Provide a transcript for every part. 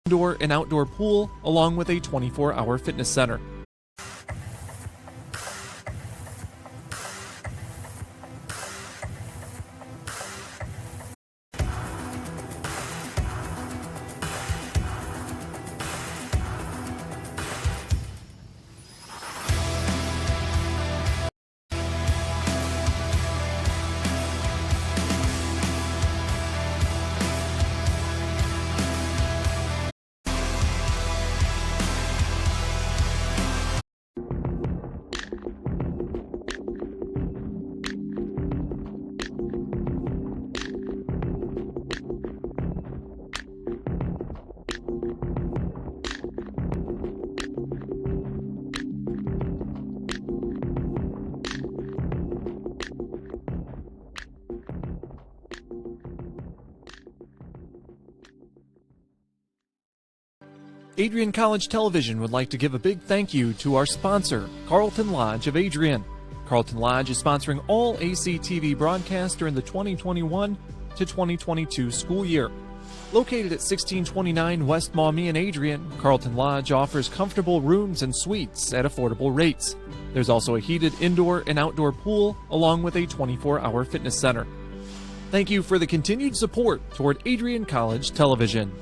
indoor and outdoor pool, along with a 24-hour fitness center. Adrian College Television would like to give a big thank you to our sponsor, Carlton Lodge of Adrian. Carlton Lodge is sponsoring all ACTV broadcasts during the 2021 to 2022 school year. Located at 1629 West Maumee in Adrian, Carlton Lodge offers comfortable rooms and suites at affordable rates. There's also a heated indoor and outdoor pool, along with a 24-hour fitness center. Thank you for the continued support toward Adrian College Television.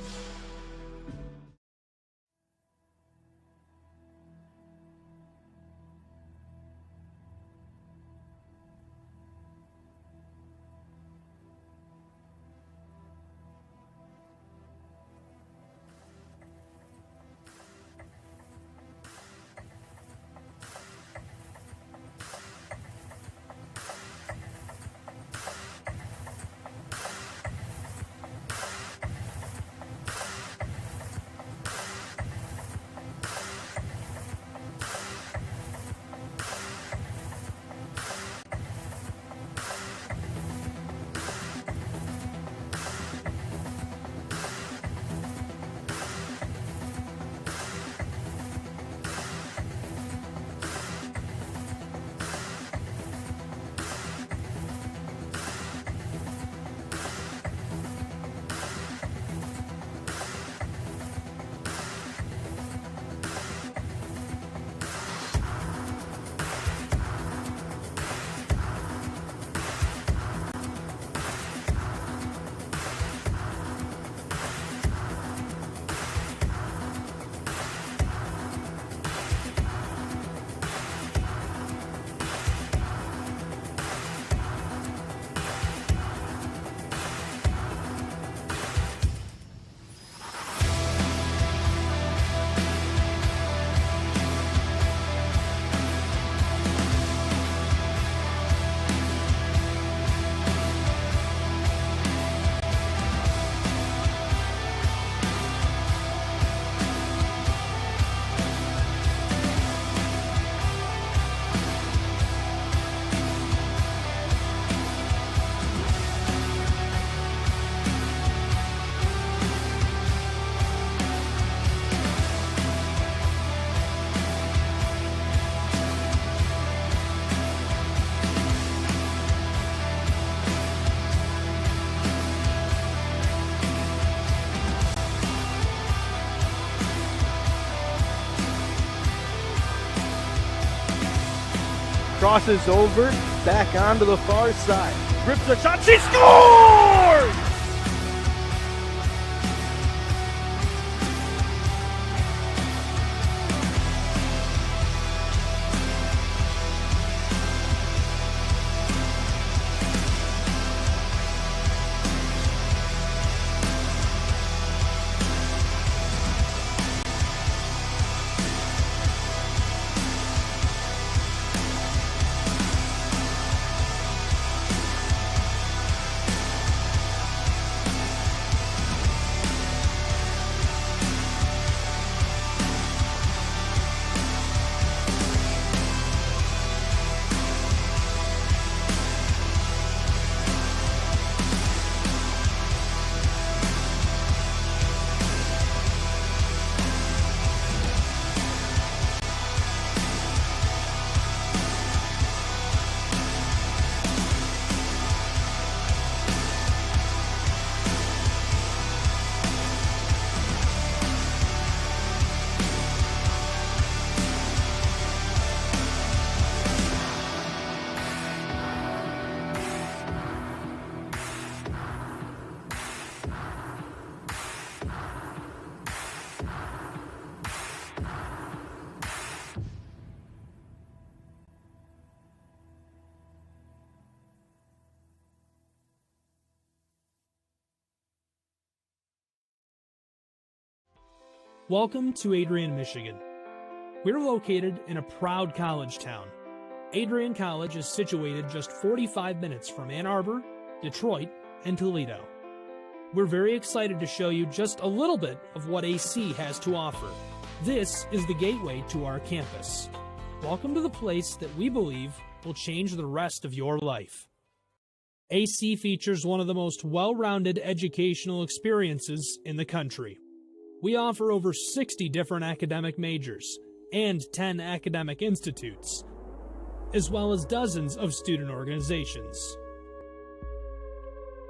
Crosses over, back onto the far side. Rips the shot, she scores! Welcome to Adrian, Michigan. We're located in a proud college town. Adrian College is situated just 45 minutes from Ann Arbor, Detroit, and Toledo. We're very excited to show you just a little bit of what AC has to offer. This is the gateway to our campus. Welcome to the place that we believe will change the rest of your life. AC features one of the most well-rounded educational experiences in the country. We offer over 60 different academic majors and 10 academic institutes, as well as dozens of student organizations.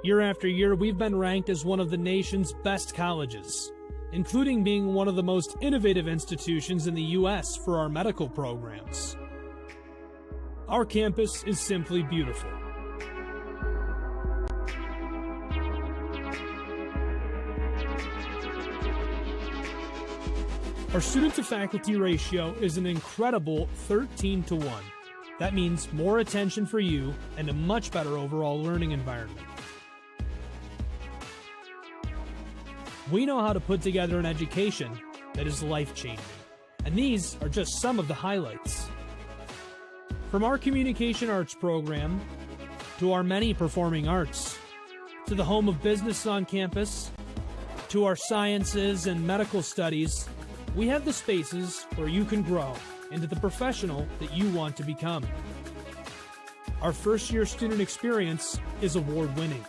Year after year, we've been ranked as one of the nation's best colleges, including being one of the most innovative institutions in the U.S. for our medical programs. Our campus is simply beautiful. Our student-to-faculty ratio is an incredible 13-to-1. That means more attention for you and a much better overall learning environment. We know how to put together an education that is life-changing, and these are just some of the highlights. From our communication arts program, to our many performing arts, to the home of business on campus, to our sciences and medical studies, we have the spaces where you can grow into the professional that you want to become. Our first-year student experience is award-winning.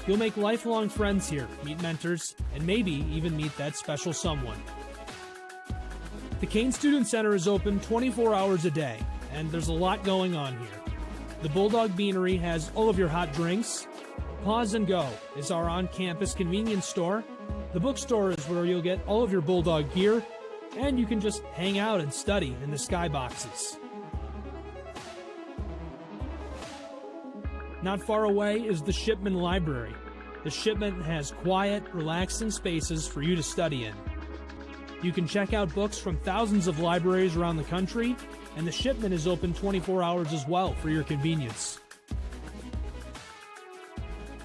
You'll make lifelong friends here, meet mentors, and maybe even meet that special someone. The Kane Student Center is open 24 hours a day, and there's a lot going on here. The Bulldog Beanery has all of your hot drinks. Pause and Go is our on-campus convenience store. The bookstore is where you'll get all of your Bulldog gear, and you can just hang out and study in the skyboxes. Not far away is the Shipman Library. The Shipman has quiet, relaxing spaces for you to study in. You can check out books from thousands of libraries around the country, and the Shipman is open 24 hours as well for your convenience.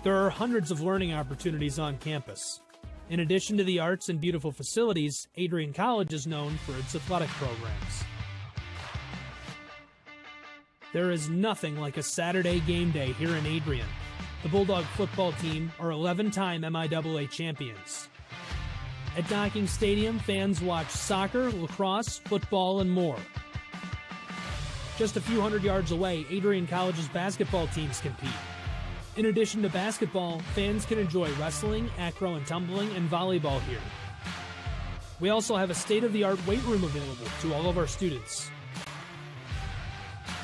There are hundreds of learning opportunities on campus. In addition to the arts and beautiful facilities, Adrian College is known for its athletic programs. There is nothing like a Saturday game day here in Adrian. The Bulldog football team are 11-time MIAA champions. At Docking Stadium, fans watch soccer, lacrosse, football, and more. Just a few hundred yards away, Adrian College's basketball teams compete. In addition to basketball, fans can enjoy wrestling, acro and tumbling, and volleyball here. We also have a state-of-the-art weight room available to all of our students.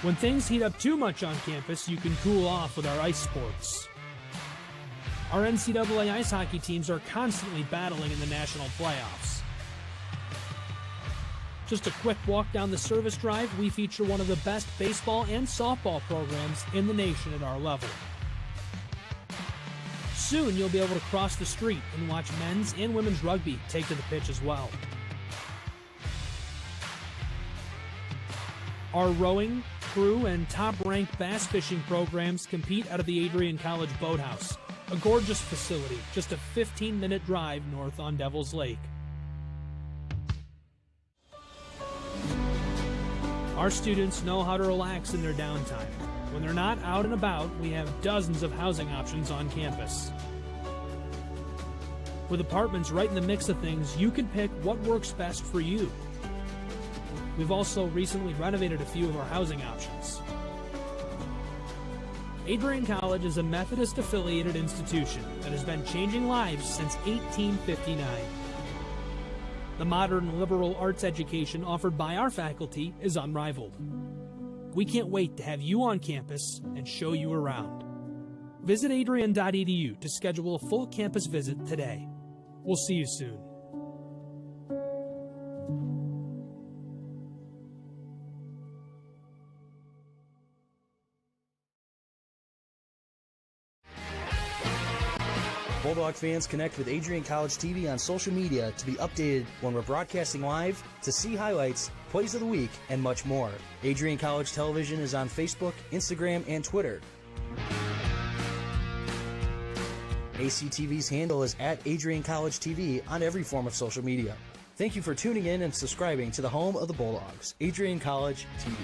When things heat up too much on campus, you can cool off with our ice sports. Our NCAA ice hockey teams are constantly battling in the national playoffs. Just a quick walk down the service drive, we feature one of the best baseball and softball programs in the nation at our level. Soon you'll be able to cross the street and watch men's and women's rugby take to the pitch as well. Our rowing, crew, and top-ranked bass fishing programs compete out of the Adrian College Boathouse, a gorgeous facility just a 15-minute drive north on Devil's Lake. Our students know how to relax in their downtime. When they're not out and about, we have dozens of housing options on campus. With apartments right in the mix of things, you can pick what works best for you. We've also recently renovated a few of our housing options. Adrian College is a Methodist-affiliated institution that has been changing lives since 1859. The modern liberal arts education offered by our faculty is unrivaled. We can't wait to have you on campus and show you around. Visit adrian.edu to schedule a full campus visit today. We'll see you soon. Bulldog fans, connect with Adrian College TV on social media to be updated when we're broadcasting live, to see highlights, plays of the week, and much more. Adrian College Television is on Facebook, Instagram, and Twitter. ACTV's handle is @AdrianCollegeTV on every form of social media. Thank you for tuning in and subscribing to the home of the Bulldogs, Adrian College TV.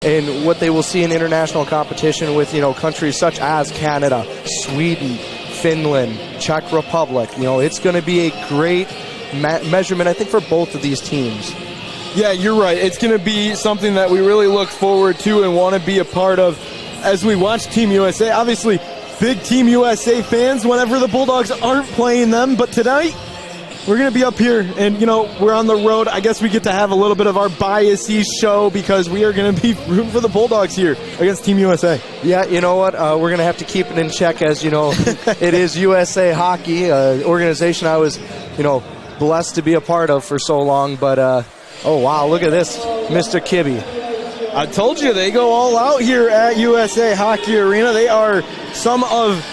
And what they will see in international competition with, countries such as Canada, Sweden, Finland, Czech Republic, it's going to be a great measurement, I think, for both of these teams. Yeah, you're right. It's going to be something that we really look forward to and want to be a part of as we watch Team USA. Obviously, big Team USA fans whenever the Bulldogs aren't playing them, but tonight we're going to be up here and, we're on the road. I guess we get to have a little bit of our biases show because we are going to be rooting for the Bulldogs here against Team USA. Yeah, you know what? We're going to have to keep it in check as, it is USA Hockey, organization I was, blessed to be a part of for so long. But, oh, wow, look at this, Mr. Kibbe. I told you, they go all out here at USA Hockey Arena. They are some of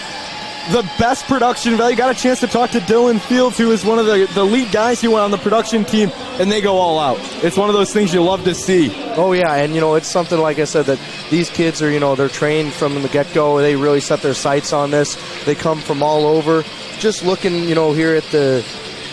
the best production value. Got a chance to talk to Dylan Fields, who is one of the lead guys who went on the production team, and they go all out. It's one of those things you love to see. Oh, yeah, and, it's something, like I said, that these kids are, they're trained from the get-go. They really set their sights on this. They come from all over. Just looking, here at the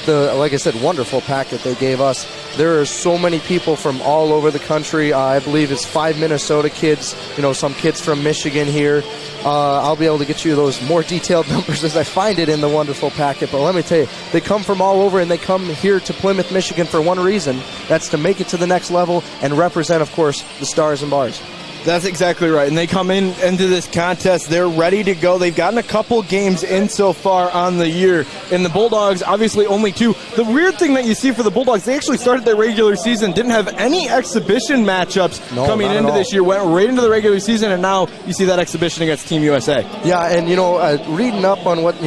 like I said, wonderful pack that they gave us. there are so many people from all over the country. I believe it's 5 Minnesota kids, some kids from Michigan here. I'll be able to get you those more detailed numbers as I find it in the wonderful packet. But let me tell you, they come from all over, and they come here to Plymouth, Michigan for one reason. That's to make it to the next level and represent, of course, the Stars and Bars. That's exactly right. And they come into this contest, they're ready to go. They've gotten a couple games in so far on the year. And the Bulldogs, obviously only 2. The weird thing that you see for the Bulldogs, they actually started their regular season, didn't have any exhibiation matchups coming into this year, went right into the regular season, and now you see that exhibition against Team USA. Yeah, and, reading up on what,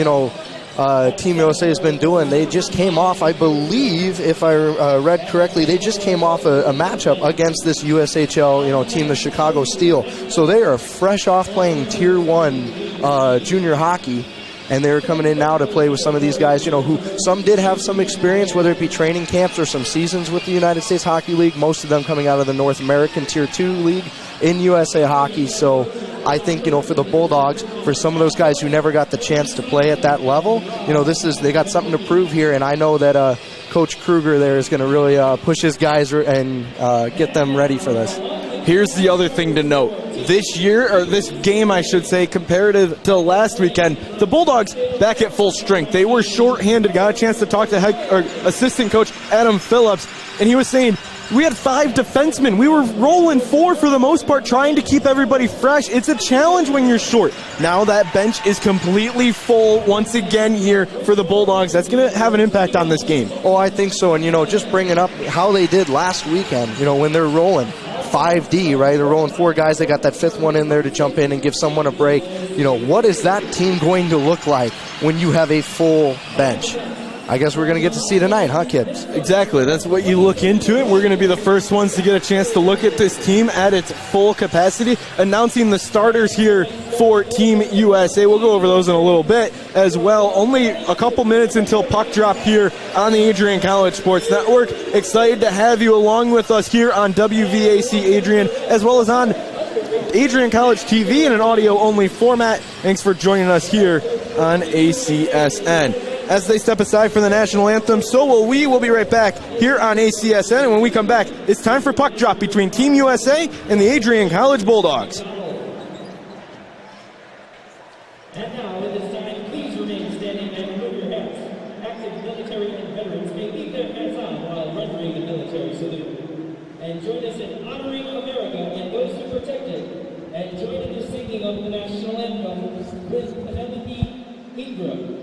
Team USA has been doing, they just came off, I believe, if I read correctly, they just came off a matchup against this USHL, team, the Chicago Steel. So they are fresh off playing Tier 1 junior hockey, and they're coming in now to play with some of these guys, who some did have some experience, whether it be training camps or some seasons with the United States Hockey League, most of them coming out of the North American Tier 2 League in USA Hockey. So I think, for the Bulldogs, for some of those guys who never got the chance to play at that level, they got something to prove here, and I know that Coach Kruger there is going to really push his guys and get them ready for this. Here's the other thing to note. This year, or this game, I should say, comparative to last weekend, the Bulldogs back at full strength. They were shorthanded. Got a chance to talk to assistant coach Adam Phillips, and he was saying, we had 5 defensemen. We were rolling 4 for the most part, trying to keep everybody fresh. It's a challenge when you're short. Now that bench is completely full once again here for the Bulldogs. That's going to have an impact on this game. Oh, I think so. And, just bringing up how they did last weekend, when they're rolling 5D, right? They're rolling 4 guys. They got that 5th one in there to jump in and give someone a break. What is that team going to look like when you have a full bench? I guess we're going to get to see tonight, huh, kids? Exactly. That's what you look into it. We're going to be the first ones to get a chance to look at this team at its full capacity. Announcing the starters here for Team USA. We'll go over those in a little bit as well. Only a couple minutes until puck drop here on the Adrian College Sports Network. Excited to have you along with us here on WVAC Adrian, as well as on Adrian College TV in an audio-only format. Thanks for joining us here on ACSN. As they step aside for the national anthem, so will we. We'll be right back here on ACSN. And when we come back, it's time for puck drop between Team USA and the Adrian College Bulldogs. And now, at this time, please remain standing and remove your hats. Active military and veterans may leave their hats on while rendering the military salute. And join us in honoring America and those who protect it. And join in the singing of the national anthem with Penelope Ingram.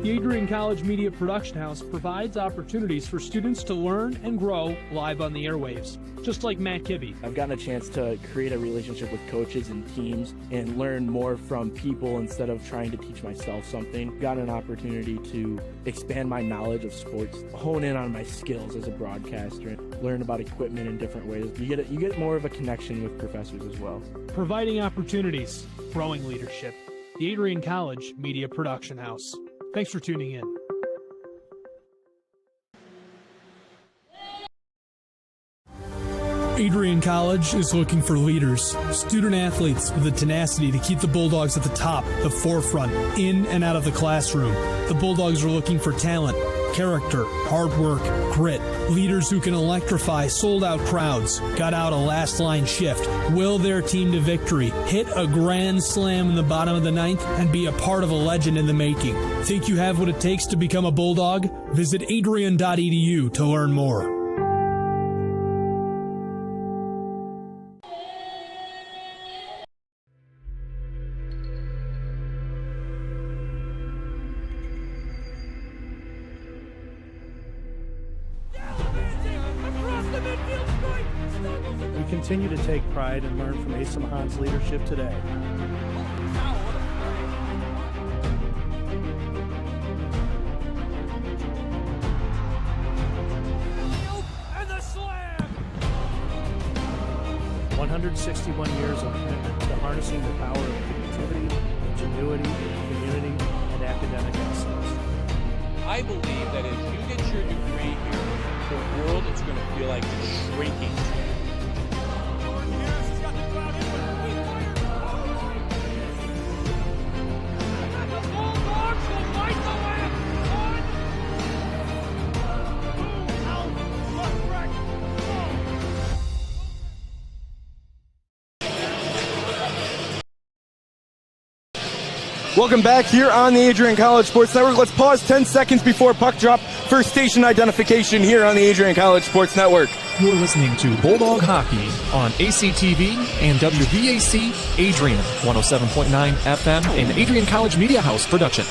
The Adrian College Media Production House provides opportunities for students to learn and grow live on the airwaves, just like Matt Kibbe. I've gotten a chance to create a relationship with coaches and teams and learn more from people instead of trying to teach myself something. Got an opportunity to expand my knowledge of sports, hone in on my skills as a broadcaster, learn about equipment in different ways. You get more of a connection with professors as well. Providing opportunities, growing leadership. The Adrian College Media Production House. Thanks for tuning in. Adrian College is looking for leaders, student athletes with the tenacity to keep the Bulldogs at the top, the forefront, in and out of the classroom. The Bulldogs are looking for talent, character, hard work, grit, leaders who can electrify sold-out crowds, got out a last-line shift, will their team to victory, hit a grand slam in the bottom of the ninth, and be a part of a legend in the making. Think you have what it takes to become a Bulldog? Visit adrian.edu to learn more. Continue to take pride and learn from Asa Mahan's leadership today. And the slam! 161 years of commitment to harnessing the power of creativity, ingenuity, community, and academic excellence. I believe that if you get your degree here, the world is going to feel like it's shrinking. Welcome back here on the Adrian College Sports Network. Let's pause 10 seconds before puck drop for station identification here on the Adrian College Sports Network. You're listening to Bulldog Hockey on ACTV and WVAC Adrian 107.9 FM and Adrian College Media House production.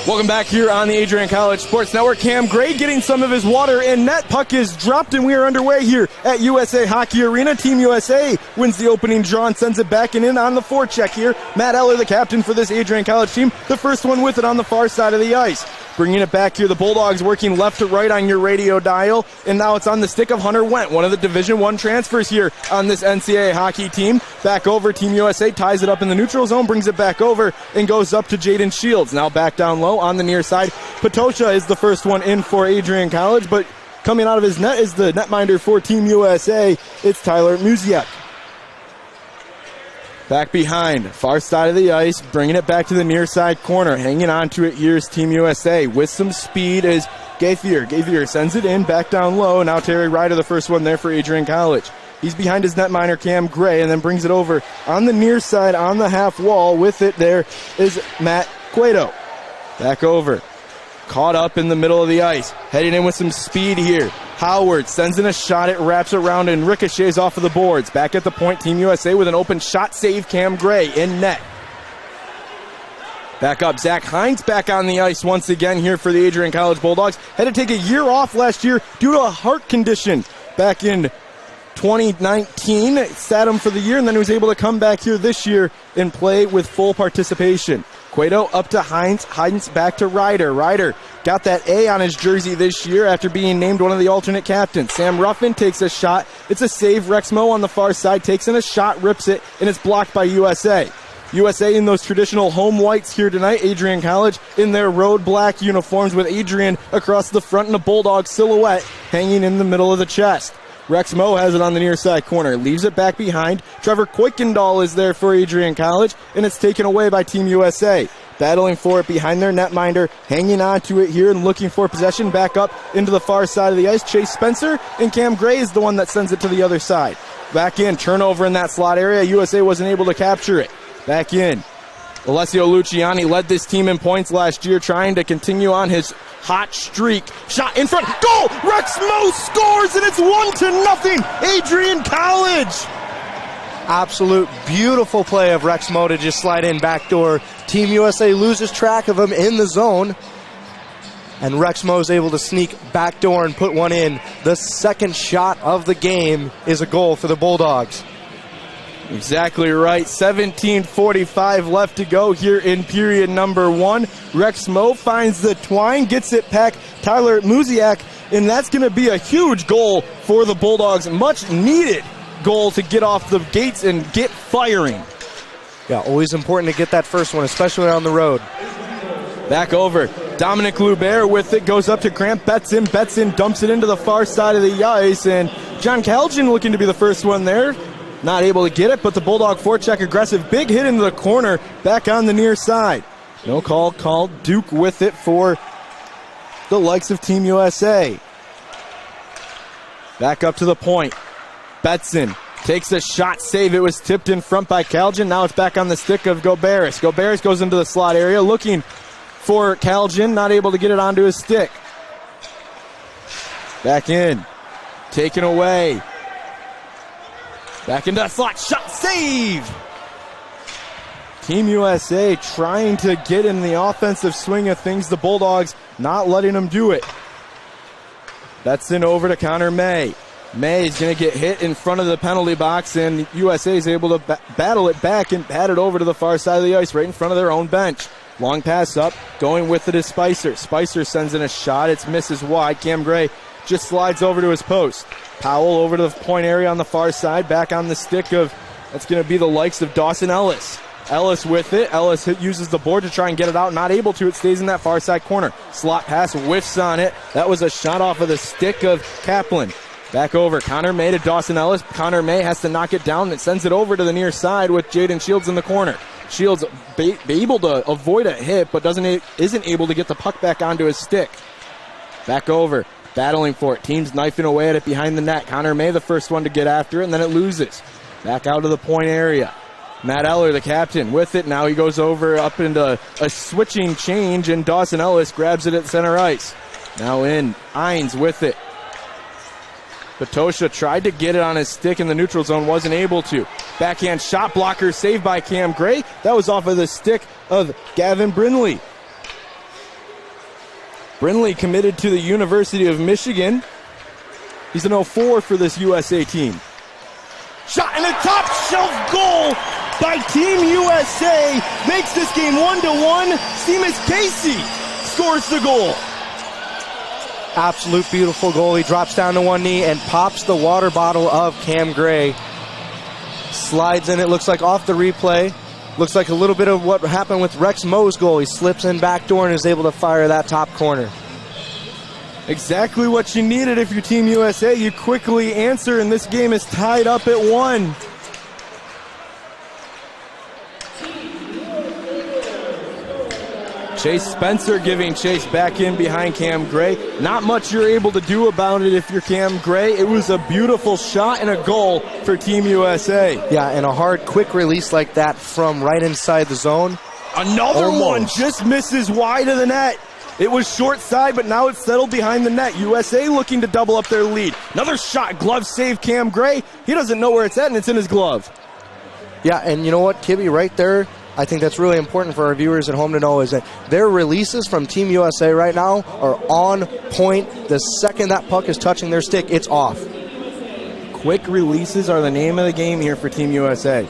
Welcome back here on the Adrian College Sports Network. Cam Gray getting some of his water in net. Puck is dropped and we are underway here at USA Hockey Arena. Team USA wins the opening draw and sends it back and in on the forecheck here. Matt Eller, the captain for this Adrian College team, the first one with it on the far side of the ice. Bringing it back here, the Bulldogs working left to right on your radio dial, and now it's on the stick of Hunter Wendt, one of the Division I transfers here on this NCAA hockey team. Back over, Team USA ties it up in the neutral zone, brings it back over, and goes up to Jaden Shields. Now back down low on the near side. Patosha is the first one in for Adrian College, but coming out of his net is the netminder for Team USA. It's Tyler Musiak. Back behind, far side of the ice, bringing it back to the near side corner. Hanging on to it, here's Team USA. With some speed is Gaithier. Gaithier sends it in, back down low. Now Terry Ryder, the first one there for Adrian College. He's behind his netminder, Cam Gray, and then brings it over on the near side on the half wall. With it there is Matt Cueto. Back over. Caught up in the middle of the ice. Heading in with some speed here. Howard sends in a shot, it wraps around and ricochets off of the boards. Back at the point, Team USA with an open shot save, Cam Gray in net. Back up, Zach Hines back on the ice once again here for the Adrian College Bulldogs. Had to take a year off last year due to a heart condition back in 2019. It sat him for the year, and then he was able to come back here this year and play with full participation. Cueto up to Hines. Hines back to Ryder. Ryder got that A on his jersey this year after being named one of the alternate captains. Sam Ruffin takes a shot. It's a save. Rex Moe on the far side takes in a shot, rips it, and it's blocked by USA. USA in those traditional home whites here tonight. Adrian College in their road black uniforms with Adrian across the front and a Bulldog silhouette hanging in the middle of the chest. Rex Moe has it on the near side corner, leaves it back behind. Trevor Kuykendall is there for Adrian College, and it's taken away by Team USA. Battling for it behind their netminder, hanging on to it here and looking for possession back up into the far side of the ice. Chase Spencer and Cam Gray is the one that sends it to the other side. Back in, turnover in that slot area. USA wasn't able to capture it. Back in. Alessio Luciani led this team in points last year, trying to continue on his hot streak. Shot in front. Goal! Rex Moe scores, and it's 1-0. Adrian College. Absolute beautiful play of Rex Moe to just slide in backdoor. Team USA loses track of him in the zone, and Rex Moe is able to sneak backdoor and put one in. The second shot of the game is a goal for the Bulldogs. Exactly right. 17:45 left to go here in period number one. Rex Moe finds the twine, gets it back. Tyler Musiak, and that's going to be a huge goal for the Bulldogs. Much needed goal to get off the gates and get firing. Yeah, always important to get that first one, especially on the road. Back over. Dominic Lubert with it, goes up to Grant Betson. Betson dumps it into the far side of the ice, and John Calgin looking to be the first one there. Not able to get it, but the Bulldog forecheck aggressive. Big hit into the corner, back on the near side. No call called. Duke with it for the likes of Team USA. Back up to the point. Betson takes a shot save. It was tipped in front by Calgin. Now it's back on the stick of Goberis. Goberis goes into the slot area looking for Calgin. Not able to get it onto his stick. Back in. Taken away. Back into that slot. Shot save. Team USA trying to get in the offensive swing of things. The Bulldogs not letting them do it. That's in over to Connor May. May is going to get hit in front of the penalty box, and USA is able to battle it back and bat it over to the far side of the ice, right in front of their own bench. Long pass up, going with it is Spicer. Spicer sends in a shot. It's misses wide. Cam Gray just slides over to his post. Powell over to the point area on the far side, back on the stick of, that's going to be the likes of Dawson Ellis. Ellis with it. Ellis uses the board to try and get it out. Not able to. It stays in that far side corner. Slot pass, whiffs on it. That was a shot off of the stick of Kaplan. Back over. Connor May to Dawson Ellis. Connor May has to knock it down. It sends it over to the near side with Jaden Shields in the corner. Shields able to avoid a hit, but isn't able to get the puck back onto his stick. Back over. Battling for it. Team's knifing away at it behind the net. Connor May the first one to get after it, and then it loses. Back out of the point area. Matt Eller, the captain, with it. Now he goes over up into a switching change, and Dawson Ellis grabs it at center ice. Now in. Hines with it. Patosha tried to get it on his stick in the neutral zone, wasn't able to. Backhand shot blocker saved by Cam Gray. That was off of the stick of Gavin Brinley. Brinley committed to the University of Michigan. He's an 04 for this USA team. Shot in a top shelf goal by Team USA. Makes this game 1-1. Seamus Casey scores the goal. Absolute beautiful goal. He drops down to one knee and pops the water bottle of Cam Gray. Slides in, it looks like off the replay. Looks like a little bit of what happened with Rex Moe's goal. He slips in back door and is able to fire that top corner. Exactly what you needed if you're Team USA. You quickly answer, and this game is tied up at 1. Chase Spencer giving chase back in behind Cam Gray. Not much you're able to do about it if you're Cam Gray. It was a beautiful shot and a goal for Team USA. Yeah, and a hard, quick release like that from right inside the zone. Another one just misses wide of the net. It was short side, but now it's settled behind the net. USA looking to double up their lead. Another shot, glove save Cam Gray. He doesn't know where it's at, and it's in his glove. Yeah, and you know what, Kibby, right there, I think that's really important for our viewers at home to know is that their releases from Team USA right now are on point. The second that puck is touching their stick, it's off. Quick releases are the name of the game here for Team USA.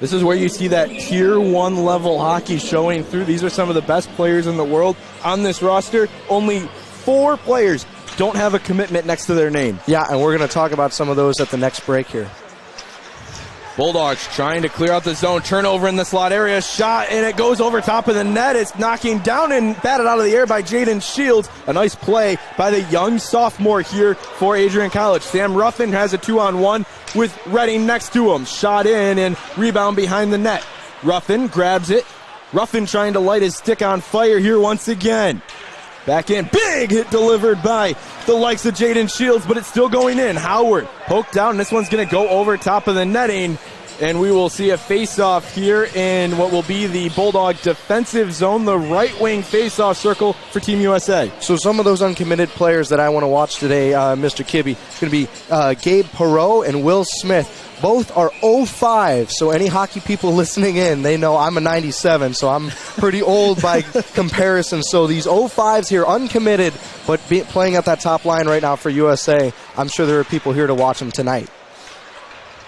This is where you see that Tier 1 level hockey showing through. These are some of the best players in the world on this roster. Only 4 players don't have a commitment next to their name. Yeah, and we're going to talk about some of those at the next break here. Bulldogs trying to clear out the zone. Turnover in the slot area. Shot, and it goes over top of the net. It's knocking down and batted out of the air by Jaden Shields. A nice play by the young sophomore here for Adrian College. Sam Ruffin has a 2-on-1 with Redding next to him. Shot in and rebound behind the net. Ruffin grabs it. Ruffin trying to light his stick on fire here once again. Back in. Big hit delivered by the likes of Jaden Shields, but it's still going in. Howard poked down. This one's going to go over top of the netting, and we will see a face-off here in what will be the Bulldog defensive zone, the right wing face-off circle for Team USA. So some of those uncommitted players that I want to watch today, Mr. Kibby, it's going to be Gabe Perreault and Will Smith. Both are 05, so any hockey people listening in, they know I'm a 97, so I'm pretty old by comparison. So these 05s here, uncommitted, but playing at that top line right now for USA, I'm sure there are people here to watch them tonight.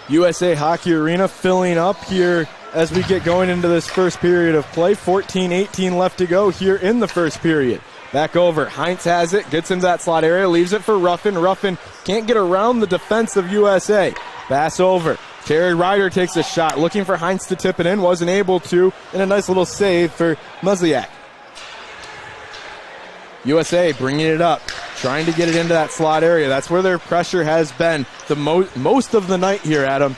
USA Hockey Arena filling up here as we get going into this first period of play. 14-18 left to go here in the first period. Back over. Heinz has it, gets into that slot area, leaves it for Ruffin. Ruffin can't get around the defense of USA. Pass over. Terry Ryder takes a shot, looking for Heinz to tip it in, wasn't able to, and a nice little save for Musliak. USA bringing it up, trying to get it into that slot area. That's where their pressure has been the most of the night here, Adam.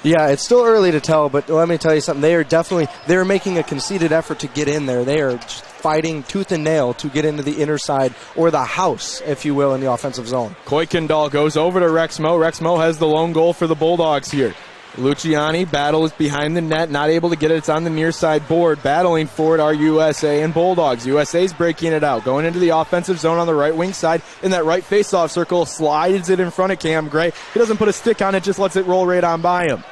Yeah, it's still early to tell, but let me tell you something. They're making a conceited effort to get in there. They are fighting tooth and nail to get into the inner side, or the house, if you will, in the offensive zone. Kuykendall goes over to Rex Moe. Rex Moe has the lone goal for the Bulldogs here. Luciani battles behind the net, not able to get it. It's on the near side board. Battling for it are USA and Bulldogs. USA's breaking it out, going into the offensive zone on the right wing side. In that right face-off circle, slides it in front of Cam Gray. He doesn't put a stick on it, just lets it roll right on by him.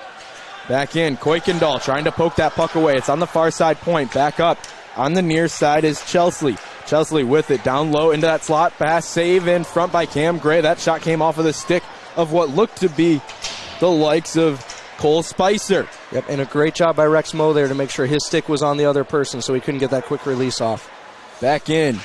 Back in, Kuykendall trying to poke that puck away. It's on the far side point. Back up on the near side is Chesley. Chesley with it down low into that slot pass. Save in front by Cam Gray. That shot came off of the stick of what looked to be the likes of Cole Spicer. Yep, and a great job by Rex Moe there to make sure his stick was on the other person so he couldn't get that quick release off. Back in,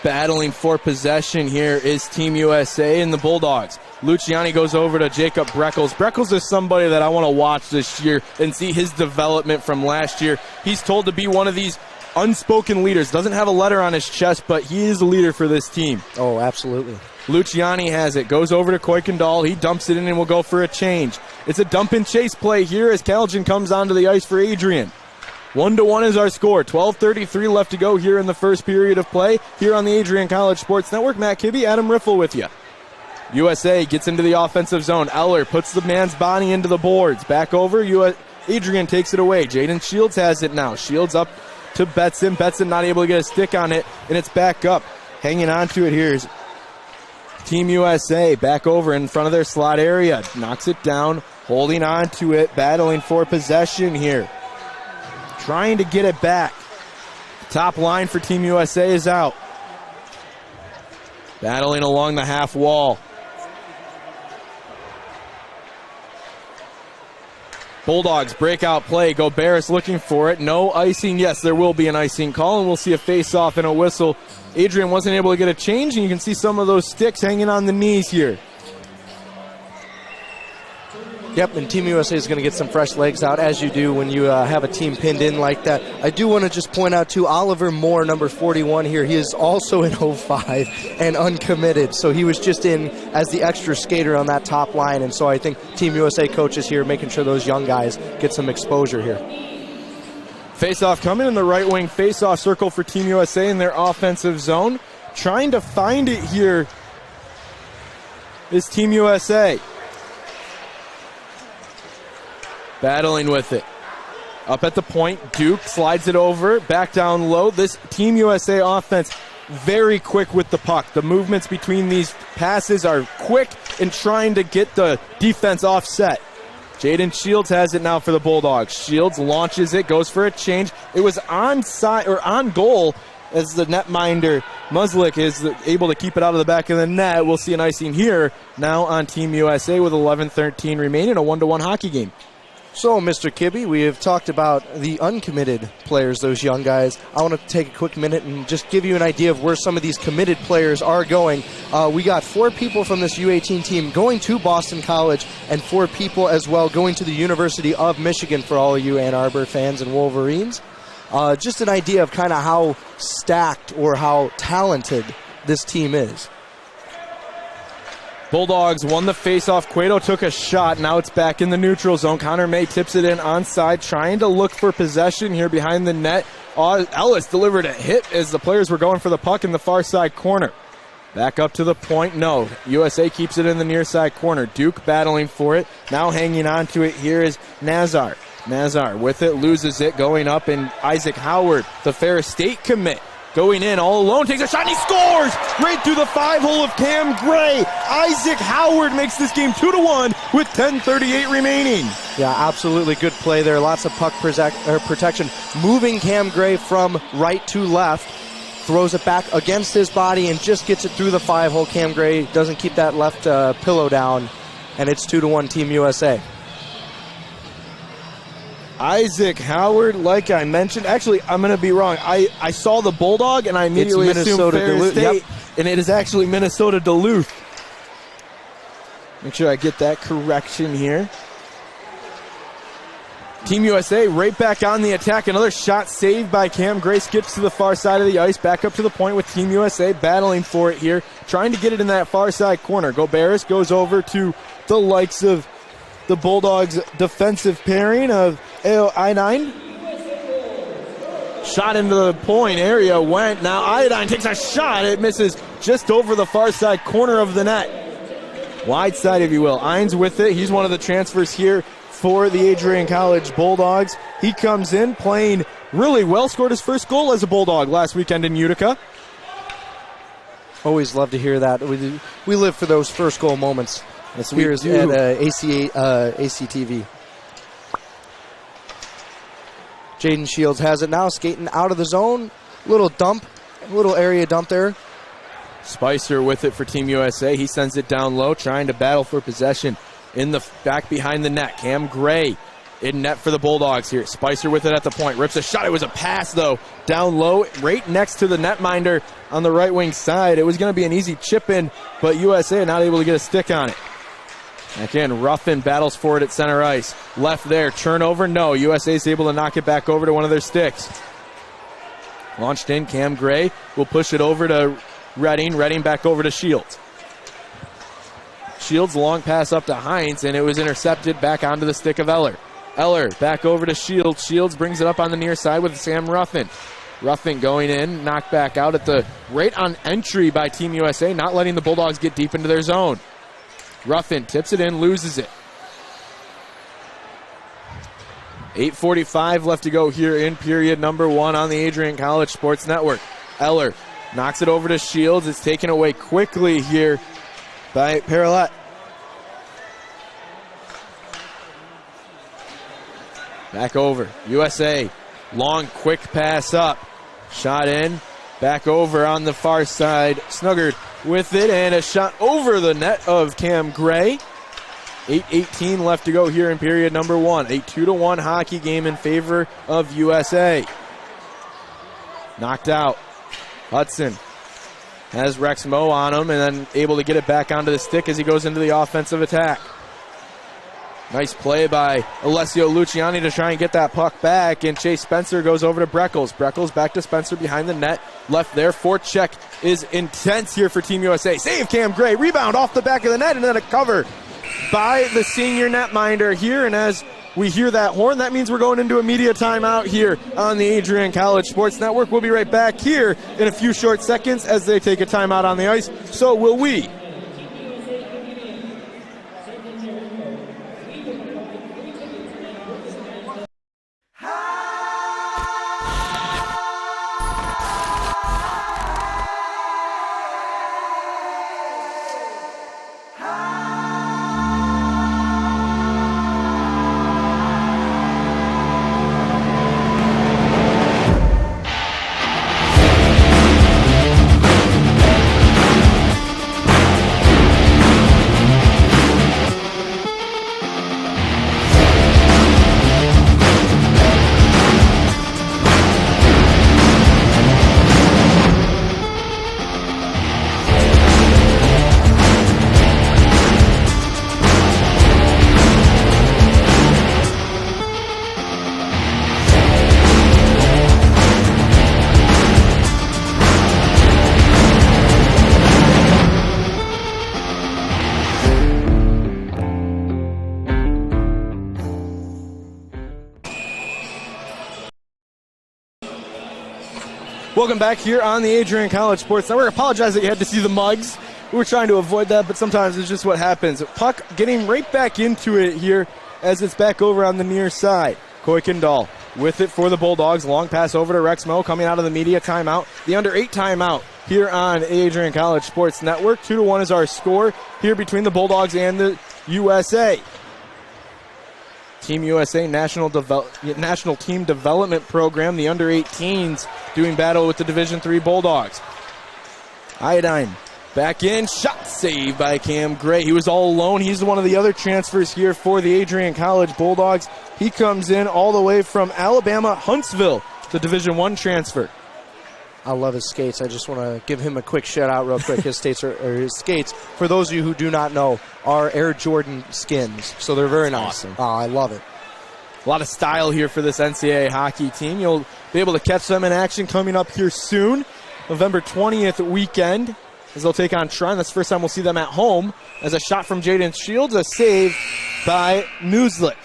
battling for possession here is Team USA and the Bulldogs. Luciani goes over to Jacob Breckles. Breckles is somebody that I want to watch this year and see his development from last year. He's told to be one of these unspoken leaders. Doesn't have a letter on his chest, but he is a leader for this team. Oh, absolutely. Luciani has it. Goes over to Kuykendall. He dumps it in and will go for a change. It's a dump and chase play here as Calgin comes onto the ice for Adrian. 1-1 is our score. 12:33 left to go here in the first period of play here on the Adrian College Sports Network. Matt Kibbe, Adam Riffle with you. USA gets into the offensive zone. Eller puts the man's body into the boards. Back over. Adrian takes it away. Jaden Shields has it now. Shields up to Betson. Betson not able to get a stick on it, and it's back up. Hanging on to it here is Team USA. Back over in front of their slot area. Knocks it down. Holding on to it. Battling for possession here. Trying to get it back. Top line for Team USA is out. Battling along the half wall. Bulldogs breakout play. Goberis looking for it. No icing. Yes, there will be an icing call, and we'll see a face-off and a whistle. Adrian wasn't able to get a change, and you can see some of those sticks hanging on the knees here. Yep, and Team USA is going to get some fresh legs out, as you do when you have a team pinned in like that. I do want to just point out, too, Oliver Moore, number 41 here. He is also in 05 and uncommitted, so he was just in as the extra skater on that top line, and so I think Team USA coaches here making sure those young guys get some exposure here. Face-off coming in the right wing face-off circle for Team USA in their offensive zone. Trying to find it here is Team USA. Battling with it. Up at the point, Duke slides it over, back down low. This Team USA offense very quick with the puck. The movements between these passes are quick and trying to get the defense offset. Jaden Shields has it now for the Bulldogs. Shields launches it, goes for a change. It was on goal as the netminder Muslik is able to keep it out of the back of the net. We'll see an icing here now on Team USA with 11:13 remaining, a 1-1 hockey game. So, Mr. Kibbe, we have talked about the uncommitted players, those young guys. I want to take a quick minute and just give you an idea of where some of these committed players are going. We got 4 people from this U18 team going to Boston College and 4 people as well going to the University of Michigan for all of you Ann Arbor fans and Wolverines. Just an idea of kind of how stacked or how talented this team is. Bulldogs won the faceoff. Cueto took a shot. Now it's back in the neutral zone. Connor May tips it in onside, trying to look for possession here behind the net. Ellis delivered a hit as the players were going for the puck in the far side corner. Back up to the point. No. USA keeps it in the near side corner. Duke battling for it. Now hanging on to it here is Nazar. Nazar with it, loses it, going up, and Isaac Howard, the Ferris State commit, going in all alone, takes a shot, and he scores right through the 5-hole of Cam Gray. Isaac Howard makes this game 2-1 with 10:38 remaining. Yeah, absolutely good play there. Lots of puck protection. Moving Cam Gray from right to left. Throws it back against his body and just gets it through the 5-hole. Cam Gray doesn't keep that left pillow down, and it's 2-1 Team USA. Isaac Howard, like I mentioned, actually, I'm going to be wrong. I saw the Bulldog, and I immediately assumed Ferris State, yep. And it is actually Minnesota Duluth. Make sure I get that correction here. Team USA right back on the attack. Another shot saved by Cam Gray. Skips to the far side of the ice. Back up to the point with Team USA battling for it here. Trying to get it in that far side corner. Goberis goes over to the likes of the Bulldogs' defensive pairing of I9. Shot into the point area went. Now Iodine takes a shot. It misses just over the far side corner of the net. Wide side, if you will. Ines with it. He's one of the transfers here for the Adrian College Bulldogs. He comes in playing really well. Scored his first goal as a Bulldog last weekend in Utica. Always love to hear that. We live for those first goal moments. Yes, here at ACTV. Jaden Shields has it now, skating out of the zone. Little area dump there. Spicer with it for Team USA. He sends it down low, trying to battle for possession in the back behind the net. Cam Gray in net for the Bulldogs here. Spicer with it at the point. Rips a shot. It was a pass, though, down low, right next to the netminder on the right wing side. It was going to be an easy chip in, but USA not able to get a stick on it. Again, Ruffin battles for it at center ice. Left there, turnover, no. USA's able to knock it back over to one of their sticks. Launched in, Cam Gray will push it over to Redding. Redding back over to Shields. Shields long pass up to Hines, and it was intercepted back onto the stick of Eller. Eller back over to Shields. Shields brings it up on the near side with Sam Ruffin. Ruffin going in, knocked back out at the right on entry by Team USA, not letting the Bulldogs get deep into their zone. Ruffin tips it in, loses it. 8:45 left to go here in period number 1 on the Adrian College Sports Network. Eller knocks it over to Shields. It's taken away quickly here by Parallette. Back over. USA. Long, quick pass up. Shot in. Back over on the far side. Snuggered with it, and a shot over the net of Cam Gray. 8:18 left to go here in period number 1. A 2-1 hockey game in favor of USA. Knocked out. Hudson has Rex Moe on him, and then able to get it back onto the stick as he goes into the offensive attack. Nice play by Alessio Luciani to try and get that puck back, and Chase Spencer goes over to Breckles. Breckles back to Spencer behind the net. Left there. Forecheck is intense here for Team USA. Save Cam Gray. Rebound off the back of the net, and then a cover by the senior netminder here. And as we hear that horn, that means we're going into a media timeout here on the Adrian College Sports Network. We'll be right back here in a few short seconds as they take a timeout on the ice. So will we. Welcome back here on the Adrian College Sports Network. I apologize that you had to see the mugs. We were trying to avoid that, but sometimes it's just what happens. Puck getting right back into it here as it's back over on the near side. Kuykendall with it for the Bulldogs. Long pass over to Rex Moe coming out of the media timeout. The under 8 timeout here on Adrian College Sports Network. 2-1 is our score here between the Bulldogs and the USA. Team USA National Team Development Program, the under-18s doing battle with the Division III Bulldogs. Iodine back in, shot save by Cam Gray. He was all alone. He's one of the other transfers here for the Adrian College Bulldogs. He comes in all the way from Alabama, Huntsville, the Division I transfer. I love his skates. I just want to give him a quick shout out real quick. His skates, his skates, for those of you who do not know, are Air Jordan skins. So they're very nice. Awesome. Oh, I love it. A lot of style here for this NCAA hockey team. You'll be able to catch them in action coming up here soon. November 20th weekend as they'll take on Shrine. That's the first time we'll see them at home. As a shot from Jaden Shields, a save by Newslick.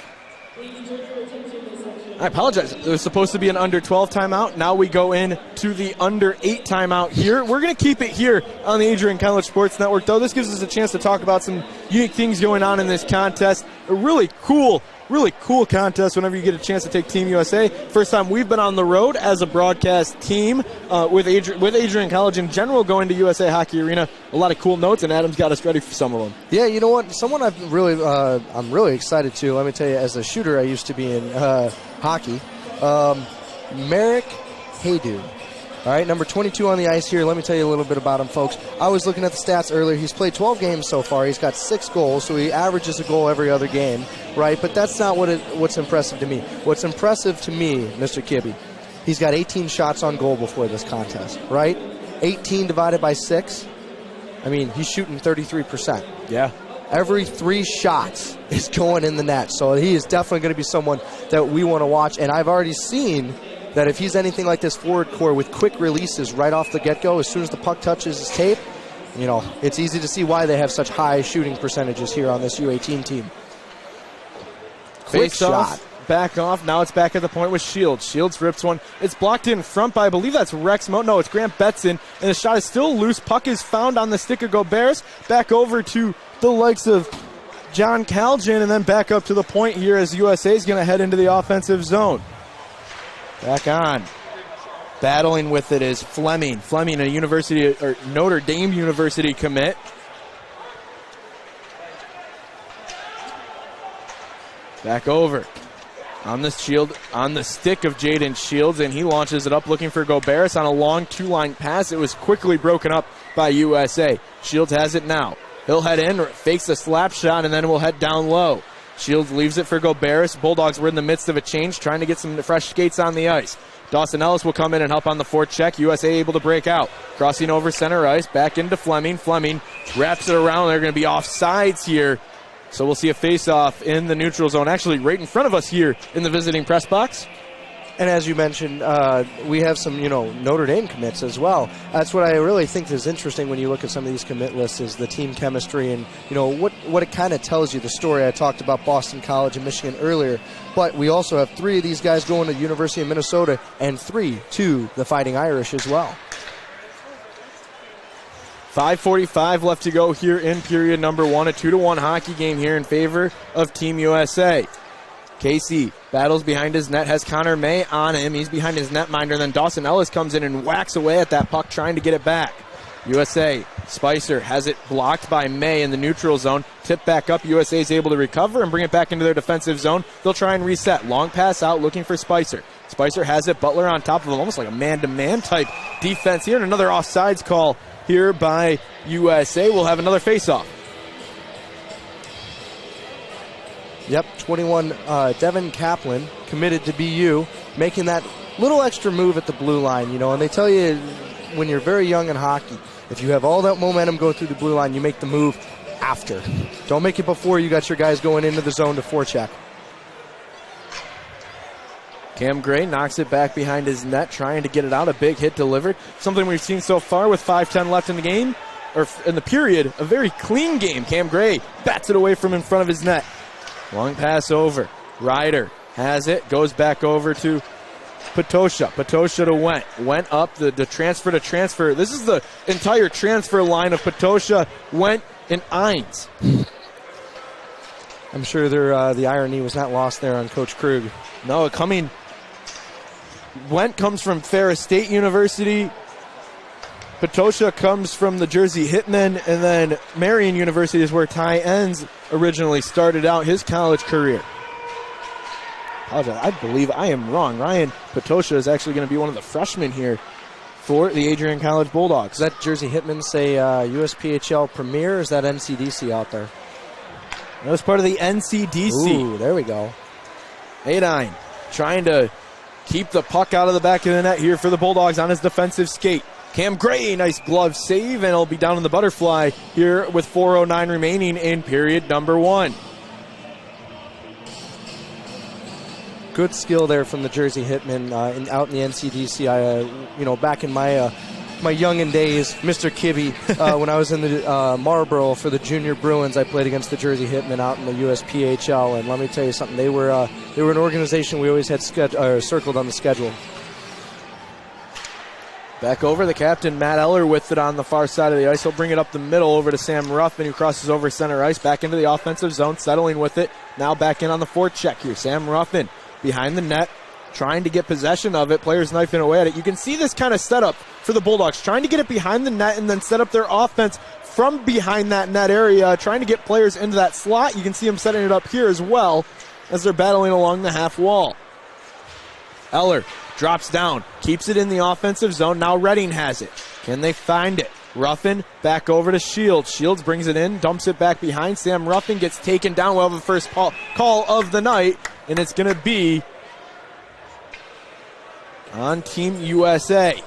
I apologize. There was supposed to be an under 12 timeout. Now we go in to the under 8 timeout here. We're going to keep it here on the Adrian College Sports Network, though. This gives us a chance to talk about some unique things going on in this contest. A really cool contest whenever you get a chance to take Team USA. First time we've been on the road as a broadcast team with Adrian College in general going to USA Hockey Arena. A lot of cool notes, and Adam's got us ready for some of them. Yeah, you know what? Someone I'm really excited to. Let me tell you, as a shooter, I used to be in hockey. Merrick Haydu. All right, number 22 on the ice here. Let me tell you a little bit about him, folks. I was looking at the stats earlier. He's played 12 games so far. He's got 6 goals, so he averages a goal every other game, right? But that's not what's impressive to me. What's impressive to me, Mr. Kibbe, he's got 18 shots on goal before this contest, right? 18 divided by 6. I mean, he's shooting 33%. Yeah. every 3 shots is going in the net. So he is definitely going to be someone that we want to watch. And I've already seen that if he's anything like this forward core with quick releases right off the get-go, as soon as the puck touches his tape, it's easy to see why they have such high shooting percentages here on this U18 team. Quick shot. Back off. Now it's back at the point with Shields. Shields rips one. It's blocked in front by, I believe that's Rex Mo. No, it's Grant Betson. And the shot is still loose. Puck is found on the stick of Gobert. Back over to the likes of John Calgin, and then back up to the point here as USA is going to head into the offensive zone. Back on. Battling with it is Fleming. Fleming, a Notre Dame University commit. Back over. On the stick of Jaden Shields, and he launches it up looking for Gobert on a long 2-line pass. It was quickly broken up by USA. Shields has it now. He'll head in, fakes a slap shot, and then will head down low. Shields leaves it for Gobert. Bulldogs were in the midst of a change, trying to get some fresh skates on the ice. Dawson Ellis will come in and help on the forecheck. USA able to break out. Crossing over center ice, back into Fleming. Fleming wraps it around. They're going to be offsides here. So we'll see a face-off in the neutral zone, actually right in front of us here in the visiting press box. And as you mentioned, we have some, Notre Dame commits as well. That's what I really think is interesting when you look at some of these commit lists is the team chemistry and, what it kind of tells you, the story. I talked about Boston College and Michigan earlier, but we also have 3 of these guys going to the University of Minnesota and 3 to the Fighting Irish as well. 5:45 left to go here in period number 1. A 2-1 hockey game here in favor of Team USA. Casey battles behind his net, has Connor May on him. He's behind his netminder. Then Dawson Ellis comes in and whacks away at that puck, trying to get it back. USA, Spicer has it blocked by May in the neutral zone. Tip back up. USA is able to recover and bring it back into their defensive zone. They'll try and reset. Long pass out, looking for Spicer. Spicer has it. Butler on top of him, almost like a man-to-man type defense here. And another offsides call here by USA. We'll have another face-off. Yep, 21, Devin Kaplan committed to BU, making that little extra move at the blue line, and they tell you when you're very young in hockey, if you have all that momentum go through the blue line, you make the move after. Don't make it before you got your guys going into the zone to forecheck. Cam Gray knocks it back behind his net, trying to get it out. A big hit delivered. Something we've seen so far with 5:10 left in the game, or in the period. A very clean game. Cam Gray bats it away from in front of his net. Long pass over. Ryder has it. Goes back over to Patosha. Patosha to Went. Went up the transfer to transfer. This is the entire transfer line of Patosha, Went, and Ines. I'm sure the irony was not lost there on Coach Krug. No, Went comes from Ferris State University. Patosha comes from the Jersey Hitmen, and then Marion University is where Ty Enns originally started out his college career. I believe I am wrong. Ryan Patosha is actually going to be one of the freshmen here for the Adrian College Bulldogs. Is that Jersey Hitmen say USPHL Premier, or is that NCDC out there? That was part of the NCDC. Ooh, there we go. Adine trying to keep the puck out of the back of the net here for the Bulldogs on his defensive skate. Cam Gray, nice glove save, and he'll be down in the butterfly here with 4:09 remaining in period number 1. Good skill there from the Jersey Hitmen out in the NCDC. Back in my youngin' days, Mr. Kibbe, when I was in the Marlboro for the Junior Bruins, I played against the Jersey Hitmen out in the USPHL, and let me tell you something, they were an organization we always had circled on the schedule. Back over, the captain, Matt Eller, with it on the far side of the ice. He'll bring it up the middle over to Sam Ruffin, who crosses over center ice, back into the offensive zone, settling with it. Now back in on the forecheck here. Sam Ruffin behind the net, trying to get possession of it. Players knifing away at it. You can see this kind of setup for the Bulldogs, trying to get it behind the net and then set up their offense from behind that net area, trying to get players into that slot. You can see them setting it up here as well as they're battling along the half wall. Eller drops down, keeps it in the offensive zone. Now Redding has it. Can they find it? Ruffin back over to Shields. Shields brings it in, dumps it back behind. Sam Ruffin gets taken down. We'll have the first call of the night, and it's going to be on Team USA.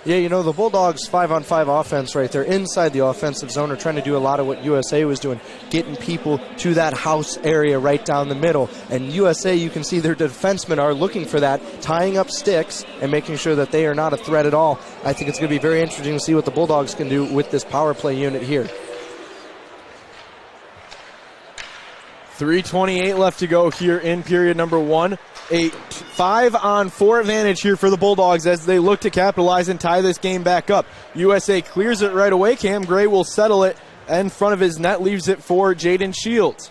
Yeah, the Bulldogs 5-on-5 offense right there inside the offensive zone are trying to do a lot of what USA was doing, getting people to that house area right down the middle. And USA, you can see their defensemen are looking for that, tying up sticks and making sure that they are not a threat at all. I think it's going to be very interesting to see what the Bulldogs can do with this power play unit here. 3:28 left to go here in period number 1. A 5-on-4 advantage here for the Bulldogs as they look to capitalize and tie this game back up. USA clears it right away. Cam Gray will settle it in front of his net, leaves it for Jaden Shields.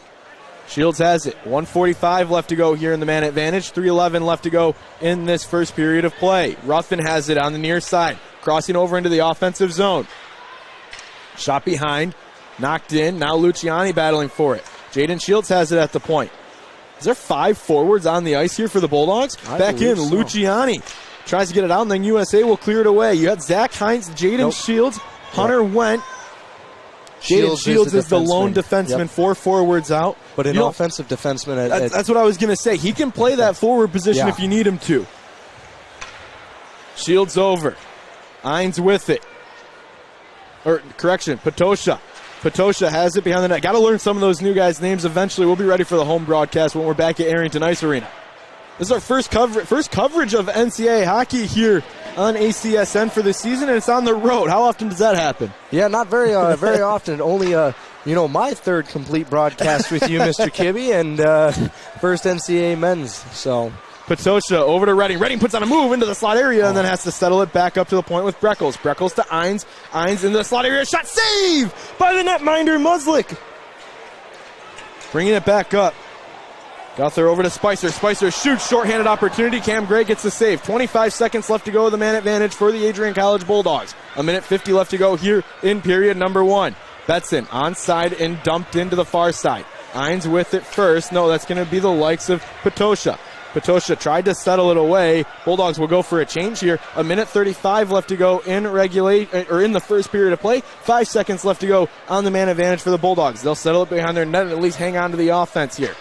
Shields has it. 1:45 left to go here in the man advantage. 3:11 left to go in this first period of play. Ruffin has it on the near side, crossing over into the offensive zone. Shot behind, knocked in. Now Luciani battling for it. Jaden Shields has it at the point. Is there 5 forwards on the ice here for the Bulldogs? Back in, so. Luciani tries to get it out, and then USA will clear it away. You had Zach Hines, Jaden Shields, Hunter went. Jaden Shields is the lone defenseman, 4 forwards out. But an offensive defenseman. That's what I was going to say. He can play that forward position if you need him to. Shields over. Hines with it. Patosha. Patosha has it behind the net. Got to learn some of those new guys' names eventually. We'll be ready for the home broadcast when we're back at Arrington Ice Arena. This is our first coverage of NCAA hockey here on ACSN for the season, and it's on the road. How often does that happen? Yeah, not very very often. Only my third complete broadcast with you, Mr. Kibbe, and first NCAA men's. So Patosha over to Redding. Redding puts on a move into the slot area and then has to settle it back up to the point with Breckles. Breckles to Hines. Hines into the slot area. Shot save by the netminder, Muslick. Bringing it back up. Got there over to Spicer. Spicer shoots. Shorthanded opportunity. Cam Gray gets the save. 25 seconds left to go with the man advantage for the Adrian College Bulldogs. 1:50 left to go here in period number 1. Betson onside and dumped into the far side. Hines with it first. No, that's going to be the likes of Patosha. Patosha tried to settle it away. Bulldogs will go for a change here. 1:35 left to go in in the first period of play. 5 seconds left to go on the man advantage for the Bulldogs. They'll settle it behind their net and at least hang on to the offense here.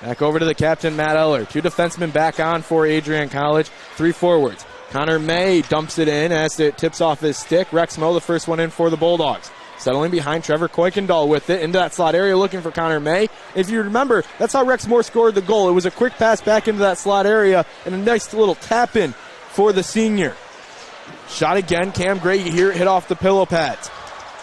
Back over to the captain, Matt Eller. 2 defensemen back on for Adrian College. 3 forwards. Connor May dumps it in as it tips off his stick. Rex Moe, the first one in for the Bulldogs. Settling behind Trevor Kuykendall with it into that slot area looking for Connor May. If you remember, that's how Rex Moore scored the goal. It was a quick pass back into that slot area and a nice little tap in for the senior. Shot again. Cam Gray, you hear it hit off the pillow pads.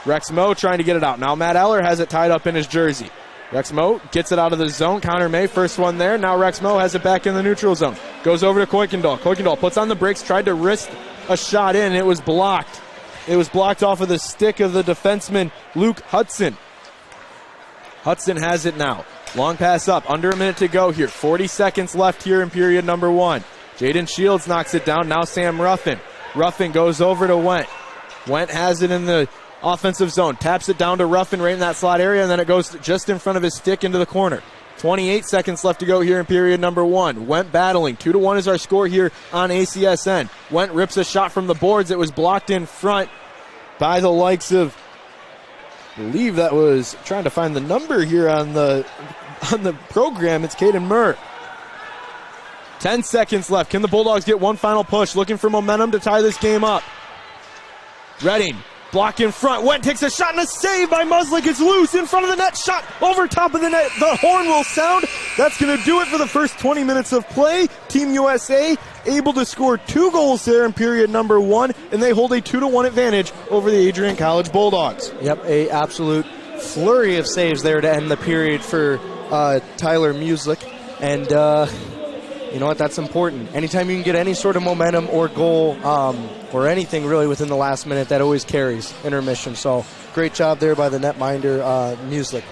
Rex Moe trying to get it out. Now Matt Eller has it tied up in his jersey. Rex Moe gets it out of the zone. Connor May, first one there. Now Rex Moe has it back in the neutral zone. Goes over to Kuykendall. Kuykendall puts on the brakes, tried to wrist a shot in. It was blocked. It was blocked off of the stick of the defenseman, Luke Hudson. Hudson has it now. Long pass up. Under a minute to go here. 40 seconds left here in period number 1. Jaden Shields knocks it down. Now Sam Ruffin. Ruffin goes over to Went. Went has it in the offensive zone. Taps it down to Ruffin right in that slot area, and then it goes just in front of his stick into the corner. 28 seconds left to go here in period number 1. Went battling. 2-1 is our score here on ACSN. Went rips a shot from the boards. It was blocked in front by the likes of, I believe that was, trying to find the number here on the program. It's Caden Murr. 10 seconds left. Can the Bulldogs get one final push? Looking for momentum to tie this game up. Redding. Block in front. Went takes a shot and a save by Muslick. It's loose in front of the net. Shot over top of the net. The horn will sound. That's going to do it for the first 20 minutes of play. Team USA able to score 2 goals there in period number 1, and they hold a 2-1 advantage over the Adrian College Bulldogs. Yep, a absolute flurry of saves there to end the period for Tyler Muslick. And you know what? That's important. Anytime you can get any sort of momentum or goal or anything really within the last minute, that always carries intermission. So great job there by the netminder, Muslick.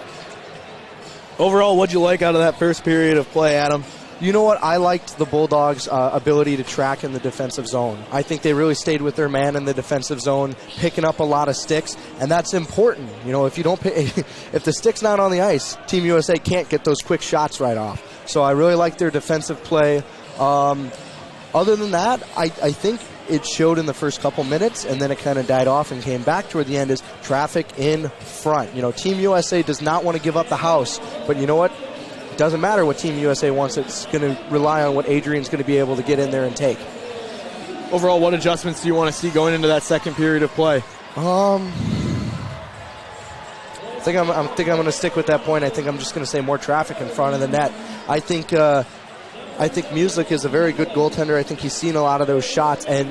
Overall, what'd you like out of that first period of play, Adam? You know what? I liked the Bulldogs' ability to track in the defensive zone. I think they really stayed with their man in the defensive zone, picking up a lot of sticks, and that's important. You know, if you don't, if the stick's not on the ice, Team USA can't get those quick shots right off. So I really liked their defensive play. Other than that, I think it showed in the first couple minutes, and then it kind of died off and came back toward the end is traffic in front. You know, Team USA does not want to give up the house, but you know what? It doesn't matter what Team USA wants. It's going to rely on what Adrian's going to be able to get in there and take. overall, what adjustments do you want to see going into that second period of play? I think I'm going to stick with that point. I think I'm just going to say more traffic in front of the net. I think Music is a very good goaltender. I think he's seen a lot of those shots. And,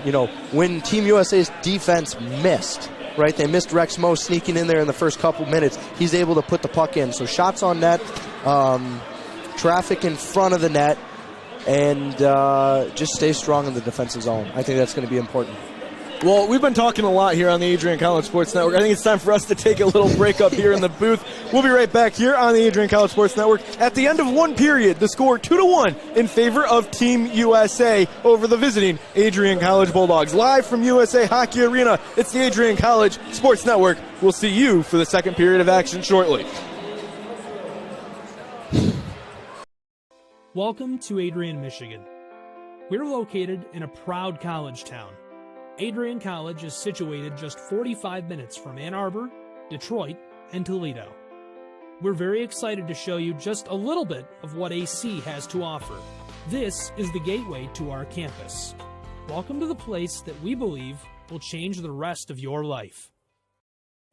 when Team USA's defense missed, right, they missed Rex Moe sneaking in there in the first couple minutes, he's able to put the puck in. So shots on net, traffic in front of the net, and just stay strong in the defensive zone. I think that's going to be important. Well, we've been talking a lot here on the Adrian College Sports Network. I think it's time for us to take a little break up here in the booth. We'll be right back here on the Adrian College Sports Network. At the end of one period, the score 2-1 in favor of Team USA over the visiting Adrian College Bulldogs. Live from USA Hockey Arena, it's the Adrian College Sports Network. We'll see you for the second period of action shortly. Welcome to Adrian, Michigan. We're located in a proud college town. Adrian College is situated just 45 minutes from Ann Arbor, Detroit, and Toledo. We're very excited to show you just a little bit of what AC has to offer. This is the gateway to our campus. Welcome to the place that we believe will change the rest of your life.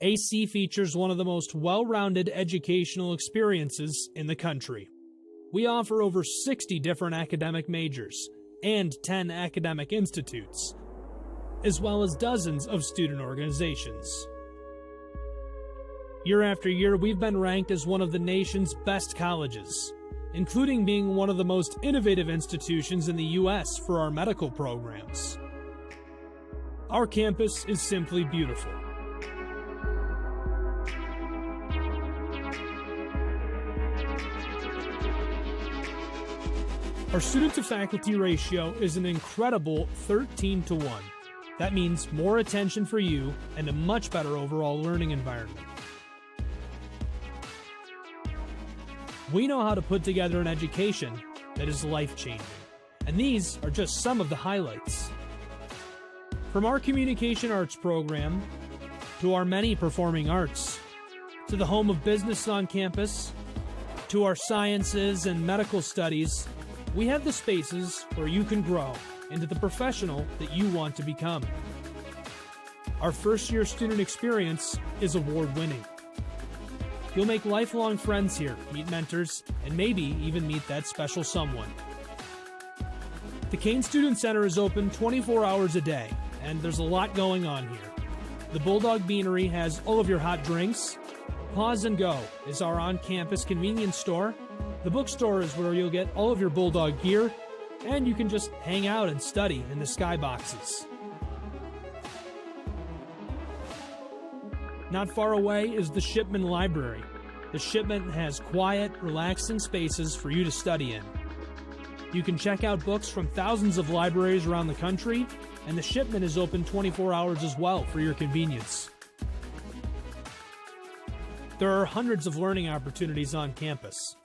AC features one of the most well-rounded educational experiences in the country. We offer over 60 different academic majors and 10 academic institutes, as well as dozens of student organizations. Year after year, we've been ranked as one of the nation's best colleges, including being one of the most innovative institutions in the U.S. for our medical programs. Our campus is simply beautiful. Our student-to-faculty ratio is an incredible 13-to-1. That means more attention for you and a much better overall learning environment. We know how to put together an education that is life-changing, and these are just some of the highlights. From our communication arts program, to our many performing arts, to the home of business on campus, to our sciences and medical studies, we have the spaces where you can grow into the professional that you want to become. Our first-year student experience is award-winning. You'll make lifelong friends here, meet mentors, and maybe even meet that special someone. The Kane Student Center is open 24 hours a day, and there's a lot going on here. The Bulldog Beanery has all of your hot drinks. Pause and Go is our on-campus convenience store. The bookstore is where you'll get all of your Bulldog gear, and you can just hang out and study in the skyboxes. Not far away is the Shipman Library. The Shipman has quiet, relaxing spaces for you to study in. You can check out books from thousands of libraries around the country, and the Shipman is open 24 hours as well for your convenience. There are hundreds of learning opportunities on campus.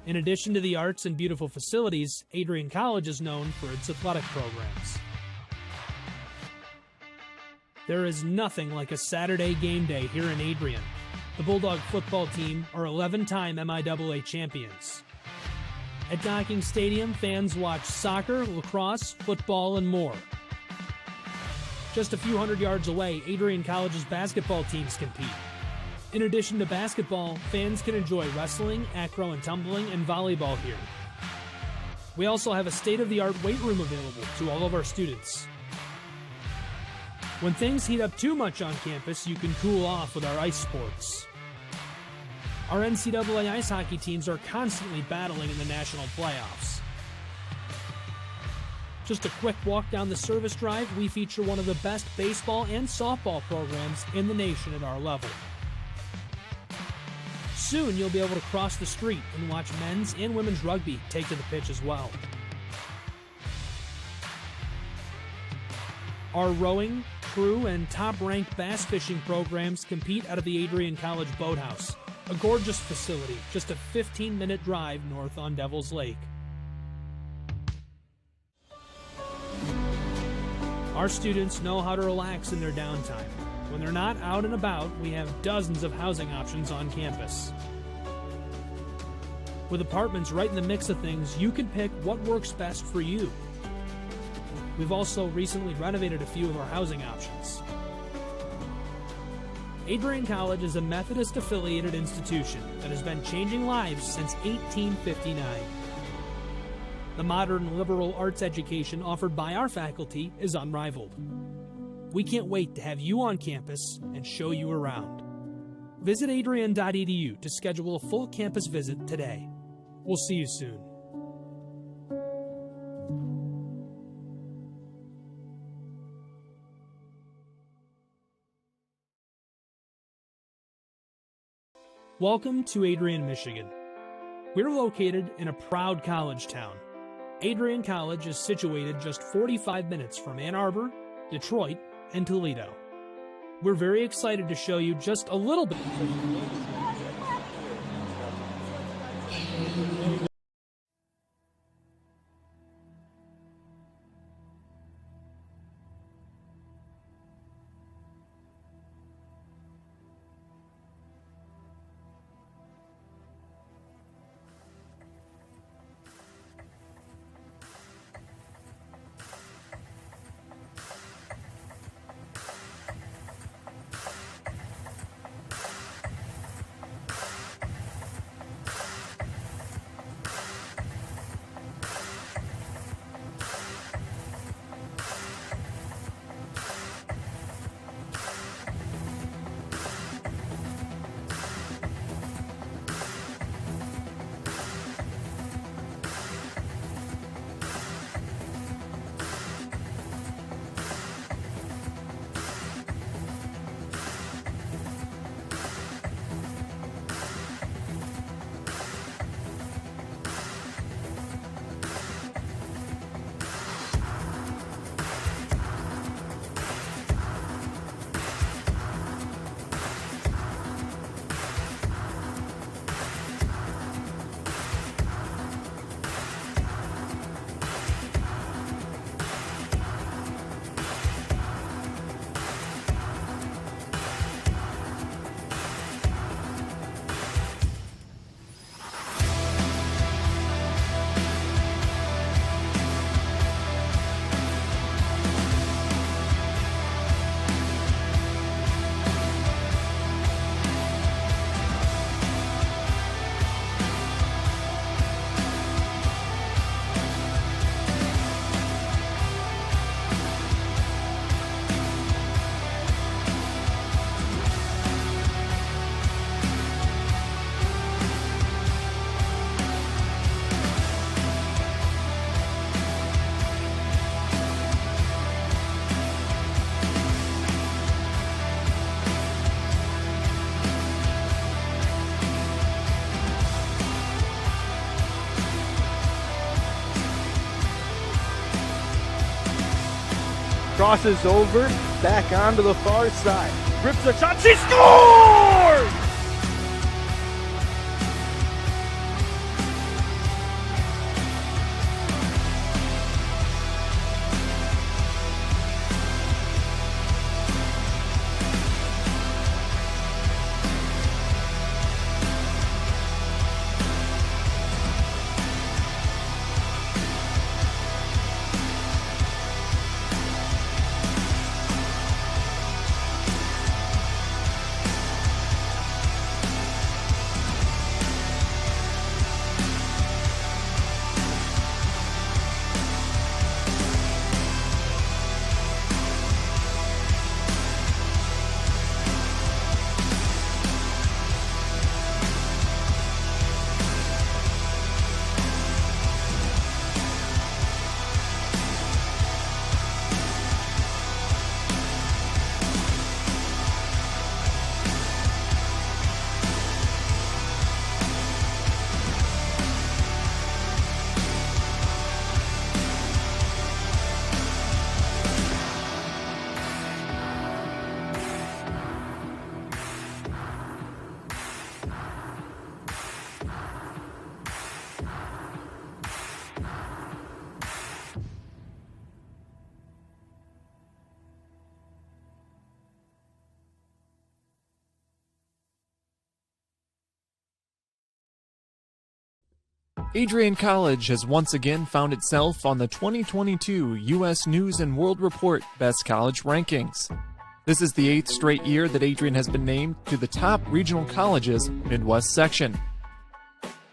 In addition to the arts and beautiful facilities, Adrian College is known for its athletic programs. There is nothing like a Saturday game day here in Adrian. The Bulldog football team are 11-time MIAA champions. At Docking Stadium, fans watch soccer, lacrosse, football, and more. Just a few hundred yards away, Adrian College's basketball teams compete. In addition to basketball, fans can enjoy wrestling, acro and tumbling, and volleyball here. We also have a state-of-the-art weight room available to all of our students. When things heat up too much on campus, you can cool off with our ice sports. Our NCAA ice hockey teams are constantly battling in the national playoffs. Just a quick walk down the service drive, we feature one of the best baseball and softball programs in the nation at our level. Soon you'll be able to cross the street and watch men's and women's rugby take to the pitch as well. Our rowing, crew, and top-ranked bass fishing programs compete out of the Adrian College Boathouse, a gorgeous facility just a 15-minute drive north on Devil's Lake. Our students know how to relax in their downtime. When they're not out and about, we have dozens of housing options on campus. With apartments right in the mix of things, you can pick what works best for you. We've also recently renovated a few of our housing options. Adrian College is a Methodist-affiliated institution that has been changing lives since 1859. The modern liberal arts education offered by our faculty is unrivaled. We can't wait to have you on campus and show you around. Visit adrian.edu to schedule a full campus visit today. We'll see you soon. Welcome to Adrian, Michigan. We're located in a proud college town. Adrian College is situated just 45 minutes from Ann Arbor, Detroit, and Toledo. We're very excited to show you just a little bit. Crosses over, back onto the far side. Rips a shot, she scores! Adrian College has once again found itself on the 2022 U.S. News and World Report Best College Rankings. This is the 8th straight year that Adrian has been named to the top regional colleges Midwest section.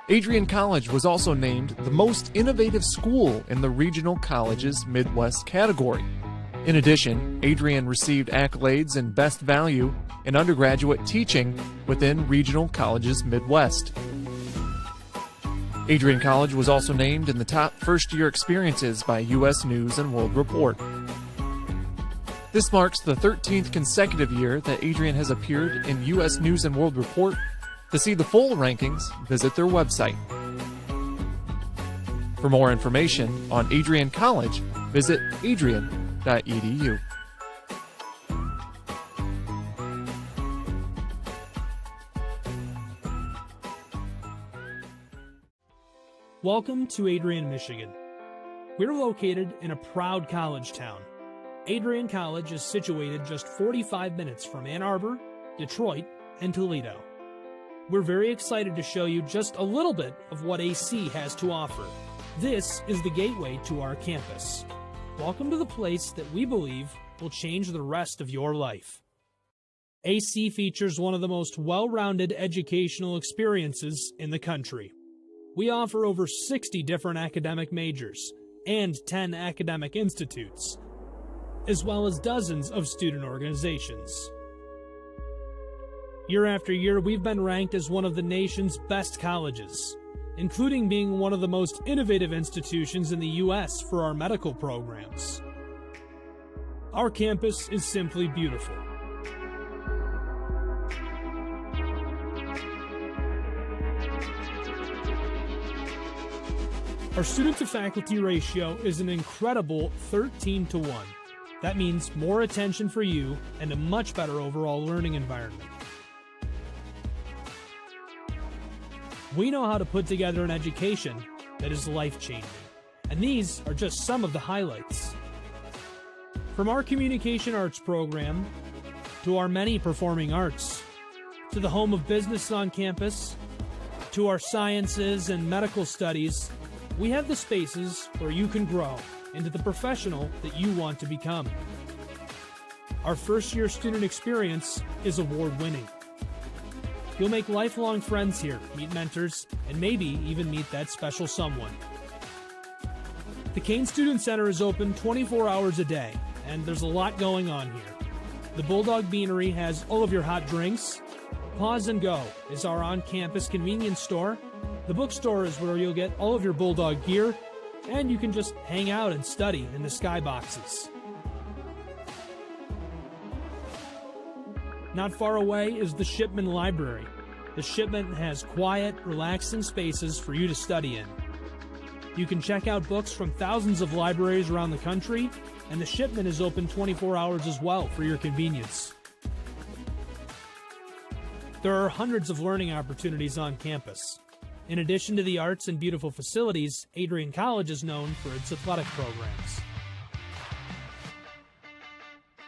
Adrian College was also named the most innovative school in the regional colleges Midwest category. In addition, Adrian received accolades in Best Value in undergraduate teaching within regional colleges Midwest. Adrian College was also named in the top first-year experiences by U.S. News and World Report. This marks the 13th consecutive year that Adrian has appeared in U.S. News and World Report. To see the full rankings, visit their website. For more information on Adrian College, visit adrian.edu. Welcome to Adrian, Michigan. We're located in a proud college town. Adrian College is situated just 45 minutes from Ann Arbor, Detroit, and Toledo. We're very excited to show you just a little bit of what AC has to offer. This is the gateway to our campus. Welcome to the place that we believe will change the rest of your life. AC features one of the most well-rounded educational experiences in the country. We offer over 60 different academic majors and 10 academic institutes, as well as dozens of student organizations. Year after year, we've been ranked as one of the nation's best colleges, including being one of the most innovative institutions in the U.S. for our medical programs. Our campus is simply beautiful. Our student-to-faculty ratio is an incredible 13-to-1. That means more attention for you and a much better overall learning environment. We know how to put together an education that is life-changing, and these are just some of the highlights. From our communication arts program, to our many performing arts, to the home of business on campus, to our sciences and medical studies, we have the spaces where you can grow into the professional that you want to become. Our first-year student experience is award-winning. You'll make lifelong friends here, meet mentors, and maybe even meet that special someone. The Kane Student Center is open 24 hours a day, and there's a lot going on here. The Bulldog Beanery has all of your hot drinks. Pause and Go is our on-campus convenience store. The bookstore is where you'll get all of your Bulldog gear, and you can just hang out and study in the skyboxes. Not far away is the Shipman Library. The Shipman has quiet, relaxing spaces for you to study in. You can check out books from thousands of libraries around the country, and the Shipman is open 24 hours as well for your convenience. There are hundreds of learning opportunities on campus. In addition to the arts and beautiful facilities, Adrian College is known for its athletic programs.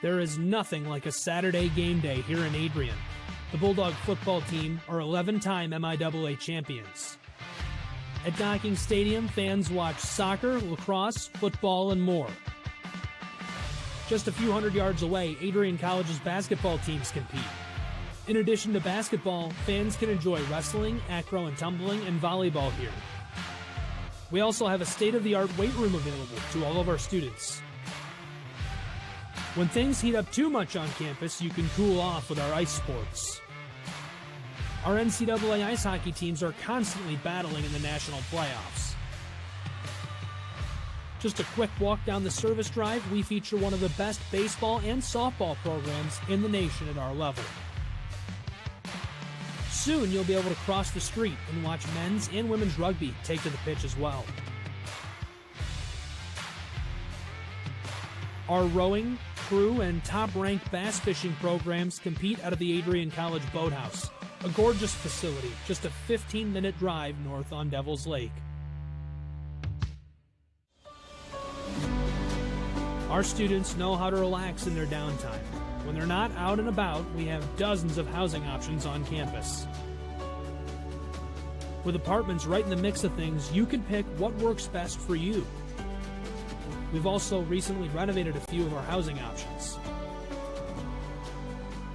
There is nothing like a Saturday game day here in Adrian. The Bulldog football team are 11-time MIAA champions. At Docking Stadium, fans watch soccer, lacrosse, football, and more. Just a few hundred yards away, Adrian College's basketball teams compete. In addition to basketball, fans can enjoy wrestling, acro and tumbling, and volleyball here. We also have a state-of-the-art weight room available to all of our students. When things heat up too much on campus, you can cool off with our ice sports. Our NCAA ice hockey teams are constantly battling in the national playoffs. Just a quick walk down the service drive, we feature one of the best baseball and softball programs in the nation at our level. Soon you'll be able to cross the street and watch men's and women's rugby take to the pitch as well. Our rowing, crew, and top-ranked bass fishing programs compete out of the Adrian College Boathouse, a gorgeous facility just a 15-minute drive north on Devil's Lake. Our students know how to relax in their downtime. When they're not out and about, we have dozens of housing options on campus. With apartments right in the mix of things, you can pick what works best for you. We've also recently renovated a few of our housing options.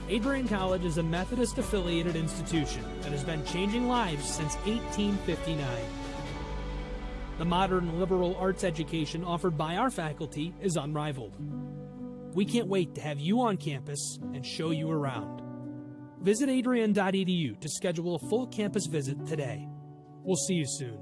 Adrian College is a Methodist-affiliated institution that has been changing lives since 1859. The modern liberal arts education offered by our faculty is unrivaled. We can't wait to have you on campus and show you around. Visit adrian.edu to schedule a full campus visit today. We'll see you soon.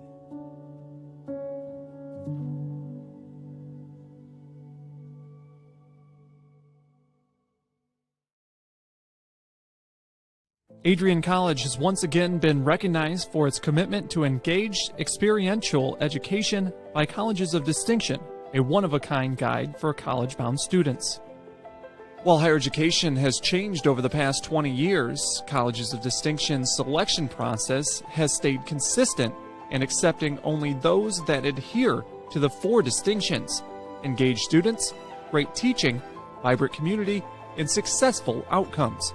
Adrian College has once again been recognized for its commitment to engaged, experiential education by Colleges of Distinction, a one-of-a-kind guide for college-bound students. While higher education has changed over the past 20 years, Colleges of Distinction's selection process has stayed consistent in accepting only those that adhere to the 4 distinctions: engaged students, great teaching, vibrant community, and successful outcomes.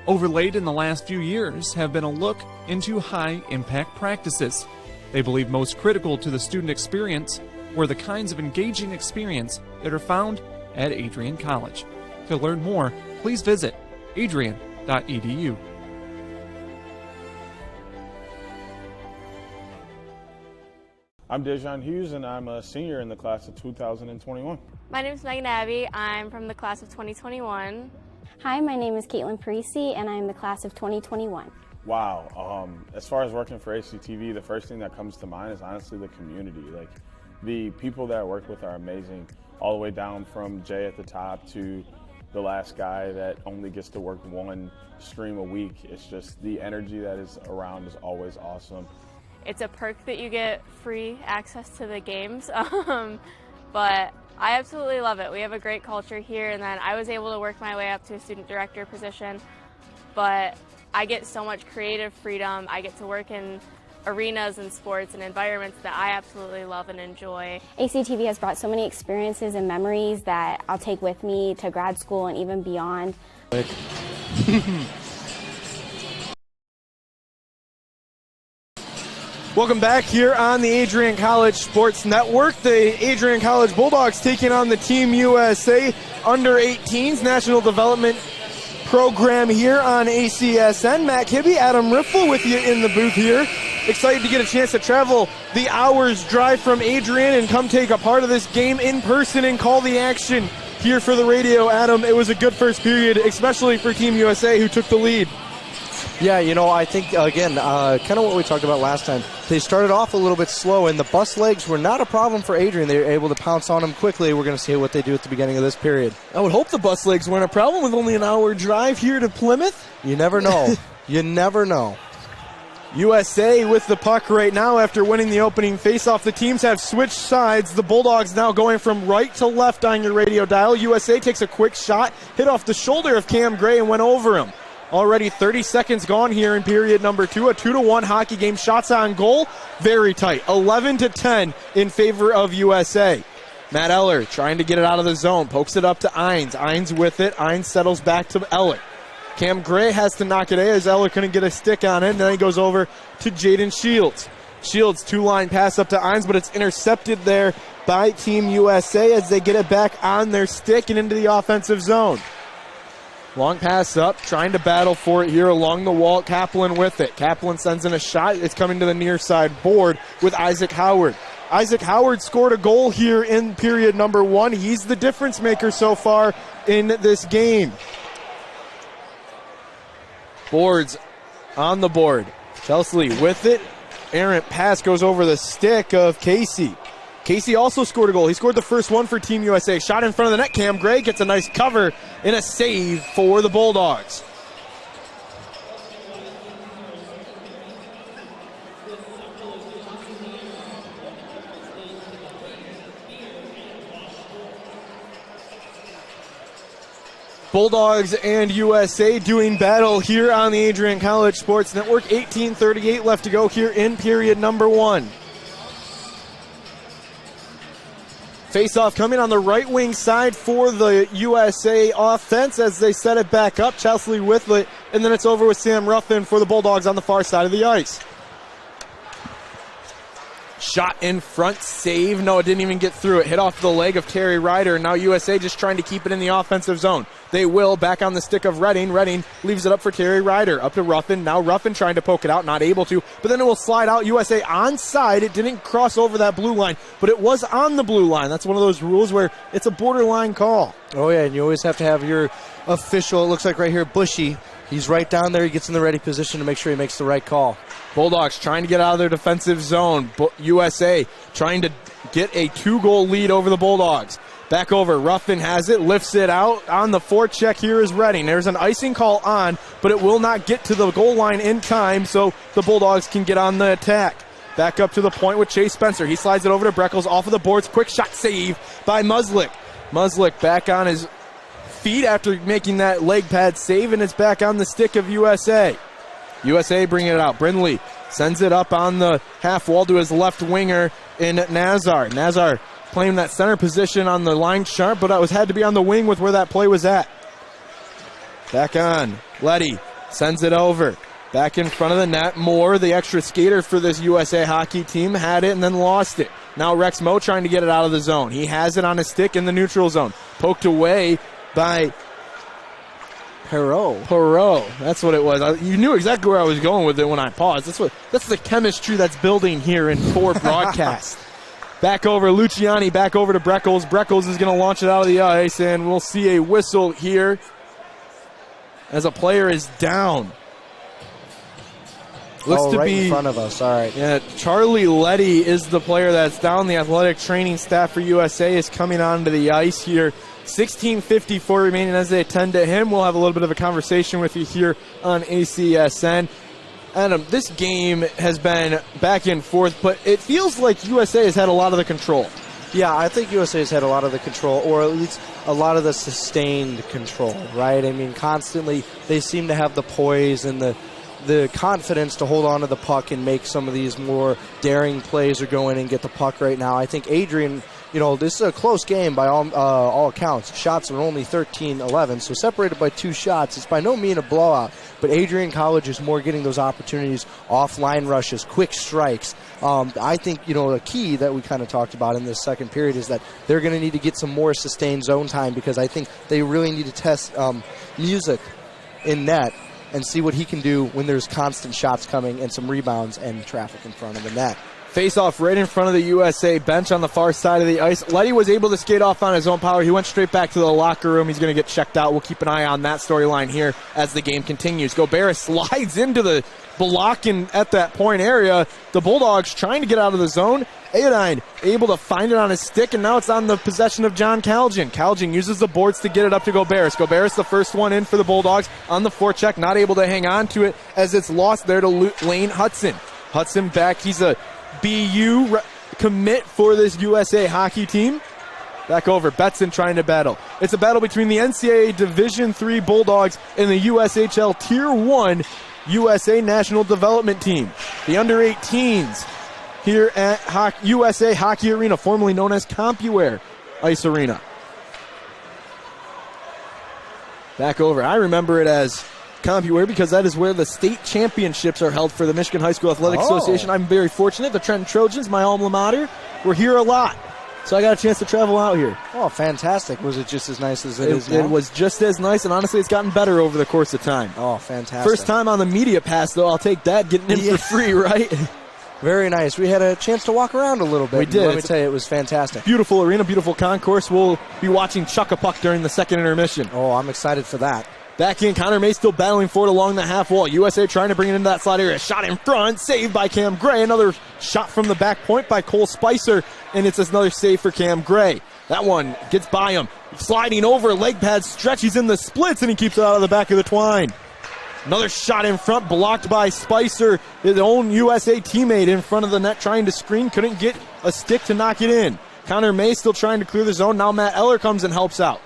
Overlaid in the last few years have been a look into high-impact practices. They believe most critical to the student experience were the kinds of engaging experience that are found at Adrian College. To learn more, please visit adrian.edu. I'm Dejan Hughes, and I'm a senior in the class of 2021. My name is Megan Abbey. I'm from the class of 2021. Hi, my name is Caitlin Parisi, and I'm the class of 2021. Wow. As far as working for HCTV, the first thing that comes to mind is honestly the community. Like, the people that I work with are amazing, all the way down from Jay at the top to the last guy that only gets to work 1 stream a week. It's just the energy that is around is always awesome. It's a perk that you get free access to the games, but I absolutely love it. We have a great culture here, and then I was able to work my way up to a student director position, but I get so much creative freedom. I get to work in arenas and sports and environments that I absolutely love and enjoy. ACTV has brought so many experiences and memories that I'll take with me to grad school and even beyond. Welcome back here on the Adrian College Sports Network. The Adrian College Bulldogs taking on the Team USA Under-18s National Development Program here on ACSN. Matt Kibbe, Adam Riffle with you in the booth here. Excited to get a chance to travel the hour's drive from Adrian and come take a part of this game in person and call the action here for the radio. Adam, it was a good first period, especially for Team USA, who took the lead. Yeah, you know, I think, again, kind of what we talked about last time. They started off a little bit slow, and the bus legs were not a problem for Adrian. They were able to pounce on them quickly. We're going to see what they do at the beginning of this period. I would hope the bus legs weren't a problem with only an hour drive here to Plymouth. You never know. You never know. USA with the puck right now after winning the opening faceoff. The teams have switched sides. The Bulldogs now going from right to left on your radio dial. USA takes a quick shot, hit off the shoulder of Cam Gray and went over him. Already 30 seconds gone here in period number 2. A 2-1 hockey game. Shots on goal, very tight. 11-10 in favor of USA. Matt Eller trying to get it out of the zone. Pokes it up to Ines. Ines with it. Ines settles back to Eller. Cam Gray has to knock it in as Eller couldn't get a stick on it. And then he goes over to Jaden Shields. Shields, 2-line pass up to Ines, but it's intercepted there by Team USA as they get it back on their stick and into the offensive zone. Long pass up, trying to battle for it here along the wall. Kaplan with it. Kaplan sends in a shot. It's coming to the near side board with Isaac Howard. Isaac Howard scored a goal here in period number 1. He's the difference maker so far in this game. Boards on the board. Chesley with it. Errant pass goes over the stick of Casey. Casey also scored a goal. He scored the first one for Team USA. Shot in front of the net. Cam Gray gets a nice cover and a save for the Bulldogs. Bulldogs and USA doing battle here on the Adrian College Sports Network. 18:38 left to go here in period number 1. Face-off coming on the right wing side for the USA offense as they set it back up. Chesley with it, and then it's over with Sam Ruffin for the Bulldogs on the far side of the ice. Shot in front, save. No, it didn't even get through. It hit off the leg of Terry Ryder, and now USA just trying to keep it in the offensive zone. They will, back on the stick of Redding. Redding leaves it up for Terry Ryder. Up to Ruffin. Now Ruffin trying to poke it out, not able to. But then it will slide out. USA onside. It didn't cross over that blue line, but it was on the blue line. That's one of those rules where it's a borderline call. Oh, yeah, and you always have to have your official, it looks like right here, Bushy. He's right down there. He gets in the ready position to make sure he makes the right call. Bulldogs trying to get out of their defensive zone. USA trying to get a 2-goal lead over the Bulldogs. Back over. Ruffin has it, lifts it out. On the forecheck here is Redding. There's an icing call on, but it will not get to the goal line in time, so the Bulldogs can get on the attack. Back up to the point with Chase Spencer. He slides it over to Breckles off of the boards. Quick shot save by Muslick. Muslick back on his feet after making that leg pad save, and it's back on the stick of USA. USA bringing it out. Brindley sends it up on the half wall to his left winger in Nazar. Nazar playing that center position on the line sharp, but it had to be on the wing with where that play was at. Back on. Letty sends it over. Back in front of the net. Moore, the extra skater for this USA hockey team, had it and then lost it. Now Rex Moe trying to get it out of the zone. He has it on his stick in the neutral zone. Poked away by Perot. That's what it was. You knew exactly where I was going with it when I paused. That's the chemistry that's building here in 4 broadcast. Back over Luciani, back over to Breckles. Breckles is going to launch it out of the ice, and we'll see a whistle here as a player is down. Looks to right be in front of us. All right. Yeah, Charlie Letty is the player that's down. The athletic training staff for USA is coming onto the ice here. 16:54 remaining as they attend to him. We'll have a little bit of a conversation with you here on ACSN. Adam, this game has been back and forth, but it feels like USA has had a lot of the control. Yeah, I think USA has had a lot of the control, or at least a lot of the sustained control, right? I mean, constantly they seem to have the poise and the confidence to hold on to the puck and make some of these more daring plays or go in and get the puck right now. I think Adrian, this is a close game by all accounts. Shots are only 13-11, so separated by 2 shots. It's by no means a blowout, but Adrian College is more getting those opportunities, off-line rushes, quick strikes. I think, the key that we kind of talked about in this second period is that they're going to need to get some more sustained zone time, because I think they really need to test Music in net and see what he can do when there's constant shots coming and some rebounds and traffic in front of the net. Face-off right in front of the USA bench on the far side of the ice. Letty was able to skate off on his own power. He went straight back to the locker room. He's going to get checked out. We'll keep an eye on that storyline here as the game continues. Gobert slides into the block at that point area. The Bulldogs trying to get out of the zone. Adine able to find it on his stick, and now it's on the possession of John Calgin. Calgin uses the boards to get it up to Gobert. Gobert's the first one in for the Bulldogs on the forecheck, not able to hang on to it as it's lost there to Lane Hudson. Hudson back. He's a BU commit for this USA hockey team. Back over. Betson trying to battle. It's a battle between the NCAA Division III Bulldogs and the USHL Tier 1 USA National Development Team. The under-18s here at USA Hockey Arena, formerly known as CompuWare Ice Arena. Back over. I remember it as CompuWare because that is where the state championships are held for the Michigan High School Athletic Association. I'm very fortunate. The Trenton Trojans, my alma mater, were here a lot. So I got a chance to travel out here. Oh, fantastic. Was it just as nice as it is now? It was just as nice, and honestly, it's gotten better over the course of time. Oh, fantastic. First time on the media pass, though. I'll take that, getting in for free, right? Very nice. We had a chance to walk around a little bit. We did. Let me tell you, it was fantastic. Beautiful arena, beautiful concourse. We'll be watching Chuck a Puck during the second intermission. Oh, I'm excited for that. Back in, Connor May still battling for it along the half wall. USA trying to bring it into that slot area. Shot in front, saved by Cam Gray. Another shot from the back point by Cole Spicer, and it's another save for Cam Gray. That one gets by him. Sliding over, leg pad stretch. He's in the splits, and he keeps it out of the back of the twine. Another shot in front, blocked by Spicer, his own USA teammate in front of the net trying to screen. Couldn't get a stick to knock it in. Connor May still trying to clear the zone. Now Matt Eller comes and helps out.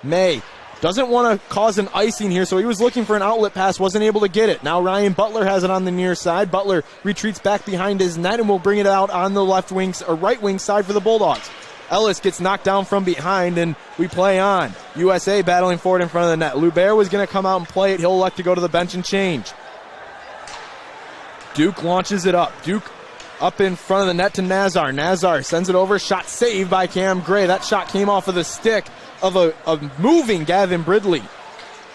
May doesn't want to cause an icing here, so he was looking for an outlet pass, wasn't able to get it. Now Ryan Butler has it on the near side. Butler retreats back behind his net and will bring it out on the left wing or right wing side for the Bulldogs. Ellis gets knocked down from behind, and we play on. USA battling for it in front of the net. Lubert was going to come out and play it. He'll elect to go to the bench and change. Duke launches it up. Duke Up in front of the net to Nazar. Nazar sends it over. Shot saved by Cam Gray. That shot came off of the stick of a moving Gavin Bridley.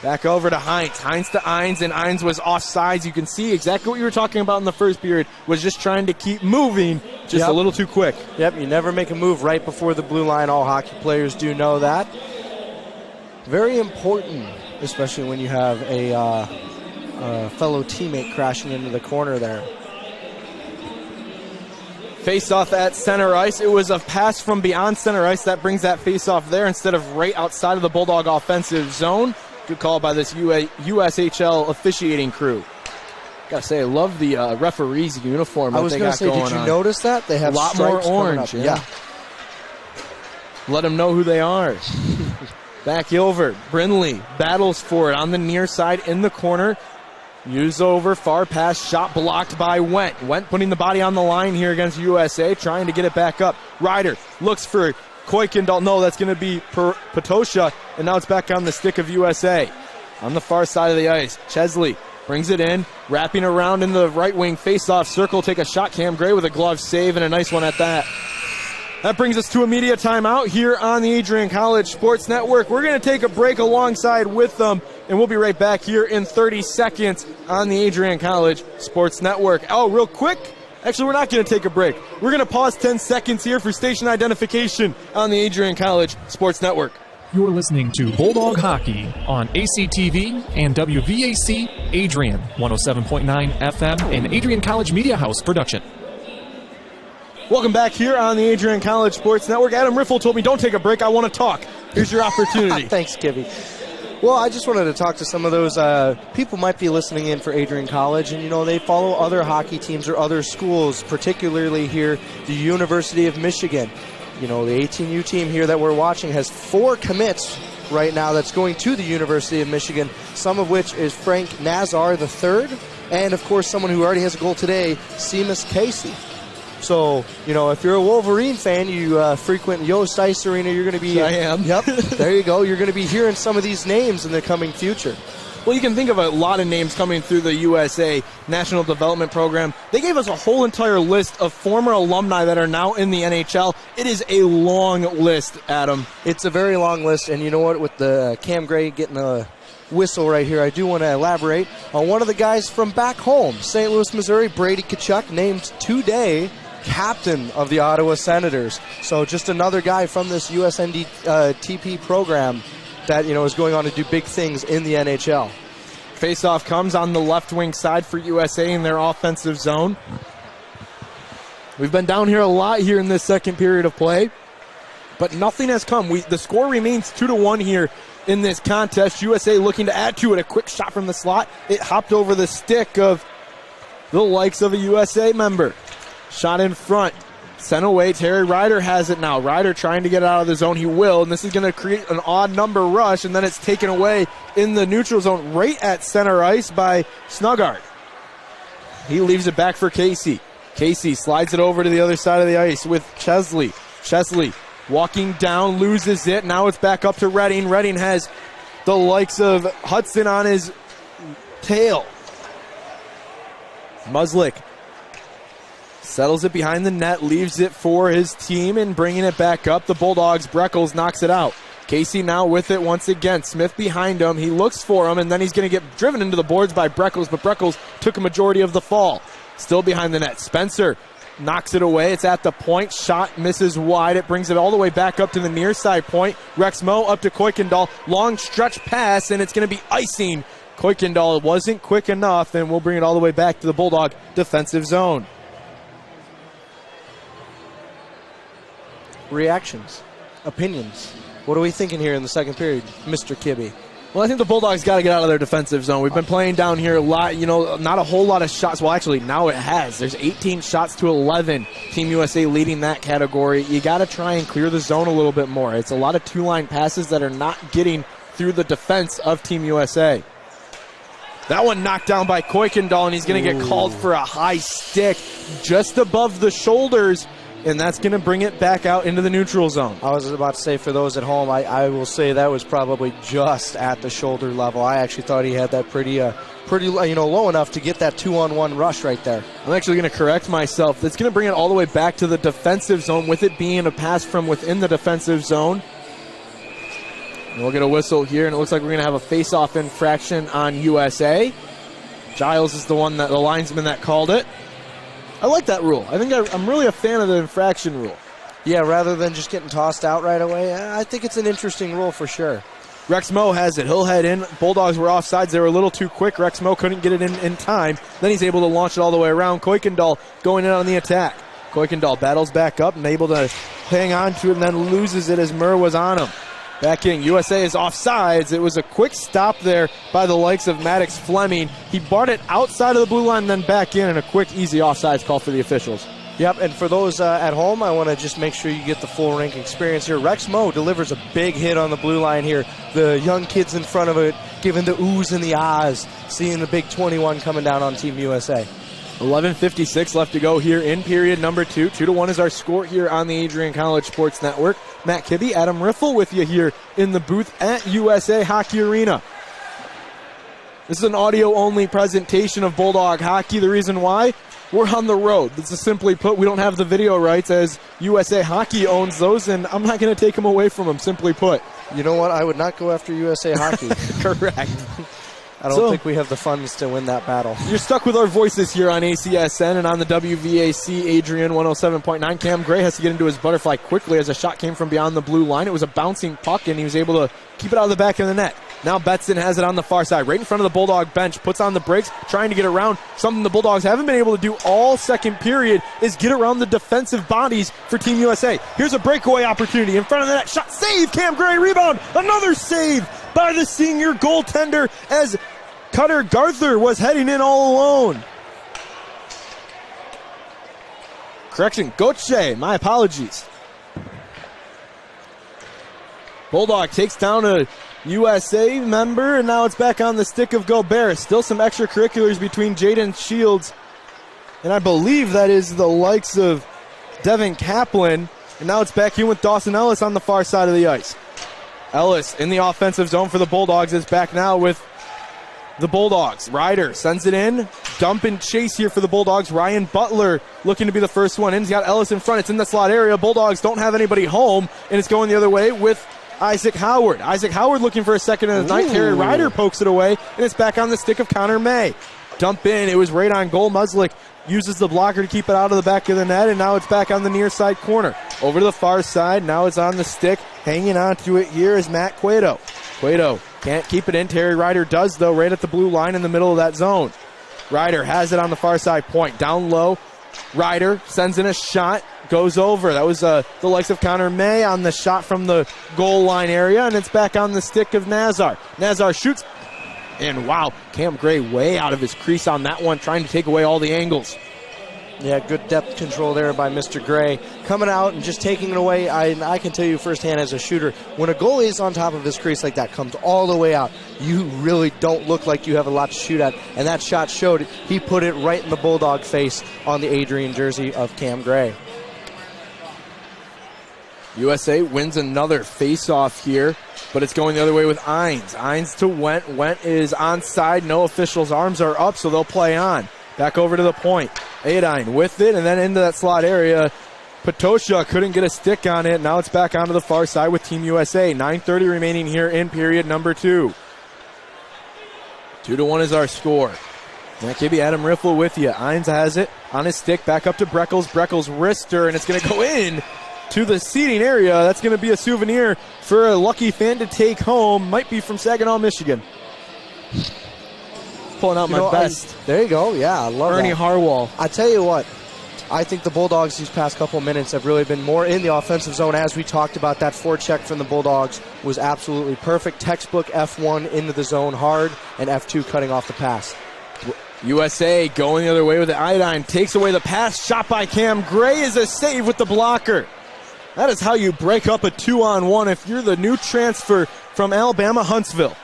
Back over to Hines. Hines to Ines, and Ines was offsides. You can see exactly what you were talking about in the first period, was just trying to keep moving just a little too quick. Yep, you never make a move right before the blue line. All hockey players do know that. Very important, especially when you have a fellow teammate crashing into the corner there. Face-off at center ice. It was a pass from beyond center ice that brings that face-off there instead of right outside of the Bulldog offensive zone. Good call by this USHL officiating crew. Gotta say, I love the referee's uniform. I was going to say, did you notice that? They have a lot more orange. Yeah. Let them know who they are. Back over. Brindley battles for it on the near side in the corner. Use over, far pass, shot blocked by Went. Went putting the body on the line here against USA, trying to get it back up. Ryder looks for Kuykendall. No, that's going to be Patosha, and now it's back on the stick of USA. On the far side of the ice, Chesley brings it in, wrapping around in the right wing face-off circle. Take a shot, Cam Gray with a glove save, and a nice one at that. That brings us to a media timeout here on the Adrian College Sports Network. We're going to take a break alongside with them, and we'll be right back here in 30 seconds on the Adrian College Sports Network. Oh, real quick. Actually, we're not going to take a break. We're going to pause 10 seconds here for station identification on the Adrian College Sports Network. You're listening to Bulldog Hockey on ACTV and WVAC Adrian 107.9 FM and Adrian College Media House production. Welcome back here on the Adrian College Sports Network. Adam Riffle told me, don't take a break, I want to talk. Here's your opportunity. Thanks, Kibby. Well, I just wanted to talk to some of those people might be listening in for Adrian College, and, you know, they follow other hockey teams or other schools, particularly here, the University of Michigan. You know, the 18U team here that we're watching has 4 commits right now that's going to the University of Michigan, some of which is Frank Nazar III, and, of course, someone who already has a goal today, Seamus Casey. So, you know, if you're a Wolverine fan, you frequent Yost Ice Arena, you're going to be... I am. Yep, there you go. You're going to be hearing some of these names in the coming future. Well, you can think of a lot of names coming through the USA National Development Program. They gave us a whole entire list of former alumni that are now in the NHL. It is a long list, Adam. It's a very long list, and you know what? With the Cam Gray getting a whistle right here, I do want to elaborate on one of the guys from back home, St. Louis, Missouri, Brady Tkachuk, named today captain of the Ottawa Senators. So just another guy from this USNDP program that, you know, is going on to do big things in the NHL. Faceoff comes on the left wing side for USA in their offensive zone. We've been down here a lot here in this second period of play, but nothing has come. The score remains 2-1 here in this contest. USA looking to add to it. A quick shot from the slot. It hopped over the stick of the likes of a USA member. Shot in front, sent away. Terry Ryder has it now. Ryder trying to get out of the zone. He will, and this is going to create an odd number rush, and then it's taken away in the neutral zone right at center ice by Snugart. He leaves it back for Casey. Casey slides it over to the other side of the ice with Chesley. Chesley walking down, loses it. Now it's back up to Redding. Redding has the likes of Hudson on his tail. Muslik settles it behind the net, leaves it for his team, and bringing it back up. The Bulldogs, Breckles knocks it out. Casey now with it once again. Smith behind him. He looks for him, and then he's going to get driven into the boards by Breckles, but Breckles took a majority of the fall. Still behind the net. Spencer knocks it away. It's at the point. Shot misses wide. It brings it all the way back up to the near side point. Rex Moe up to Kuykendall. Long stretch pass, and it's going to be icing. Kuykendall wasn't quick enough, and we'll bring it all the way back to the Bulldog defensive zone. Reactions, opinions. What are we thinking here in the second period, Mr. Kibby? Well, I think the Bulldogs got to get out of their defensive zone. We've been playing down here a lot, you know, not a whole lot of shots. Well, actually, now it has. There's 18 shots to 11. Team USA leading that category. You got to try and clear the zone a little bit more. It's a lot of two-line passes that are not getting through the defense of Team USA. That one knocked down by Kuykendall, and he's going to get called for a high stick just above the shoulders and that's going to bring it back out into the neutral zone. I was about to say, for those at home, I will say that was probably just at the shoulder level. I actually thought he had that pretty low enough to get that 2-on-1 rush right there. I'm actually going to correct myself. That's going to bring it all the way back to the defensive zone, with it being a pass from within the defensive zone. And we'll get a whistle here, and it looks like we're going to have a face-off infraction on USA. Giles is the linesman that called it. I like that rule. I think I'm really a fan of the infraction rule. Yeah, rather than just getting tossed out right away, I think it's an interesting rule for sure. Rex Moe has it. He'll head in. Bulldogs were offsides. They were a little too quick. Rex Moe couldn't get it in time. Then he's able to launch it all the way around. Kuykendall going in on the attack. Kuykendall battles back up and able to hang on to it, and then loses it as Murr was on him. Back in. USA is offsides. It was a quick stop there by the likes of Maddox Fleming. He brought it outside of the blue line, then back in, and a quick, easy offsides call for the officials. Yep, and for those at home, I want to just make sure you get the full rink experience here. Rex Moe delivers a big hit on the blue line here. The young kids in front of it giving the oohs and the ahs, seeing the big 21 coming down on Team USA. 11:56 left to go here in period number 2. 2-1 is our score here on the Adrian College Sports Network. Matt Kibbe, Adam Riffle with you here in the booth at USA Hockey Arena. This is an audio-only presentation of Bulldog hockey. The reason why? We're on the road. This is simply put, we don't have the video rights as USA Hockey owns those, and I'm not going to take them away from them, simply put. You know what? I would not go after USA Hockey. Correct. I don't think we have the funds to win that battle. You're stuck with our voices here on ACSN and on the WVAC Adrian 107.9. Cam Gray has to get into his butterfly quickly as a shot came from beyond the blue line. It was a bouncing puck, and he was able to keep it out of the back of the net. Now Betson has it on the far side, right in front of the Bulldog bench, puts on the brakes, trying to get around. Something the Bulldogs haven't been able to do all second period is get around the defensive bodies for Team USA. Here's a breakaway opportunity in front of the net. Shot, save, Cam Gray, rebound. Another save by the senior goaltender as Cutter Garther was heading in all alone. Correction, Gauthier, my apologies. Bulldog takes down a USA member, and now it's back on the stick of Gobert. Still some extracurriculars between Jaden Shields, and I believe that is the likes of Devin Kaplan. And now it's back in with Dawson Ellis on the far side of the ice. Ellis in the offensive zone for the Bulldogs is back now with the Bulldogs. Ryder sends it in. Dump and chase here for the Bulldogs. Ryan Butler looking to be the first one in. He's got Ellis in front. It's in the slot area. Bulldogs don't have anybody home, and it's going the other way with Isaac Howard. Isaac Howard looking for a second in the night. Terry Ryder pokes it away, and it's back on the stick of Connor May. Dump in. It was right on goal. Muslick uses the blocker to keep it out of the back of the net, and now it's back on the near side corner. Over to the far side. Now it's on the stick. Hanging on to it here is Matt Cueto. Cueto can't keep it in. Terry Ryder does, though, right at the blue line in the middle of that zone. Ryder has it on the far side point. Down low. Ryder sends in a shot. Goes over. That was the likes of Connor May on the shot from the goal line area, and it's back on the stick of Nazar. Nazar shoots. And wow, Cam Gray way out of his crease on that one, trying to take away all the angles. Yeah, good depth control there by Mr. Gray. Coming out and just taking it away. I can tell you firsthand as a shooter, when a goalie is on top of his crease like that, comes all the way out, you really don't look like you have a lot to shoot at. And that shot showed it. He put it right in the Bulldog face on the Adrian jersey of Cam Gray. USA wins another face-off here, but it's going the other way with Ainz. Ainz to Went. Went is onside. No officials' arms are up, so they'll play on. Back over to the point. Adine with it, and then into that slot area. Patosha couldn't get a stick on it. Now it's back onto the far side with Team USA. 9:30 remaining here in period number 2. 2-1 is our score. That could be Adam Riffle with you. Ainz has it on his stick. Back up to Breckles. Breckles wrister, and it's going to go in to the seating area. That's going to be a souvenir for a lucky fan to take home. Might be from Saginaw, Michigan. Pulling out my best. There you go. Yeah, I love Ernie that. Harwell. I tell you what, I think the Bulldogs these past couple of minutes have really been more in the offensive zone. As we talked about, that forecheck from the Bulldogs was absolutely perfect. Textbook F1 into the zone hard, and F2 cutting off the pass. USA going the other way with the Iodine. Takes away the pass. Shot by Cam Gray is a save with the blocker. That is how you break up a 2-on-1 if you're the new transfer from Alabama, Huntsville.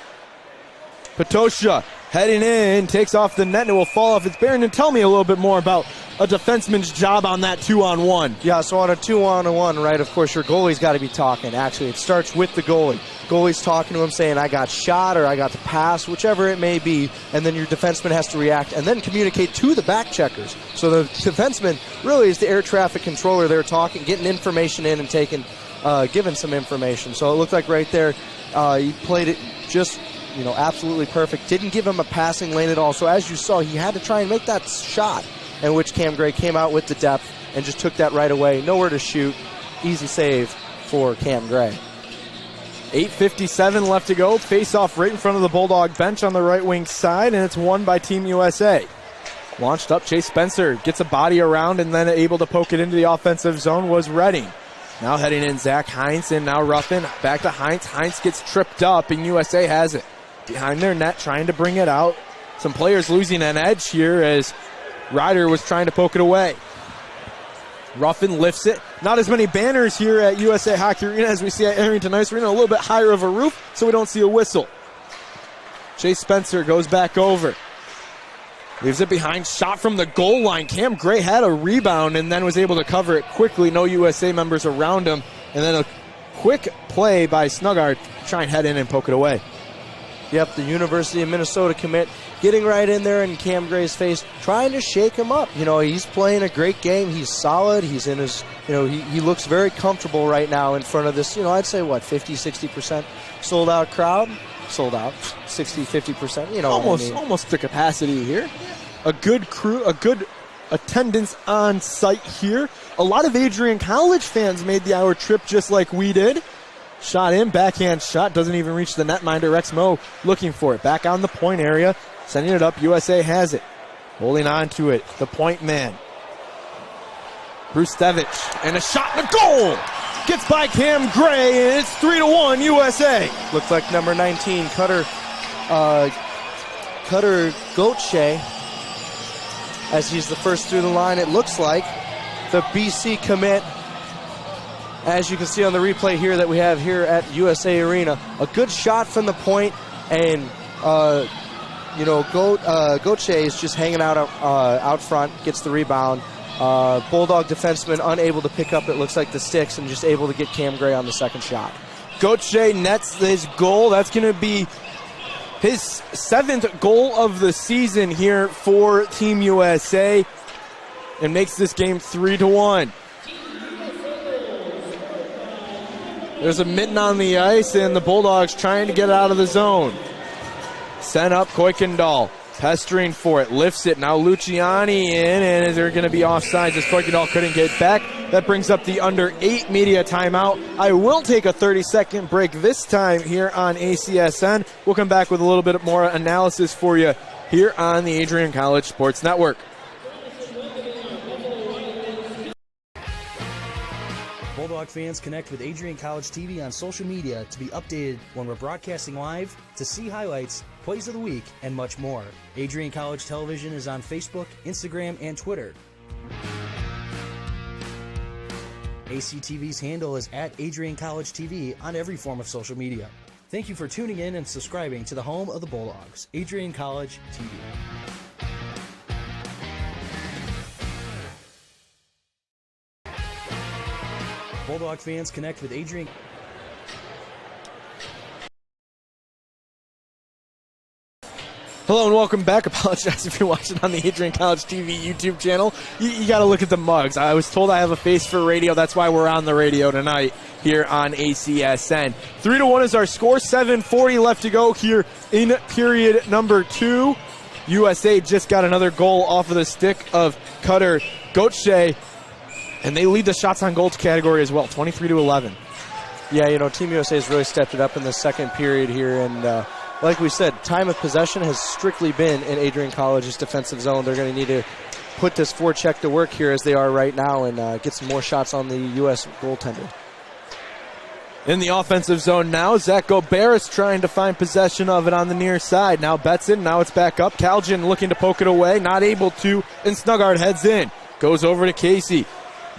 Patosha heading in, takes off the net, and it will fall off its bearing. And tell me a little bit more about a defenseman's job on that 2-on-1. Yeah, so on a 2-on-1, right, of course, your goalie's got to be talking. Actually, it starts with the goalie. Goalie's talking to him saying, I got shot or I got the pass, whichever it may be, and then your defenseman has to react and then communicate to the back checkers. So the defenseman really is the air traffic controller. They're talking, getting information in and taking, giving some information. So it looked like right there, he played it just, absolutely perfect. Didn't give him a passing lane at all. So as you saw, he had to try and make that shot, in which Cam Gray came out with the depth and just took that right away. Nowhere to shoot. Easy save for Cam Gray. 8:57 left to go. Face off right in front of the Bulldog bench on the right wing side, and it's won by Team USA. Launched up, Chase Spencer gets a body around and then able to poke it into the offensive zone was Redding. Now heading in, Zach Heinz, and now Ruffin. Back to Heinz. Heinz gets tripped up, and USA has it. Behind their net, trying to bring it out. Some players losing an edge here as Ryder was trying to poke it away. Ruffin lifts it. Not as many banners here at USA Hockey Arena as we see at Arrington Ice Arena. A little bit higher of a roof, so we don't see a whistle. Chase Spencer goes back over. Leaves it behind. Shot from the goal line. Cam Gray had a rebound and then was able to cover it quickly. No USA members around him. And then a quick play by Snugart to try and head in and poke it away. Yep, the University of Minnesota commit getting right in there in Cam Gray's face, trying to shake him up. He's playing a great game. He's solid. He's in his, he looks very comfortable right now in front of this, I'd say, 50-60% sold out crowd? Sold out, 60-50%, Almost the capacity here. A good crew, a good attendance on site here. A lot of Adrian College fans made the hour trip just like we did. Shot in, backhand shot, doesn't even reach the netminder. Rex Moe looking for it. Back on the point area, sending it up. USA has it. Holding on to it, the point man. Bruce Stevich, and a shot and a goal! Gets by Cam Gray, and it's 3-1 USA. Looks like number 19, Cutter Gauthier, as he's the first through the line, it looks like. The BC commit, as you can see on the replay here that we have here at USA Arena. A good shot from the point, and Gauthier is just hanging out front, gets the rebound. Bulldog defenseman unable to pick up, it looks like, the sticks, and just able to get Cam Gray on the second shot. Gauthier nets his goal. That's going to be his 7th goal of the season here for Team USA, and makes this game 3-1. There's a mitten on the ice, and the Bulldogs trying to get out of the zone. Sent up, Kuykendall pestering for it, lifts it. Now Luciani in, and they're going to be offsides as Kuykendall couldn't get back. That brings up the under 8 media timeout. I will take a 30-second break this time here on ACSN. We'll come back with a little bit more analysis for you here on the Adrian College Sports Network. Bulldog fans, connect with Adrian College TV on social media to be updated when we're broadcasting live, to see highlights, plays of the week, and much more. Adrian College Television is on Facebook, Instagram, and Twitter. ACTV's handle is at Adrian College TV on every form of social media. Thank you for tuning in and subscribing to the home of the Bulldogs, Adrian College TV. Bulldog fans, connect with Adrian. Hello and welcome back. Apologize if you're watching on the Adrian College TV YouTube channel. You got to look at the mugs. I was told I have a face for radio. That's why we're on the radio tonight here on ACSN. 3-1 is our score. 7:40 left to go here in period number 2. USA just got another goal off of the stick of Cutter Gauthier, and they lead the shots on goals category as well, 23-11. Yeah, Team USA has really stepped it up in the second period here, and like we said, time of possession has strictly been in Adrian College's defensive zone. They're going to need to put this forecheck to work here as they are right now and get some more shots on the U.S. goaltender. In the offensive zone now, Zach Gobert is trying to find possession of it on the near side. Now Betson, now it's back up. Kaljan looking to poke it away, not able to, and Snugart heads in. Goes over to Casey.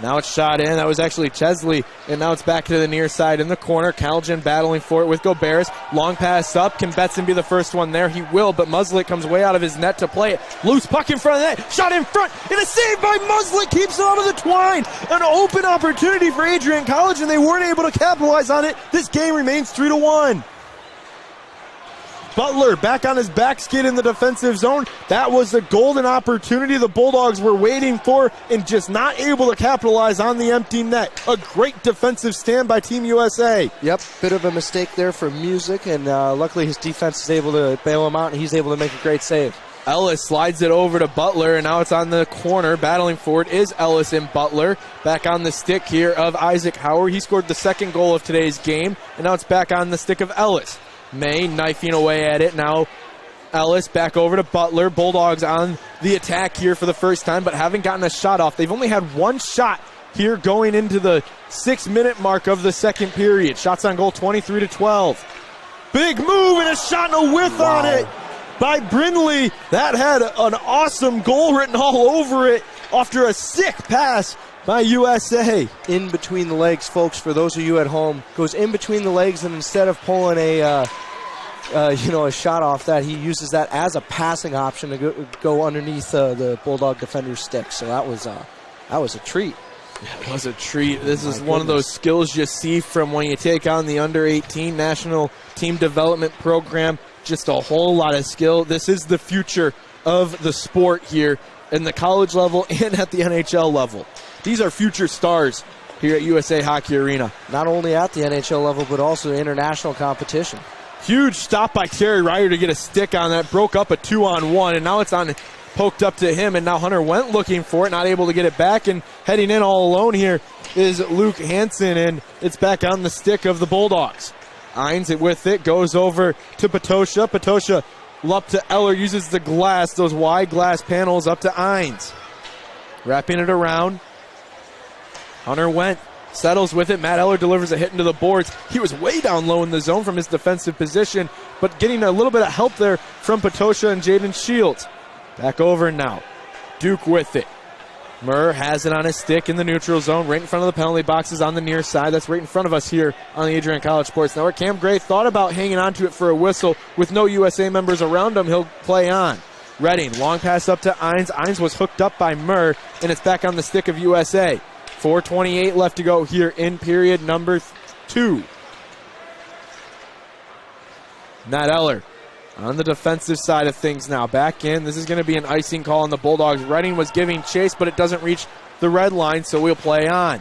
Now it's shot in. That was actually Chesley. And now it's back to the near side in the corner. Calgin battling for it with Goberes. Long pass up. Can Betson be the first one there? He will, but Muslick comes way out of his net to play it. Loose puck in front of the net. Shot in front. And a save by Muslick. Keeps it out of the twine. An open opportunity for Adrian College, and they weren't able to capitalize on it. This game remains 3-1. Butler back on his back skid in the defensive zone. That was the golden opportunity the Bulldogs were waiting for and just not able to capitalize on the empty net. A great defensive stand by Team USA. Yep, bit of a mistake there for Music, and luckily his defense is able to bail him out, and he's able to make a great save. Ellis slides it over to Butler, and now it's on the corner. Battling for it is Ellis and Butler. Back on the stick here of Isaac Howard. He scored the second goal of today's game, and now it's back on the stick of Ellis. May knifing away at it. Now Ellis back over to Butler. Bulldogs on the attack here for the first time, but haven't gotten a shot off. They've only had one shot here going into the 6-minute mark of the second period. Shots on goal 23-12. Big move and a shot and a whiff on it by Brindley. That had an awesome goal written all over it after a sick pass by USA. In between the legs, folks, for those of you at home, goes in between the legs, and instead of pulling a shot off that, he uses that as a passing option to go underneath the Bulldog defender's stick. So that was a treat. It was a treat. This is one of those skills you see from when you take on the under-18 national team development program. Just a whole lot of skill. This is the future of the sport here in the college level and at the NHL level. These are future stars here at USA Hockey Arena. Not only at the NHL level, but also international competition. Huge stop by Terry Ryder to get a stick on that. Broke up a 2-on-1, and now it's on poked up to him, and now Hunter went looking for it, not able to get it back, and heading in all alone here is Luke Hansen, and it's back on the stick of the Bulldogs. Hines with it, goes over to Patosha. Patosha up to Eller, uses the glass, those wide glass panels up to Hines. Wrapping it around. Hunter went, settles with it. Matt Eller delivers a hit into the boards. He was way down low in the zone from his defensive position, but getting a little bit of help there from Patosha and Jaden Shields. Back over now. Duke with it. Murr has it on his stick in the neutral zone, right in front of the penalty boxes on the near side. That's right in front of us here on the Adrian College Sports Network. Cam Gray thought about hanging on to it for a whistle. With no USA members around him, he'll play on. Redding, long pass up to Hines. Hines was hooked up by Murr, and it's back on the stick of USA. 4:28 left to go here in period number 2. Matt Eller on the defensive side of things now. Back in. This is going to be an icing call on the Bulldogs. Redding was giving chase, but it doesn't reach the red line, so we'll play on.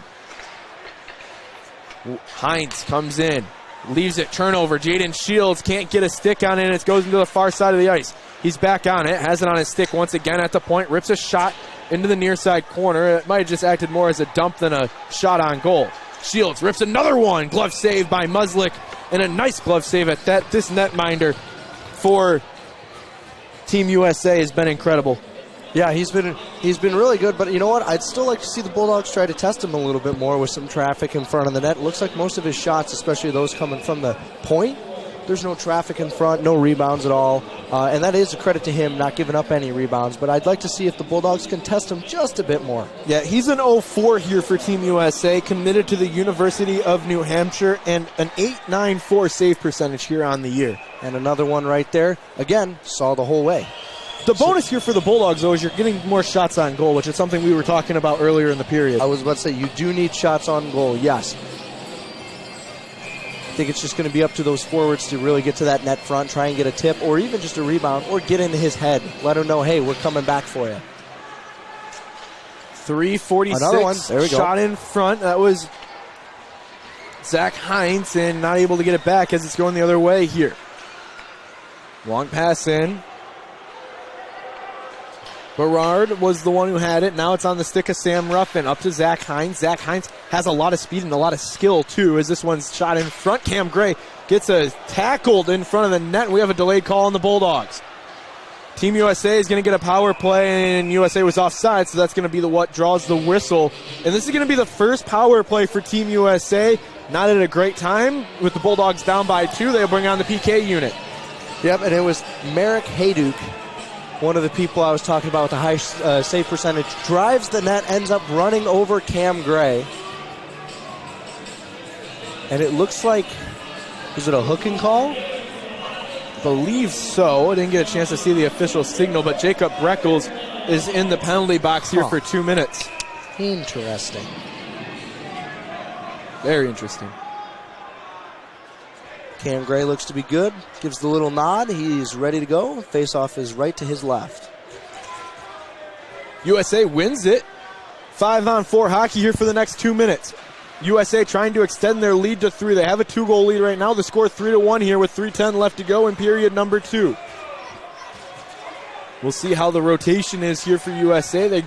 Hines comes in. Leaves it. Turnover. Jaden Shields can't get a stick on it, and it goes into the far side of the ice. He's back on it. Has it on his stick once again at the point. Rips a shot into the near side corner. It might have just acted more as a dump than a shot on goal. Shields rips another one. Glove save by Muslick, and a nice glove save at that. This netminder for Team USA has been incredible. Yeah, he's been really good, but you know what? I'd still like to see the Bulldogs try to test him a little bit more with some traffic in front of the net. It looks like most of his shots, especially those coming from the point, there's no traffic in front, no rebounds at all, and that is a credit to him, not giving up any rebounds, but I'd like to see if the Bulldogs can test him just a bit more. Yeah, he's an 0-4 here for Team USA, committed to the University of New Hampshire, and an .894 save percentage here on the year. And another one right there, again, saw the whole way. The bonus here for the Bulldogs, though, is you're getting more shots on goal, which is something we were talking about earlier in the period. I was about to say, you do need shots on goal, yes. I think it's just going to be up to those forwards to really get to that net front, try and get a tip, or even just a rebound, or get into his head. Let him know, hey, we're coming back for you. 3:46. Another one. There we go. Shot in front. That was Zach Hines, and not able to get it back as it's going the other way here. Long pass in. Berard was the one who had it. Now it's on the stick of Sam Ruffin. Up to Zach Hines. Zach Hines has a lot of speed and a lot of skill, too, as this one's shot in front. Cam Gray gets tackled in front of the net. We have a delayed call on the Bulldogs. Team USA is going to get a power play, and USA was offside, so that's going to be what draws the whistle. And this is going to be the first power play for Team USA. Not at a great time. With the Bulldogs down by 2, they'll bring on the PK unit. Yep, and it was Merrick Hayduk one of the people I was talking about with the high save percentage, drives the net, ends up running over Cam Gray. And it looks like, is it a hooking call? Believe so. I didn't get a chance to see the official signal, but Jacob Breckles is in the penalty box here for 2 minutes. Interesting. Very interesting. Cam Gray looks to be good. Gives the little nod. He's ready to go. Face-off is right to his left. USA wins it. 5-on-4 hockey here for the next 2 minutes. USA trying to extend their lead to 3. They have a 2-goal lead right now. The score 3-1 here with 3:10 left to go in period number 2. We'll see how the rotation is here for USA.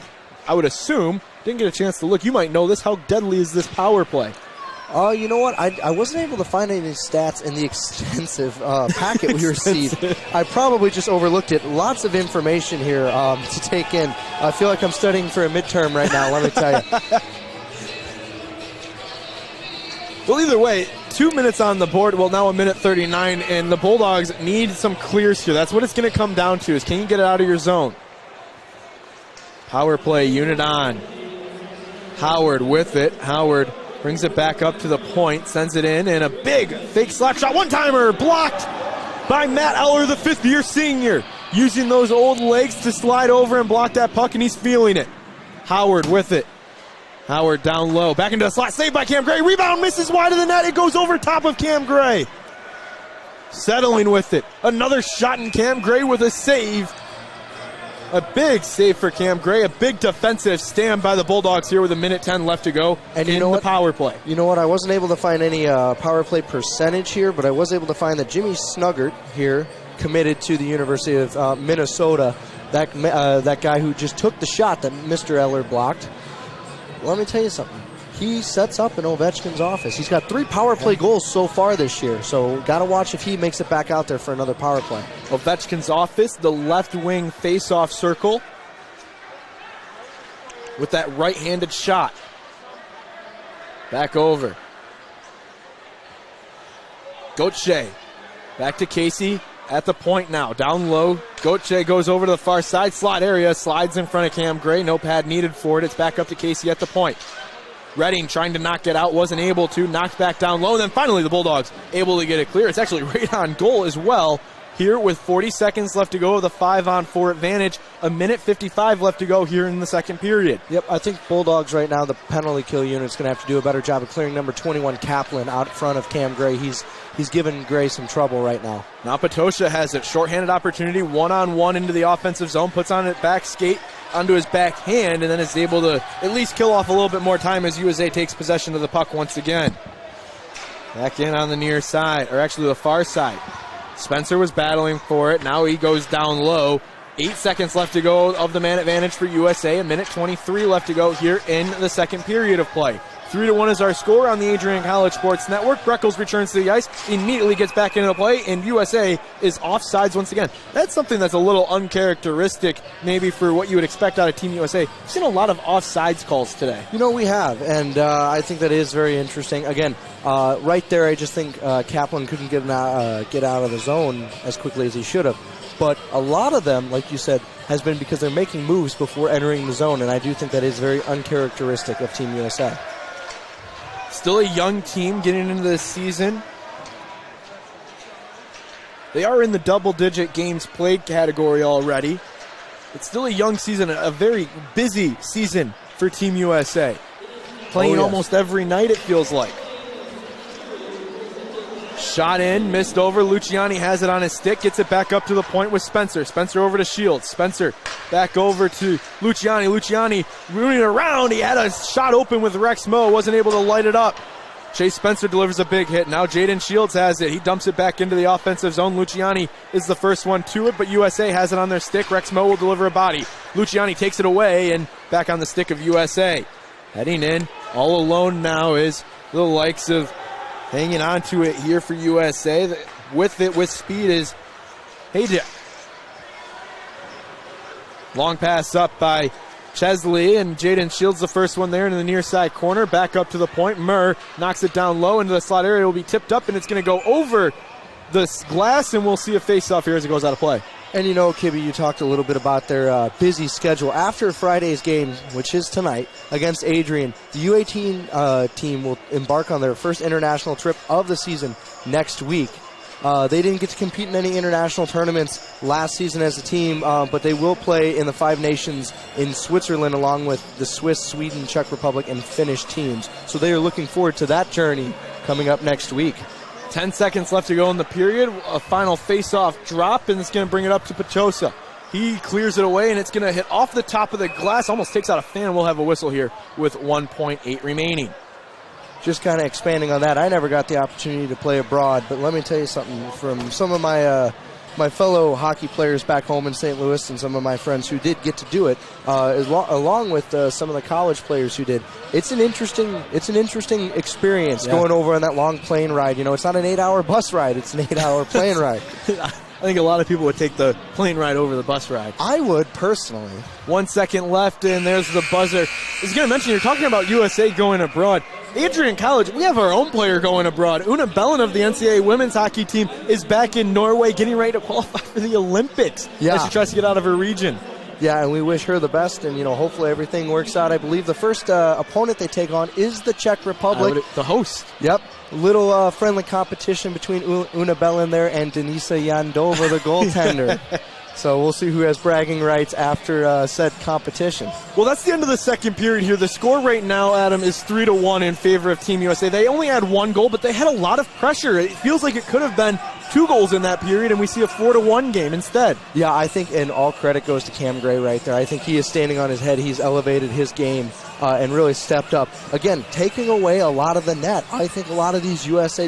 I would assume, didn't get a chance to look. You might know this. How deadly is this power play? You know what? I wasn't able to find any stats in the extensive packet we received. I probably just overlooked it. Lots of information here to take in. I feel like I'm studying for a midterm right now, let me tell you. Well, either way, 2 minutes on the board. Well, now 1:39, and the Bulldogs need some clears here. That's what it's going to come down to, is can you get it out of your zone? Power play, unit on. Howard with it. Howard brings it back up to the point, sends it in, and a big fake slap shot. One-timer blocked by Matt Eller, the fifth-year senior, using those old legs to slide over and block that puck, and he's feeling it. Howard with it. Howard down low, back into the slot, saved by Cam Gray. Rebound misses wide of the net. It goes over top of Cam Gray. Settling with it. Another shot, and Cam Gray with a save. A big save for Cam Gray. A big defensive stand by the Bulldogs here with 1:10 left to go and in the power play. You know what? I wasn't able to find any power play percentage here, but I was able to find that Jimmy Snuggert here committed to the University of Minnesota. That guy who just took the shot that Mr. Eller blocked. Let me tell you something. He sets up in Ovechkin's office. He's got 3 power play goals so far this year, so got to watch if he makes it back out there for another power play. Ovechkin's office, the left wing face-off circle with that right-handed shot. Back over. Gauthier back to Casey at the point now. Down low. Gauthier goes over to the far side slot area. Slides in front of Cam Gray. No pad needed for it. It's back up to Casey at the point. Redding trying to knock it out. Wasn't able to. Knocked back down low. And then finally the Bulldogs able to get it clear. It's actually right on goal as well. Here with 40 seconds left to go with a 5-on-4 advantage. 1:55 left to go here in the second period. Yep, I think Bulldogs right now, the penalty kill unit's going to have to do a better job of clearing number 21 Kaplan out front of Cam Gray. He's giving Gray some trouble right now. Now Patosha has it. Shorthanded opportunity, one-on-one into the offensive zone. Puts on it back skate onto his backhand, and then is able to at least kill off a little bit more time as USA takes possession of the puck once again. Back in on the near side, or actually the far side. Spencer was battling for it. Now he goes down low. 8 seconds left to go of the man advantage for USA. 1:23 left to go here in the second period of play. 3-1 is our score on the Adrian College Sports Network. Breckles returns to the ice, immediately gets back into the play, and USA is offsides once again. That's something that's a little uncharacteristic maybe for what you would expect out of Team USA. We've seen a lot of offsides calls today. You know, we have, and I think that is very interesting. Again, right there, I just think Kaplan couldn't get out of the zone as quickly as he should have. But a lot of them, like you said, has been because they're making moves before entering the zone, and I do think that is very uncharacteristic of Team USA. Still a young team getting into this season. They are in the double-digit games played category already. It's still a young season, a very busy season for Team USA. Playing almost every night, it feels like. Shot in, missed over. Luciani has it on his stick, gets it back up to the point with Spencer. Spencer over to Shields. Spencer back over to Luciani. Luciani running around. He had a shot open with Rex Moe, wasn't able to light it up. Chase Spencer delivers a big hit. Now Jaden Shields has it. He dumps it back into the offensive zone. Luciani is the first one to it, but USA has it on their stick. Rex Moe will deliver a body. Luciani takes it away and back on the stick of USA. Heading in, all alone now is the likes of hanging on to it here for USA. With it, with speed, is Haydick. Long pass up by Chesley, and Jaden Shields the first one there into the near side corner. Back up to the point. Murr knocks it down low into the slot area. It will be tipped up, and it's going to go over the glass, and we'll see a face-off here as it goes out of play. And you know, Kibby, you talked a little bit about their busy schedule. After Friday's game, which is tonight, against Adrian, the U18 team will embark on their first international trip of the season next week. They didn't get to compete in any international tournaments last season as a team, but they will play in the Five Nations in Switzerland along with the Swiss, Sweden, Czech Republic, and Finnish teams. So they are looking forward to that journey coming up next week. 10 seconds left to go in the period. A final face-off drop, and it's going to bring it up to Pachosa. He clears it away, and it's going to hit off the top of the glass. Almost takes out a fan. We'll have a whistle here with 1.8 remaining. Just kind of expanding on that, I never got the opportunity to play abroad, but let me tell you something. From some of my fellow hockey players back home in St. Louis and some of my friends who did get to do it, along with some of the college players who did, it's an interesting experience going over on that long plane ride. You know, it's not an 8-hour bus ride; it's an 8-hour plane ride. I think a lot of people would take the plane ride over the bus ride. I would, personally. 1 second left, and there's the buzzer. I was going to mention, you're talking about USA going abroad. Adrian College, we have our own player going abroad. Una Bellin of the NCAA women's hockey team is back in Norway getting ready to qualify for the Olympics as she tries to get out of her region. Yeah, and we wish her the best, and, you know, hopefully everything works out. I believe the first opponent they take on is the Czech Republic. The host. Yep. Little friendly competition between Una Bellin there and Denisa Yandova, the goaltender. So we'll see who has bragging rights after said competition. Well, that's the end of the second period here. The score right now, Adam, is 3-1 in favor of Team USA. They only had one goal, but they had a lot of pressure. It feels like it could have been 2 goals in that period, and we see a 4-1 game instead. Yeah, I think, and all credit goes to Cam Gray right there. I think he is standing on his head. He's elevated his game and really stepped up. Again, taking away a lot of the net. I think a lot of these USA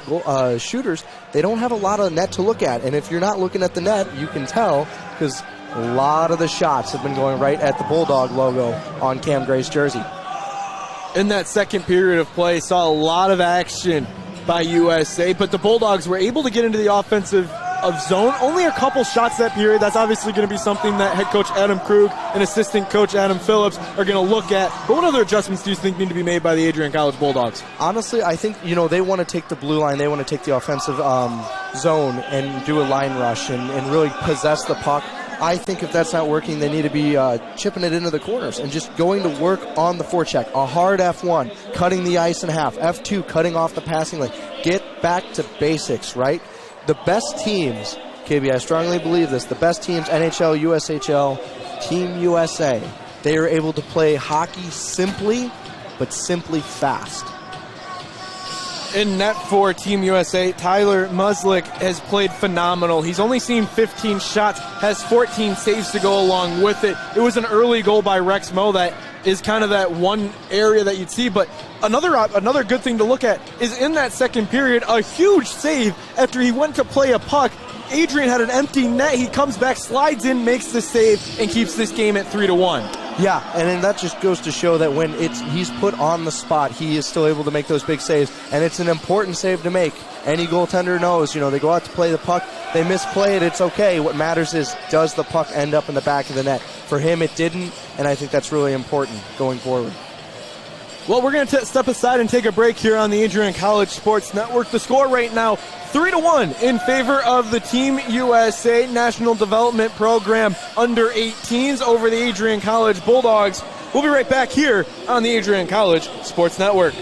shooters, they don't have a lot of net to look at. And if you're not looking at the net, you can tell because a lot of the shots have been going right at the Bulldog logo on Cam Gray's jersey. In that second period of play, saw a lot of action by USA, but the Bulldogs were able to get into the offensive zone. Only a couple shots that period. That's obviously going to be something that head coach Adam Krug and assistant coach Adam Phillips are going to look at. But what other adjustments do you think need to be made by the Adrian College Bulldogs? Honestly, I think, you know, they want to take the blue line. They want to take the offensive zone and do a line rush and really possess the puck. I think if that's not working, they need to be chipping it into the corners and just going to work on the forecheck. A hard F1, cutting the ice in half. F2, cutting off the passing lane. Get back to basics, right? The best teams, KB, I strongly believe this, the best teams, NHL, USHL, Team USA, they are able to play hockey simply, but simply fast. In net for Team USA, Tyler Muslick has played phenomenal. He's only seen 15 shots, has 14 saves to go along with it. It was an early goal by Rex Moe that is kind of that one area that you'd see. But another good thing to look at is in that second period, a huge save after he went to play a puck. Adrian had an empty net. He comes back, slides in, makes the save, and keeps this game at 3-1. Yeah, and then that just goes to show that when he's put on the spot, he is still able to make those big saves, and it's an important save to make. Any goaltender knows, you know, they go out to play the puck, they misplay it, it's okay. What matters is, does the puck end up in the back of the net? For him, it didn't, and I think that's really important going forward. Well, we're going to step aside and take a break here on the Adrian College Sports Network. The score right now, 3-1 in favor of the Team USA National Development Program under 18s over the Adrian College Bulldogs. We'll be right back here on the Adrian College Sports Network.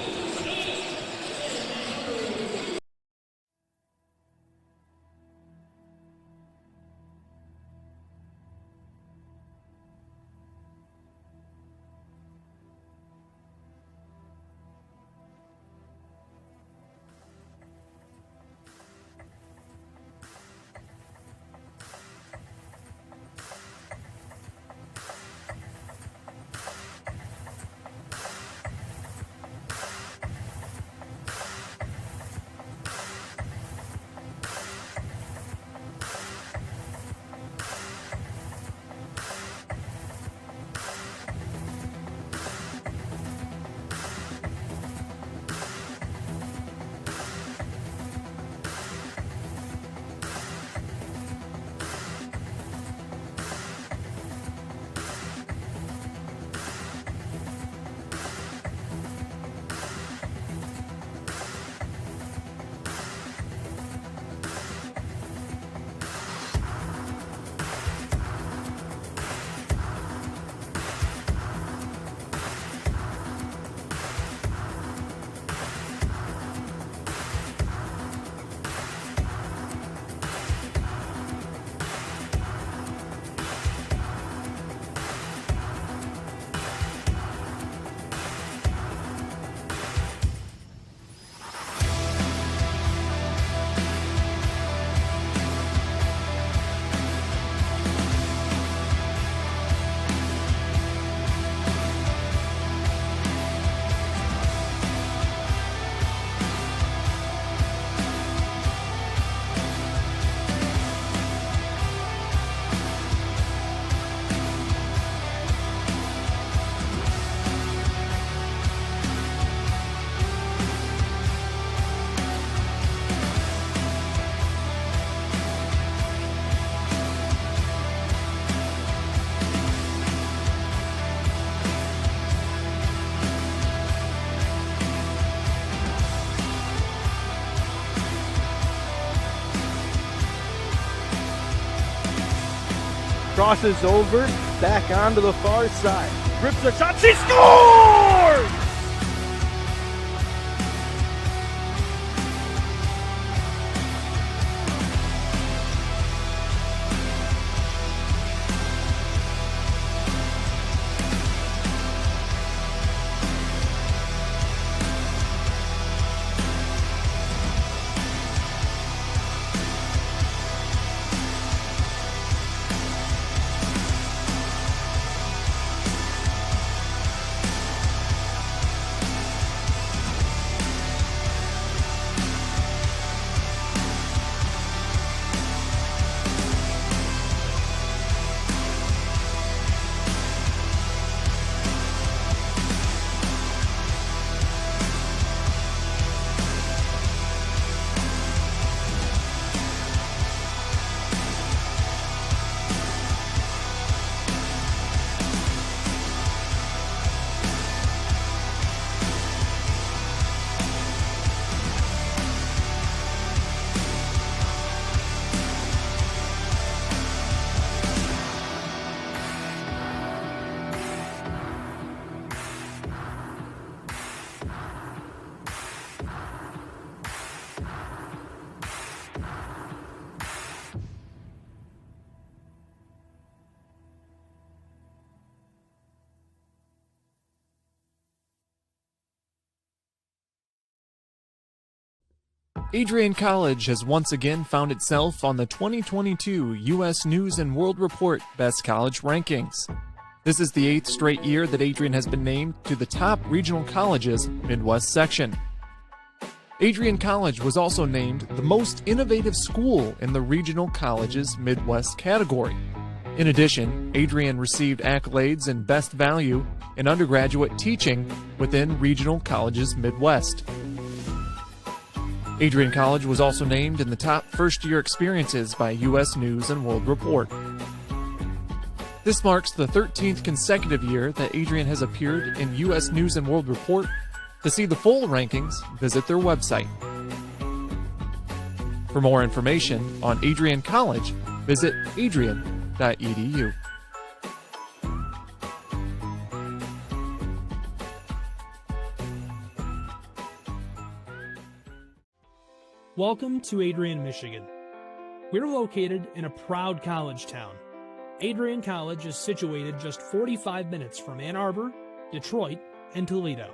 crosses over, back onto the far side. Rips a shot, she scores! Adrian College has once again found itself on the 2022 U.S. News & World Report Best College Rankings. This is the 8th straight year that Adrian has been named to the top regional colleges Midwest section. Adrian College was also named the most innovative school in the regional colleges Midwest category. In addition, Adrian received accolades in Best Value in undergraduate teaching within regional colleges Midwest. Adrian College was also named in the top first-year experiences by U.S. News & World Report. This marks the 13th consecutive year that Adrian has appeared in U.S. News & World Report. To see the full rankings, visit their website. For more information on Adrian College, visit adrian.edu. Welcome to Adrian, Michigan. We're located in a proud college town. Adrian College is situated just 45 minutes from Ann Arbor, Detroit, and Toledo.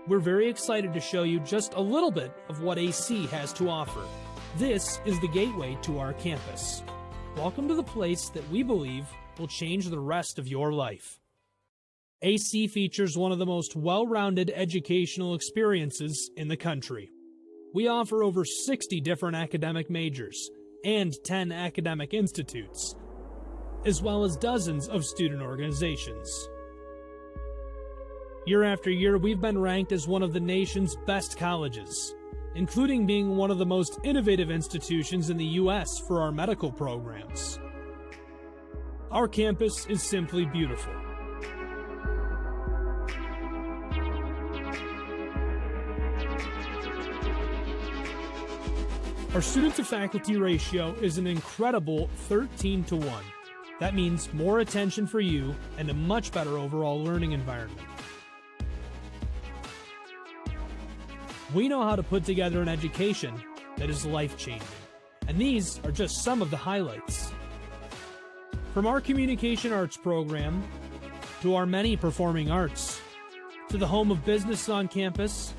We're very excited to show you just a little bit of what AC has to offer. This is the gateway to our campus. Welcome to the place that we believe will change the rest of your life. AC features one of the most well-rounded educational experiences in the country. We offer over 60 different academic majors and 10 academic institutes, as well as dozens of student organizations. Year after year, we've been ranked as one of the nation's best colleges, including being one of the most innovative institutions in the U.S. for our medical programs. Our campus is simply beautiful. Our student-to-faculty ratio is an incredible 13-to-1. That means more attention for you and a much better overall learning environment. We know how to put together an education that is life-changing, and these are just some of the highlights. From our communication arts program, to our many performing arts, to the home of business on campus,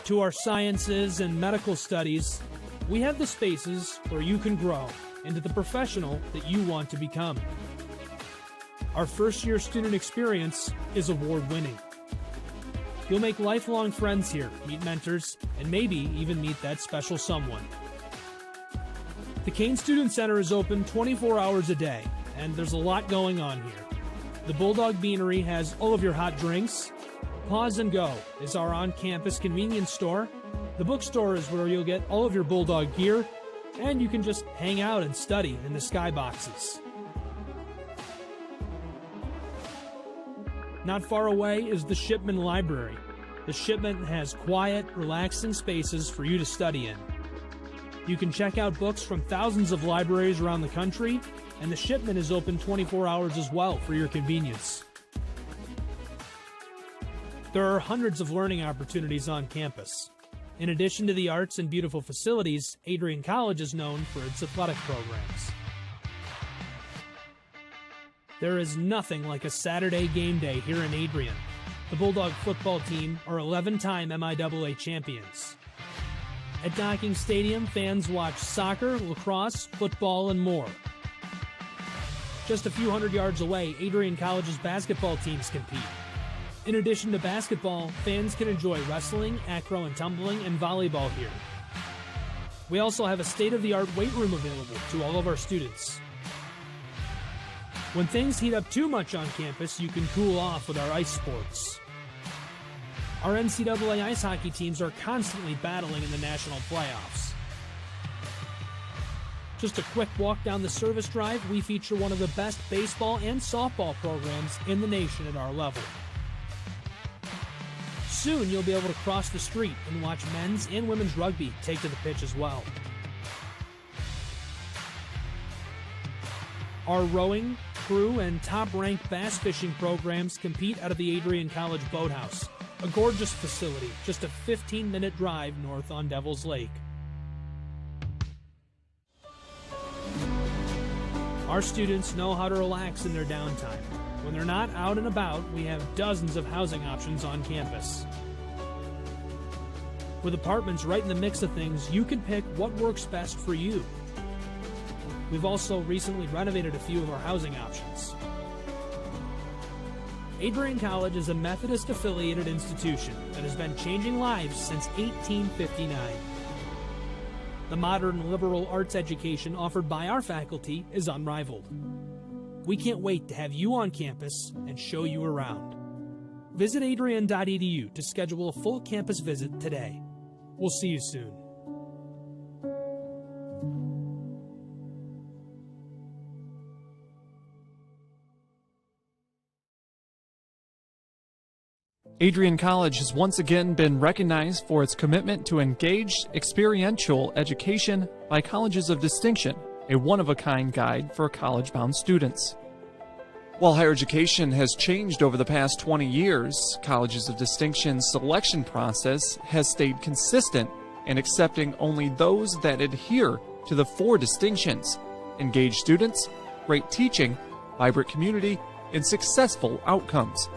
to our sciences and medical studies, we have the spaces where you can grow into the professional that you want to become. Our first-year student experience is award-winning. You'll make lifelong friends here, meet mentors, and maybe even meet that special someone. The Kane Student Center is open 24 hours a day, and there's a lot going on here. The Bulldog Beanery has all of your hot drinks. Pause and Go is our on-campus convenience store. The bookstore is where you'll get all of your Bulldog gear, and you can just hang out and study in the skyboxes. Not far away is the Shipman Library. The Shipman has quiet, relaxing spaces for you to study in. You can check out books from thousands of libraries around the country, and the shipment is open 24 hours as well for your convenience. There are hundreds of learning opportunities on campus. In addition to the arts and beautiful facilities, Adrian College is known for its athletic programs. There is nothing like a Saturday game day here in Adrian. The Bulldog football team are 11-time MIAA champions. At Docking Stadium, fans watch soccer, lacrosse, football, and more. Just a few hundred yards away, Adrian College's basketball teams compete. In addition to basketball, fans can enjoy wrestling, acro and tumbling, and volleyball here. We also have a state-of-the-art weight room available to all of our students. When things heat up too much on campus, you can cool off with our ice sports. Our NCAA ice hockey teams are constantly battling in the national playoffs. Just a quick walk down the service drive, we feature one of the best baseball and softball programs in the nation at our level. Soon you'll be able to cross the street and watch men's and women's rugby take to the pitch as well. Our rowing, crew, and top-ranked bass fishing programs compete out of the Adrian College Boathouse, a gorgeous facility just a 15-minute drive north on Devil's Lake. Our students know how to relax in their downtime. When they're not out and about, we have dozens of housing options on campus. With apartments right in the mix of things, you can pick what works best for you. We've also recently renovated a few of our housing options. Adrian College is a Methodist-affiliated institution that has been changing lives since 1859. The modern liberal arts education offered by our faculty is unrivaled. We can't wait to have you on campus and show you around. Visit adrian.edu to schedule a full campus visit today. We'll see you soon. Adrian College has once again been recognized for its commitment to engaged, experiential education by Colleges of Distinction, a one-of-a-kind guide for college-bound students. While higher education has changed over the past 20 years, Colleges of Distinction's selection process has stayed consistent in accepting only those that adhere to the 4 distinctions: engaged students, great teaching, vibrant community, and successful outcomes.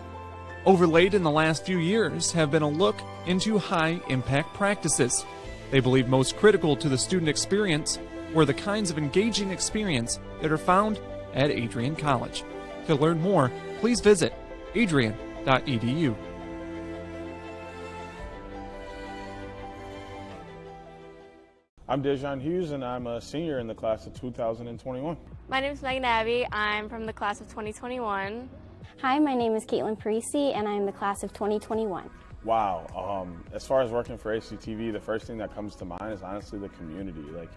Overlaid in the last few years have been a look into high-impact practices. They believe most critical to the student experience were the kinds of engaging experience that are found at Adrian College. To learn more, please visit adrian.edu. I'm Dejan Hughes, and I'm a senior in the class of 2021. My name is Megan Abbey. I'm from the class of 2021. Hi, my name is Caitlin Parisi, and I'm the class of 2021. Wow. As far as working for ACTV, the first thing that comes to mind is honestly the community. Like,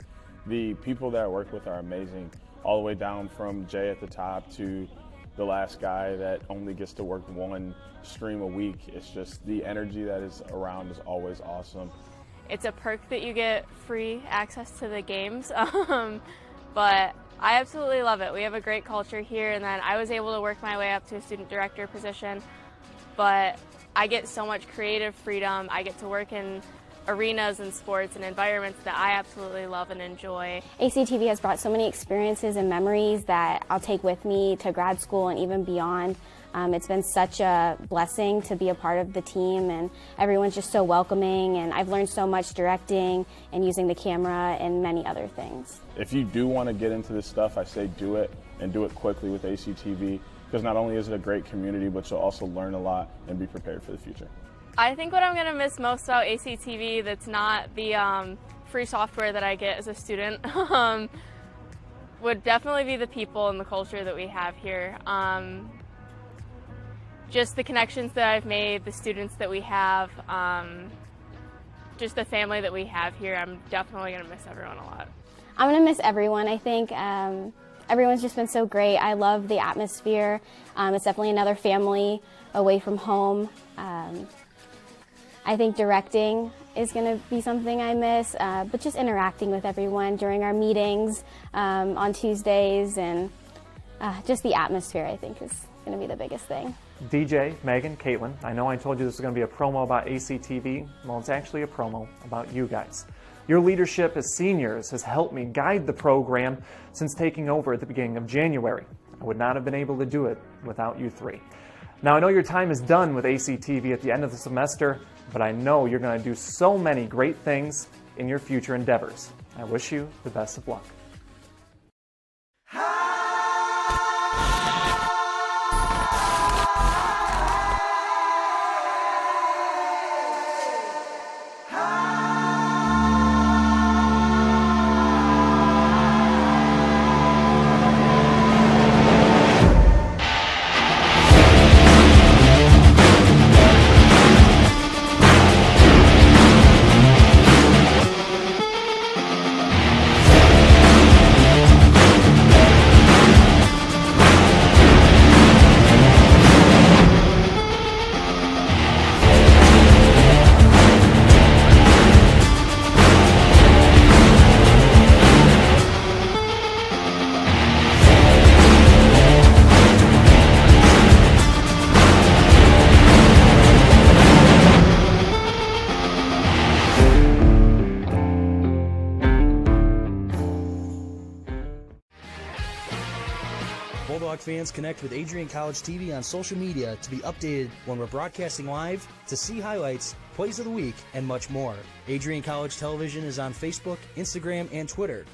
the people that I work with are amazing, all the way down from Jay at the top to the last guy that only gets to work 1 stream a week. It's just the energy that is around is always awesome. It's a perk that you get free access to the games, but I absolutely love it. We have a great culture here, and then I was able to work my way up to a student director position, but I get so much creative freedom. I get to work in arenas and sports and environments that I absolutely love and enjoy. ACTV has brought so many experiences and memories that I'll take with me to grad school and even beyond. It's been such a blessing to be a part of the team, and everyone's just so welcoming, and I've learned so much directing and using the camera and many other things. If you do want to get into this stuff, I say do it, and do it quickly with ACTV, because not only is it a great community, but you'll also learn a lot and be prepared for the future. I think what I'm going to miss most about ACTV that's not the free software that I get as a student would definitely be the people and the culture that we have here. Just the connections that I've made, the students that we have, just the family that we have here. I'm definitely going to miss everyone a lot. I'm going to miss everyone. I think everyone's just been so great. I love the atmosphere. It's definitely another family away from home. I think directing is going to be something I miss, but just interacting with everyone during our meetings on Tuesdays, and just the atmosphere, I think, is going to be the biggest thing. DJ, Megan, Caitlin, I know I told you this was going to be a promo about ACTV. Well, it's actually a promo about you guys. Your leadership as seniors has helped me guide the program since taking over at the beginning of January. I would not have been able to do it without you three. Now, I know your time is done with ACTV at the end of the semester, but I know you're going to do so many great things in your future endeavors. I wish you the best of luck. Bulldog fans, connect with Adrian College TV on social media to be updated when we're broadcasting live, to see highlights, plays of the week, and much more. Adrian College Television is on Facebook, Instagram, and Twitter.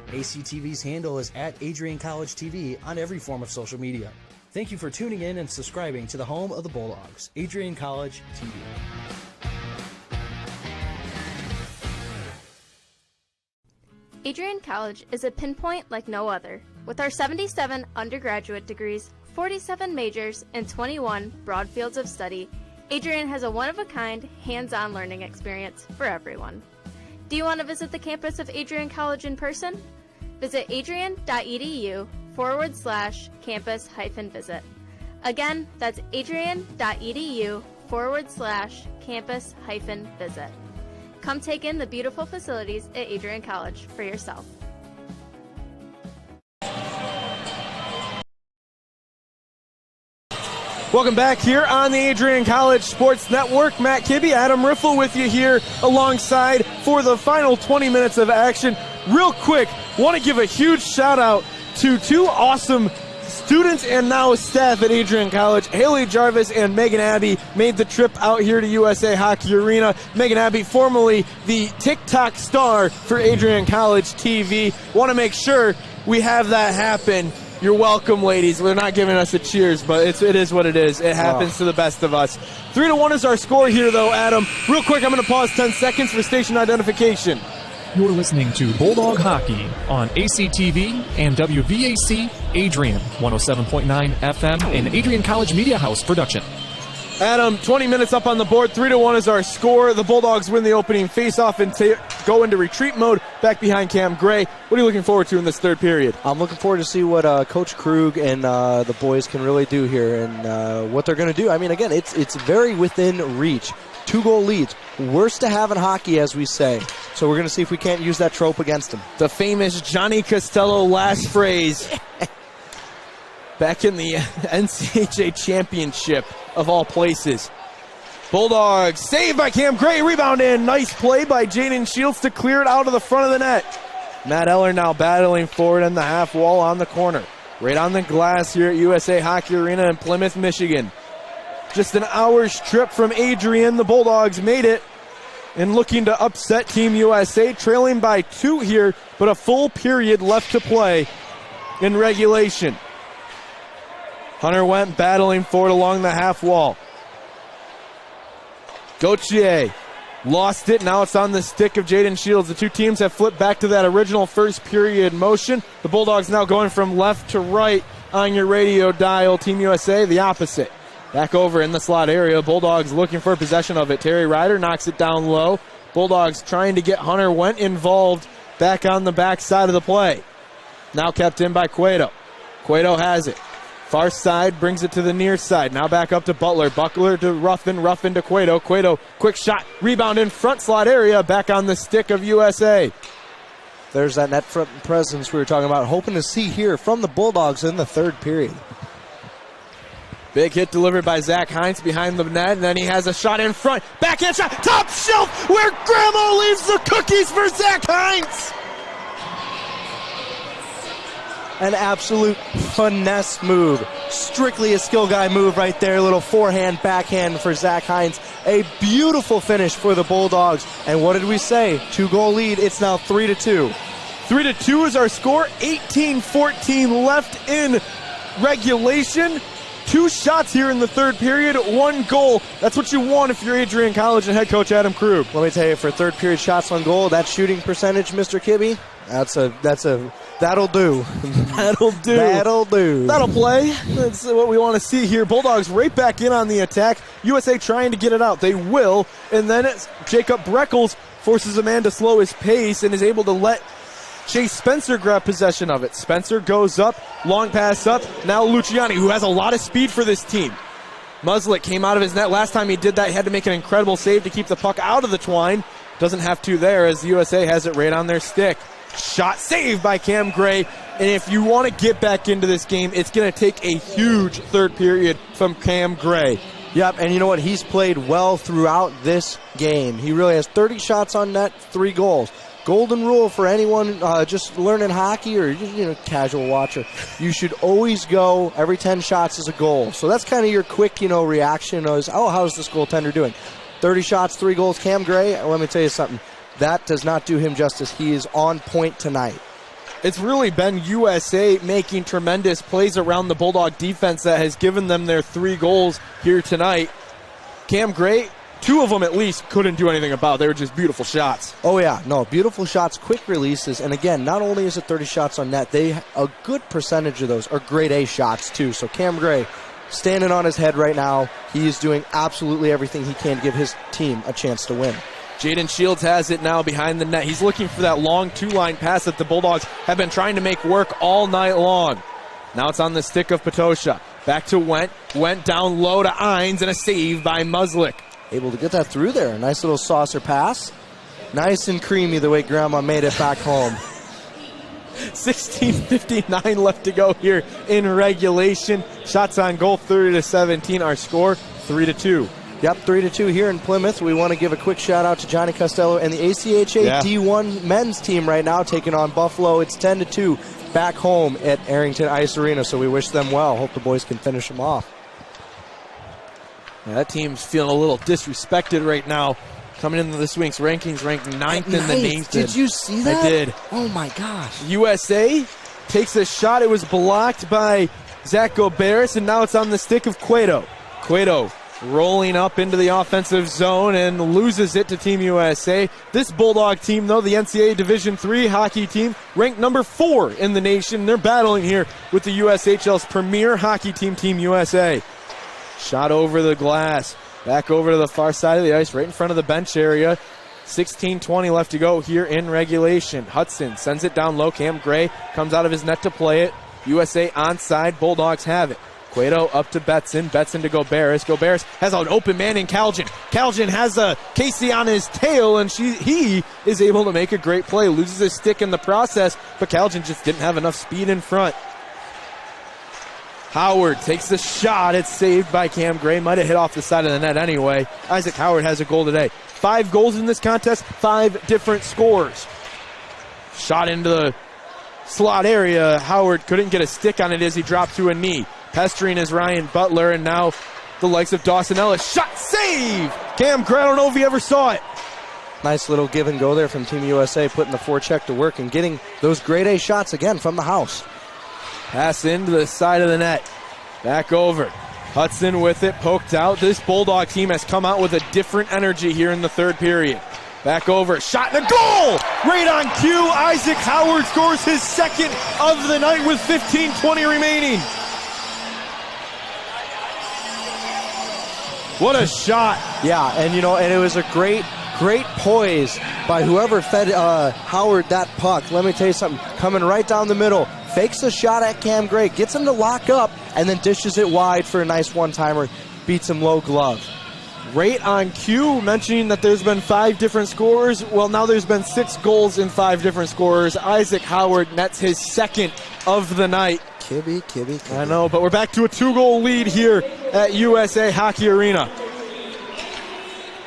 ACTV's handle is at Adrian College TV on every form of social media. Thank you for tuning in and subscribing to the home of the Bulldogs, Adrian College TV. Adrian College is a pinpoint like no other. With our 77 undergraduate degrees, 47 majors, and 21 broad fields of study, Adrian has a one-of-a-kind, hands-on learning experience for everyone. Do you want to visit the campus of Adrian College in person? Visit adrian.edu/campus-visit. Again, that's adrian.edu/campus-visit. Come take in the beautiful facilities at Adrian College for yourself. Welcome back here on the Adrian College Sports Network. Matt Kibbe, Adam Riffle with you here alongside for the final 20 minutes of action. Real quick, want to give a huge shout out to two awesome students and now staff at Adrian College. Haley Jarvis and Megan Abbey made the trip out here to USA Hockey Arena. Megan Abbey, formerly the TikTok star for Adrian College TV. Want to make sure we have that happen. You're welcome, ladies. They're not giving us a cheers, but it is what it is. It happens to the best of us. 3-1 is our score here, though, Adam. Real quick, I'm going to pause 10 seconds for station identification. You're listening to Bulldog Hockey on ACTV and WVAC Adrian 107.9 FM and Adrian College Media House production. Adam, 20 minutes up on the board. 3-1 is our score. The Bulldogs win the opening faceoff and go into retreat mode back behind Cam Gray. What are you looking forward to in this third period? I'm looking forward to see what Coach Krug and the boys can really do here and what they're going to do. I mean, again, it's very within reach. 2-goal leads. Worst to have in hockey, as we say. So we're going to see if we can't use that trope against them. The famous Johnny Costello last phrase. Back in the NCAA championship of all places. Bulldogs saved by Cam Gray. Rebound in. Nice play by Jaden Shields to clear it out of the front of the net. Matt Eller now battling forward in the half wall on the corner. Right on the glass here at USA Hockey Arena in Plymouth, Michigan. Just an hour's trip from Adrian. The Bulldogs made it and looking to upset Team USA, trailing by 2 here, but a full period left to play in regulation. Hunter went battling forward along the half wall. Gauthier lost it. Now it's on the stick of Jaden Shields. The two teams have flipped back to that original first period motion. The Bulldogs now going from left to right on your radio dial. Team USA, the opposite. Back over in the slot area. Bulldogs looking for possession of it. Terry Ryder knocks it down low. Bulldogs trying to get Hunter Went involved back on the back side of the play. Now kept in by Cueto. Cueto has it. Far side brings it to the near side. Now back up to Butler. Butler to Ruffin. Ruffin to Cueto. Cueto, quick shot. Rebound in front slot area. Back on the stick of USA. There's that net front presence we were talking about. Hoping to see here from the Bulldogs in the third period. Big hit delivered by Zach Hines behind the net, and then he has a shot in front. Backhand shot. Top shelf where Grandma leaves the cookies for Zach Hines. An absolute finesse move. Strictly a skill guy move right there. A little forehand, backhand for Zach Hines. A beautiful finish for the Bulldogs. And what did we say? 2-goal lead. It's now 3-2. 3-2 is our score. 18-14 left in regulation. 2 shots here in the third period, 1 goal. That's what you want if you're Adrian College and head coach Adam Krug. Let me tell you, for third period shots on goal, that shooting percentage, Mr. Kibbe, that'll do. That'll do. That'll do. That'll play. That's what we want to see here. Bulldogs right back in on the attack. USA trying to get it out. They will. And then it's Jacob Breckles forces a man to slow his pace and is able to let Chase Spencer grab possession of it. Spencer goes up, long pass up. Now Luciani, who has a lot of speed for this team. Muslick came out of his net. Last time he did that, he had to make an incredible save to keep the puck out of the twine. Doesn't have to there as the USA has it right on their stick. Shot saved by Cam Gray. And if you want to get back into this game, it's going to take a huge third period from Cam Gray. Yep, and you know what? He's played well throughout this game. He really has 30 shots on net, 3 goals. Golden rule for anyone just learning hockey or casual watcher. You should always go every 10 shots is a goal. So that's kind of your quick reaction is, how's this goaltender doing? 30 shots, 3 goals. Cam Gray, let me tell you something. That does not do him justice. He is on point tonight. It's really been USA making tremendous plays around the Bulldog defense that has given them their 3 goals here tonight. Cam Gray, 2 of them at least, couldn't do anything about. They were just beautiful shots. Oh, yeah. No, beautiful shots, quick releases. And again, not only is it 30 shots on net, a good percentage of those are grade A shots, too. So Cam Gray, standing on his head right now, he is doing absolutely everything he can to give his team a chance to win. Jaden Shields has it now behind the net. He's looking for that long 2-line pass that the Bulldogs have been trying to make work all night long. Now it's on the stick of Patosha. Back to Went. Went down low to Ines and a save by Muslick. Able to get that through there. A nice little saucer pass. Nice and creamy the way Grandma made it back home. 16:59 left to go here in regulation. Shots on goal 30-17. Our score 3-2. Yep, 3-2 here in Plymouth. We want to give a quick shout out to Johnny Costello and the ACHA D1 men's team right now taking on Buffalo. It's 10-2 back home at Arrington Ice Arena, so we wish them well. Hope the boys can finish them off. Yeah, that team's feeling a little disrespected right now. Coming into this week's rankings, ranked 9th in the nation. Did you see that? I did. Oh my gosh. USA takes a shot. It was blocked by Zach Goberis, and now it's on the stick of Cueto. Cueto rolling up into the offensive zone and loses it to Team USA. This Bulldog team, though, the NCAA Division III hockey team, ranked number 4 in the nation. They're battling here with the USHL's premier hockey team, Team USA. Shot over the glass. Back over to the far side of the ice, right in front of the bench area. 16:20 left to go here in regulation. Hudson sends it down low. Cam Gray comes out of his net to play it. USA onside. Bulldogs have it. Cueto up to Betson. Betson to Goberis. Goberis has an open man in Calgin. Calgin has a Casey on his tail, and he is able to make a great play. Loses his stick in the process, but Calgin just didn't have enough speed in front. Howard takes the shot. It's saved by Cam Gray. Might have hit off the side of the net anyway. Isaac Howard has a goal today. 5 goals in this contest, 5 different scores. Shot into the slot area. Howard couldn't get a stick on it as he dropped to a knee. Pestering is Ryan Butler, and now the likes of Dawson Ellis. Shot save! Cam Gray, I don't know if he ever saw it. Nice little give and go there from Team USA, putting the forecheck to work and getting those grade A shots again from the house. Pass into the side of the net. Back over. Hudson with it, poked out. This Bulldog team has come out with a different energy here in the third period. Back over. Shot and a goal! Right on cue. Isaac Howard scores his second of the night with 15:20 remaining. What a shot. Yeah, and and it was a great poise by whoever fed Howard that puck. Let me tell you something. Coming right down the middle. fakes a shot at Cam Gray, gets him to lock up, and then dishes it wide for a nice one-timer, beats him low glove. Right on cue, mentioning that there's been 5 different scorers. Well, now there's been 6 goals in 5 different scorers. Isaac Howard nets his second of the night. Kibby. I know, but we're back to a 2-goal lead here at USA Hockey Arena.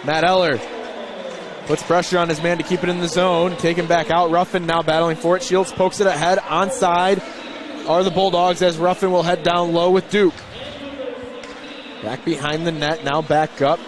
Matt Eller puts pressure on his man to keep it in the zone. Taken back out. Ruffin now battling for it. Shields pokes it ahead. Onside are the Bulldogs as Ruffin will head down low with Duke. Back behind the net, now back up.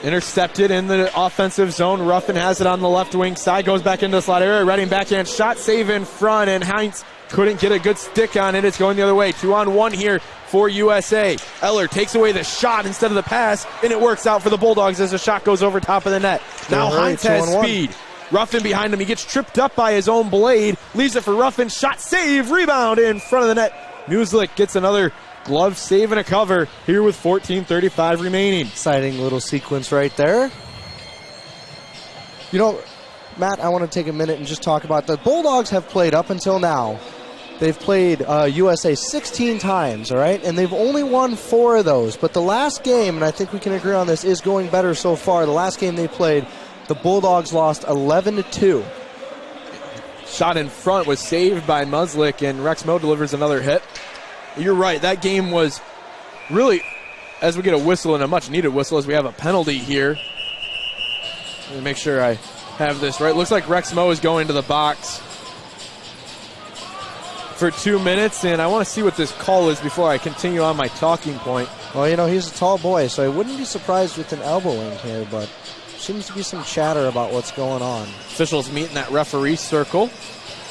Intercepted in the offensive zone. Ruffin has it on the left wing side. Goes back into the slot area. Redding backhand shot. Save in front, and Heinz couldn't get a good stick on it. It's going the other way. 2-on-1 here for USA. Eller takes away the shot instead of the pass, and it works out for the Bulldogs as the shot goes over top of the net. Now Heinz has speed. Ruffin behind him. He gets tripped up by his own blade. Leaves it for Ruffin. Shot, save, rebound in front of the net. Muslik gets another glove save and a cover here with 14:35 remaining. Exciting little sequence right there. You know, Matt, I want to take a minute and just talk about the Bulldogs have played up until now. They've played USA 16 times, all right? And they've only won 4 of those. But the last game, and I think we can agree on this, is going better so far. The last game they played, the Bulldogs lost 11-2. Shot in front was saved by Muslik, and Rex Moe delivers another hit. You're right, that game was really, as we get a whistle, and a much-needed whistle, as we have a penalty here. Let me make sure I have this right. Looks like Rex Moe is going to the box for 2 minutes, and I want to see what this call is before I continue on my talking point. Well, you know, he's a tall boy, so I wouldn't be surprised with an elbowing here, but seems to be some chatter about what's going on. Officials meet in that referee circle,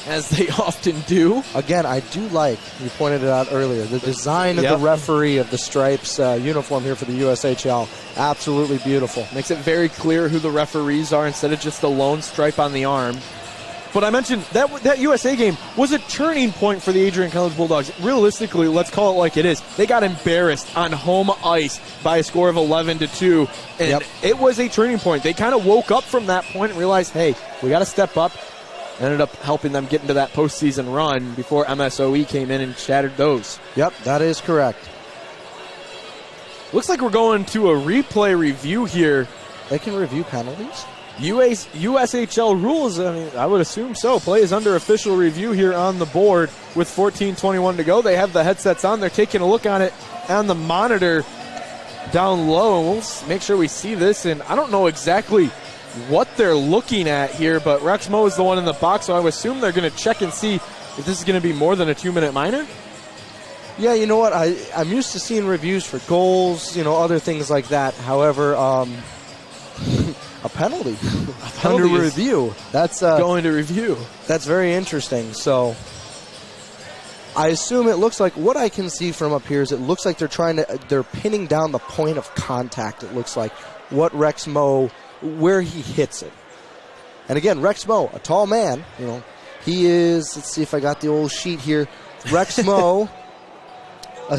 as they often do. Again, I do like, you pointed it out earlier, the design of the referee of the stripes uniform here for the USHL. Absolutely beautiful. Makes it very clear who the referees are instead of just the lone stripe on the arm. But I mentioned that USA game was a turning point for the Adrian College Bulldogs. Realistically, let's call it like it is. They got embarrassed on home ice by a score of 11-2, and it was a turning point. They kind of woke up from that point and realized, hey, we got to step up. Ended up helping them get into that postseason run before MSOE came in and shattered those. Yep, that is correct. Looks like we're going to a replay review here. They can review penalties? USHL rules, I mean, I would assume so. Play is under official review here on the board with 14:21 to go. They have the headsets on. They're taking a look on it on the monitor down low, and we'll make sure we see this. And I don't know exactly what they're looking at here, but Rex Moe is the one in the box, so I would assume they're going to check and see if this is going to be more than a 2-minute minor. Yeah, you know what? I'm used to seeing reviews for goals, you know, other things like that. However, a penalty under review. That's going to review. That's very interesting. So I assume it looks like, what I can see from up here is it looks like they're pinning down the point of contact. It looks like what Rex Moe, where he hits it. And again, Rex Moe, a tall man, you know, he is, let's see if I got the old sheet here. Rex Moe, a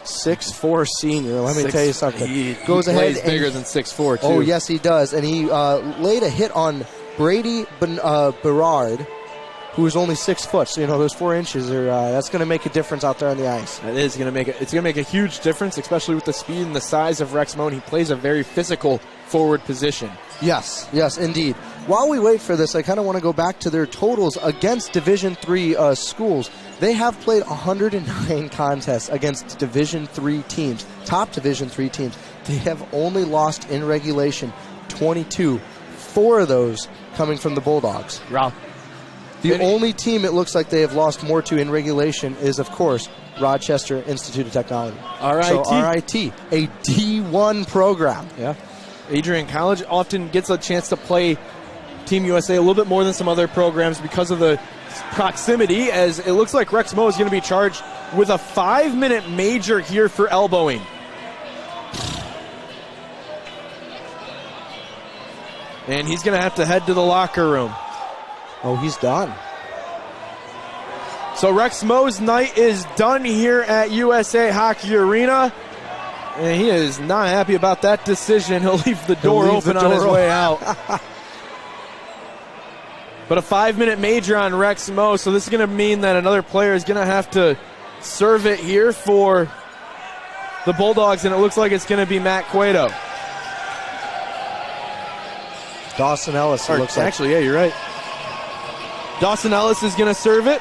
6'4" senior. Let me tell you something. He plays bigger than 6'4", too. Oh, yes, he does. And he laid a hit on Brady Berard, who is only 6 foot. So, you know, those 4 inches that's going to make a difference out there on the ice. That is going to make it's going to make a huge difference, especially with the speed and the size of Rex Moe. He plays a very physical forward position. Yes, indeed. While we wait for this, I kind of want to go back to their totals against Division III schools. They have played 109 contests against Division III teams, top Division III teams. They have only lost in regulation 22, 4 of those coming from the Bulldogs. Wow. The only team it looks like they have lost more to in regulation is, of course, Rochester Institute of Technology. RIT. So RIT, a D1 program. Yeah. Adrian College often gets a chance to play Team USA a little bit more than some other programs because of the proximity, as it looks like Rex Moe is going to be charged with a 5-minute major here for elbowing. And he's going to have to head to the locker room. Oh, he's done. So Rex Moe's night is done here at USA Hockey Arena. And he is not happy about that decision. He'll leave the door open on his way out. But a 5-minute major on Rex Mo, so this is going to mean that another player is going to have to serve it here for the Bulldogs, and it looks like it's going to be Matt Cueto. Dawson Ellis, it looks like. Actually, yeah, you're right. Dawson Ellis is going to serve it.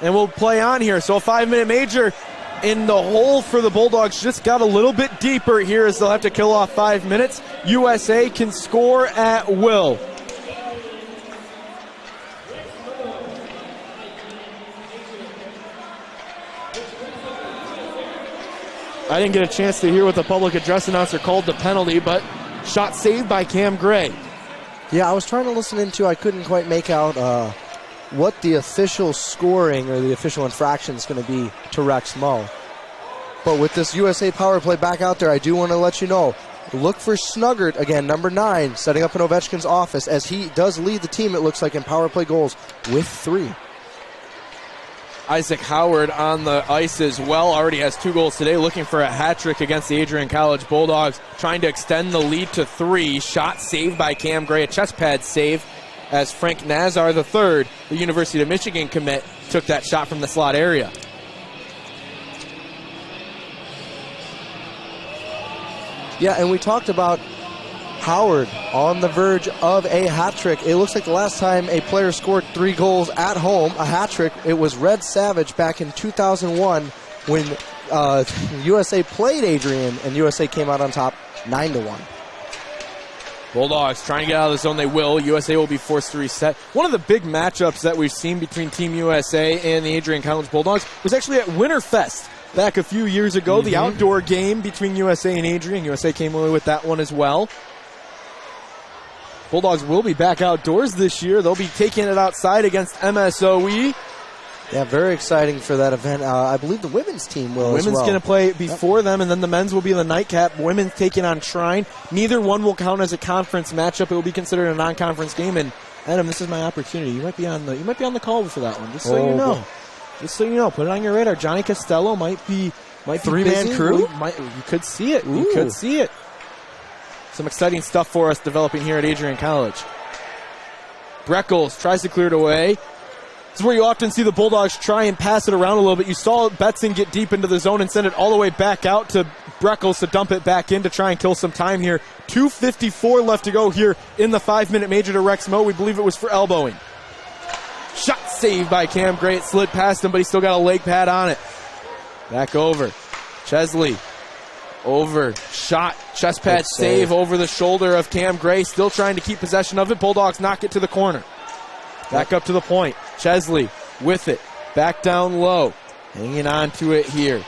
And we'll play on here. So a 5-minute major in the hole for the Bulldogs just got a little bit deeper here as they'll have to kill off 5 minutes. USA can score at will. I didn't get a chance to hear what the public address announcer called the penalty, but shot saved by Cam Gray. Yeah, I was trying to listen into, I couldn't quite make out what the official scoring or the official infraction is going to be to Rex Mo. But with this USA power play back out there, I do want to let you know, look for Snuggert, again, number 9, setting up in Ovechkin's office, as he does lead the team, it looks like, in power play goals with 3. Isaac Howard on the ice as well, already has 2 goals today, looking for a hat trick against the Adrian College Bulldogs, trying to extend the lead to 3. Shot saved by Cam Gray, a chest pad save, as Frank Nazar III, the University of Michigan commit, took that shot from the slot area. Yeah, and we talked about Howard on the verge of a hat trick. It looks like the last time a player scored 3 goals at home, a hat trick, it was Red Savage back in 2001 when USA played Adrian and USA came out on top 9-1. Bulldogs trying to get out of the zone. They will. USA will be forced to reset. One of the big matchups that we've seen between Team USA and the Adrian College Bulldogs was actually at Winterfest back a few years ago. The outdoor game between USA and Adrian. USA came away with that one as well. Bulldogs will be back outdoors this year. They'll be taking it outside against MSOE. Yeah, very exciting for that event. I believe the women's team will as well. Women's going to play before them, and then the men's will be the nightcap. Women's taking on Shrine. Neither one will count as a conference matchup. It will be considered a non-conference game. And Adam, this is my opportunity. You might be on the call for that one, just so you know. Boy. Just so you know, put it on your radar. Johnny Costello might be 3-man crew. You could see it. Ooh. You could see it. Some exciting stuff for us developing here at Adrian College. Breckles tries to clear it away. This is where you often see the Bulldogs try and pass it around a little bit. You saw Betson get deep into the zone and send it all the way back out to Breckles to dump it back in to try and kill some time here. 2:54 left to go here in the 5-minute major to Rex Mo. We believe it was for elbowing. Shot saved by Cam Gray. It slid past him, but he still got a leg pad on it. Back over. Chesley. Over. Shot. Chest pad save over the shoulder of Cam Gray. Still trying to keep possession of it. Bulldogs knock it to the corner. Back up to the point. Chesley with it. Back down low. Hanging on to it here.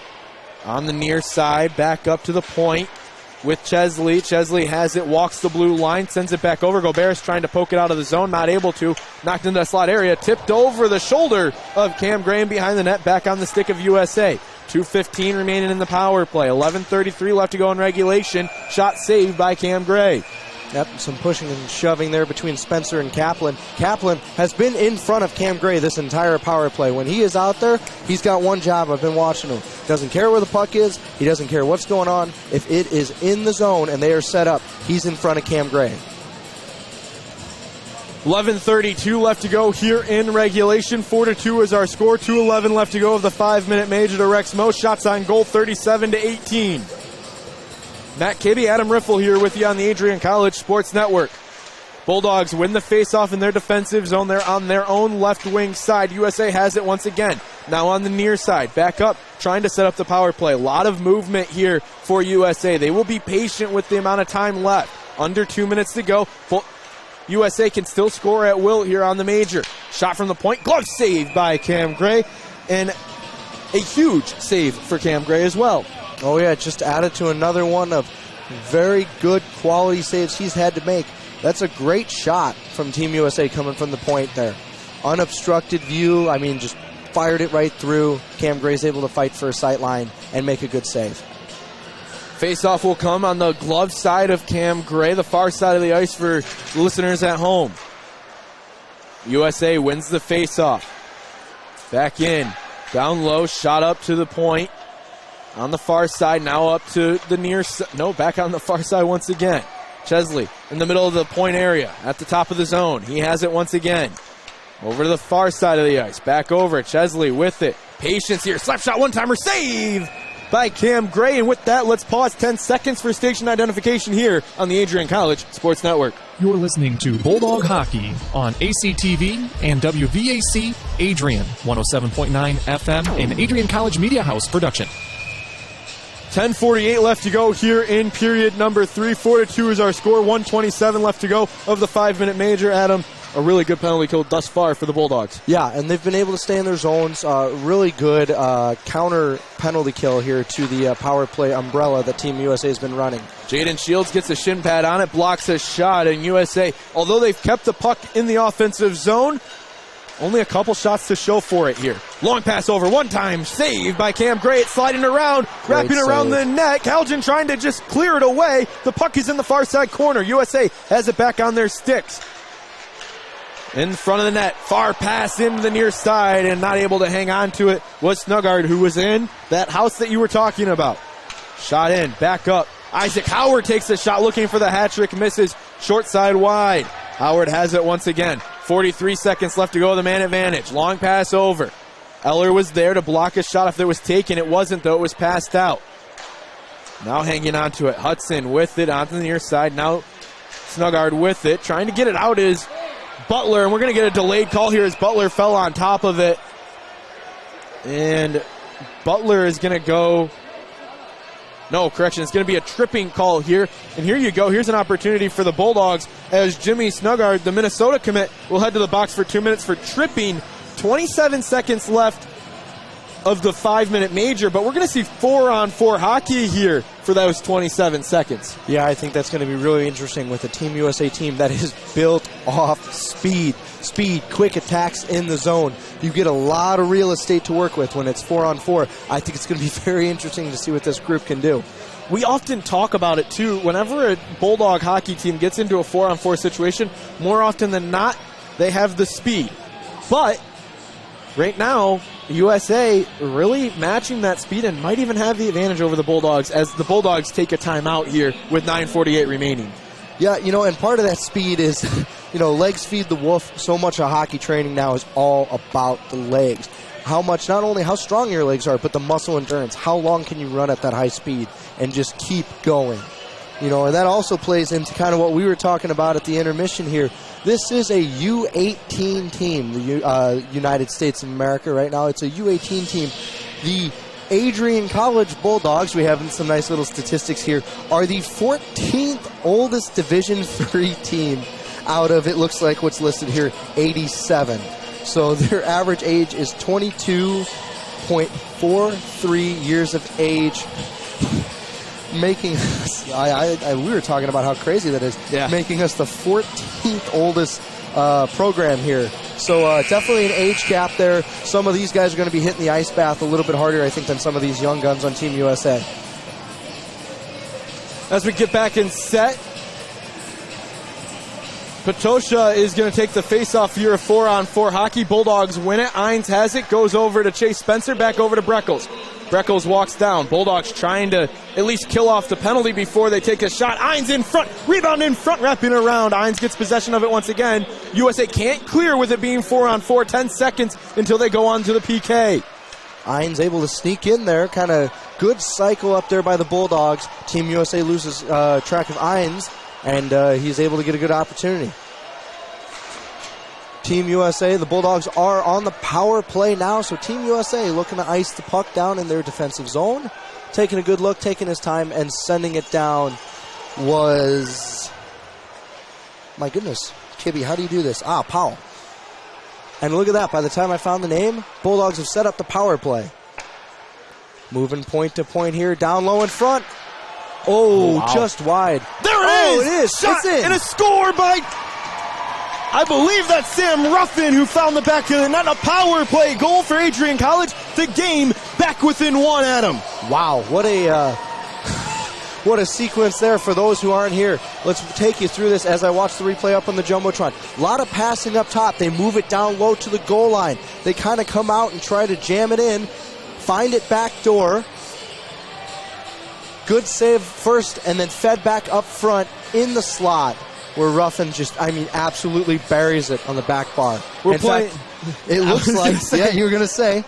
On the near side. Back up to the point with Chesley. Chesley has it. Walks the blue line. Sends it back over. Gobert's trying to poke it out of the zone. Not able to. Knocked into the slot area. Tipped over the shoulder of Cam Gray behind the net. Back on the stick of USA. 2:15 remaining in the power play. 11:33 left to go in regulation. Shot saved by Cam Gray. Yep, some pushing and shoving there between Spencer and Kaplan. Kaplan has been in front of Cam Gray this entire power play. When he is out there, he's got one job. I've been watching him. Doesn't care where the puck is. He doesn't care what's going on. If it is in the zone and they are set up, he's in front of Cam Gray. 11:32 left to go here in regulation. 4-2 is our score. 2:11 left to go of the 5-minute major to Rex Mo. Shots on goal, 37-18. Matt Kibbe, Adam Riffle here with you on the Adrian College Sports Network. Bulldogs win the faceoff in their defensive zone. They're on their own left wing side. USA has it once again. Now on the near side. Back up, trying to set up the power play. A lot of movement here for USA. They will be patient with the amount of time left. Under 2 minutes to go. USA can still score at will here on the major. Shot from the point. Glove saved by Cam Gray. And a huge save for Cam Gray as well. Oh, yeah, just added to another one of very good quality saves he's had to make. That's a great shot from Team USA coming from the point there. Unobstructed view. I mean, just fired it right through. Cam Gray's able to fight for a sight line and make a good save. Faceoff will come on the glove side of Cam Gray, the far side of the ice for listeners at home. USA wins the faceoff. Back in. Down low, shot up to the point. On the far side, now up to the near side. No, back on the far side once again. Chesley in the middle of the point area at the top of the zone. He has it once again. Over to the far side of the ice. Back over. Chesley with it. Patience here. Slap shot, one-timer. Save by Cam Gray. And with that, let's pause 10 seconds for station identification here on the Adrian College Sports Network. You're listening to Bulldog Hockey on ACTV and WVAC Adrian, 107.9 FM, and Adrian College Media House production. 10:48 left to go here in period number 3. 4-2 is our score. 1:27 left to go of the 5-minute major. Adam, a really good penalty kill thus far for the Bulldogs. Yeah, and they've been able to stay in their zones. Really good counter penalty kill here to the power play umbrella that Team USA has been running. Jaden Shields gets a shin pad on it, blocks a shot, and USA, although they've kept the puck in the offensive zone, only a couple shots to show for it here. Long pass over, one-time save by Cam Gray. It's sliding around, wrapping around the net. Calgin trying to just clear it away. The puck is in the far side corner. USA has it back on their sticks. In front of the net, far pass into the near side, and not able to hang on to it was Snugard, who was in that house that you were talking about. Shot in, back up. Isaac Howard takes a shot looking for the hat trick, misses short side wide. Howard has it once again. 43 seconds left to go, the man advantage. Long pass over. Eller was there to block a shot if it was taken. It wasn't, though. It was passed out. Now hanging on to it. Hudson with it onto the near side. Now Snugard with it. Trying to get it out is Butler, and we're going to get a delayed call here as Butler fell on top of it. And Butler is going to go... No, correction, it's going to be a tripping call here. And here you go. Here's an opportunity for the Bulldogs as Jimmy Snugard, the Minnesota commit, will head to the box for 2 minutes for tripping. 27 seconds left of the 5-minute major, but we're going to see 4-on-4 hockey here for those 27 seconds. Yeah, I think that's going to be really interesting with a Team USA team that is built off speed, quick attacks in the zone. You get a lot of real estate to work with when it's 4-on-4. I think it's going to be very interesting to see what this group can do. We often talk about it, too. Whenever a Bulldog hockey team gets into a 4-on-4 situation, more often than not, they have the speed. But right now, USA really matching that speed and might even have the advantage over the Bulldogs as the Bulldogs take a timeout here with 9:48 remaining. Yeah, and part of that speed is, legs feed the wolf. So much of hockey training now is all about the legs. Not only how strong your legs are, but the muscle endurance. How long can you run at that high speed and just keep going? And that also plays into kind of what we were talking about at the intermission here. This is a U18 team, the United States of America right now. It's a U18 team. The Adrian College Bulldogs, we have some nice little statistics here, are the 14th oldest Division III team out of, it looks like what's listed here, 87. So their average age is 22.43 years of age. Making us, we were talking about how crazy that is, making us the 14th oldest program here. So definitely an age gap there. Some of these guys are going to be hitting the ice bath a little bit harder, I think, than some of these young guns on Team USA. As we get back in set, Patosha is going to take the face-off here of 4-on-4 hockey. Bulldogs win it. Ines has it, goes over to Chase Spencer, back over to Breckles. Breckles walks down. Bulldogs trying to at least kill off the penalty before they take a shot. Ines in front. Rebound in front, wrapping around. Ines gets possession of it once again. USA can't clear with it being 4-on-4. 10 seconds until they go on to the PK. Ines able to sneak in there. Kind of good cycle up there by the Bulldogs. Team USA loses track of Ines, and he's able to get a good opportunity. Team USA, the Bulldogs are on the power play now, so Team USA looking to ice the puck down in their defensive zone. Taking a good look, taking his time, and sending it down was... My goodness, Kibby, how do you do this? Powell. And look at that, by the time I found the name, Bulldogs have set up the power play. Moving point to point here, down low in front. Just wide. There it is! Shot it's in. And a score by... I believe that's Sam Ruffin who found the back of the net. A power play goal for Adrian College. The game back within one, Adam. Wow, what a sequence there for those who aren't here. Let's take you through this as I watch the replay up on the Jumbotron. A lot of passing up top. They move it down low to the goal line. They kind of come out and try to jam it in, find it back door. Good save first and then fed back up front in the slot where Ruffin just, absolutely buries it on the back bar. We're playing. It looks like, yeah, you were going to say.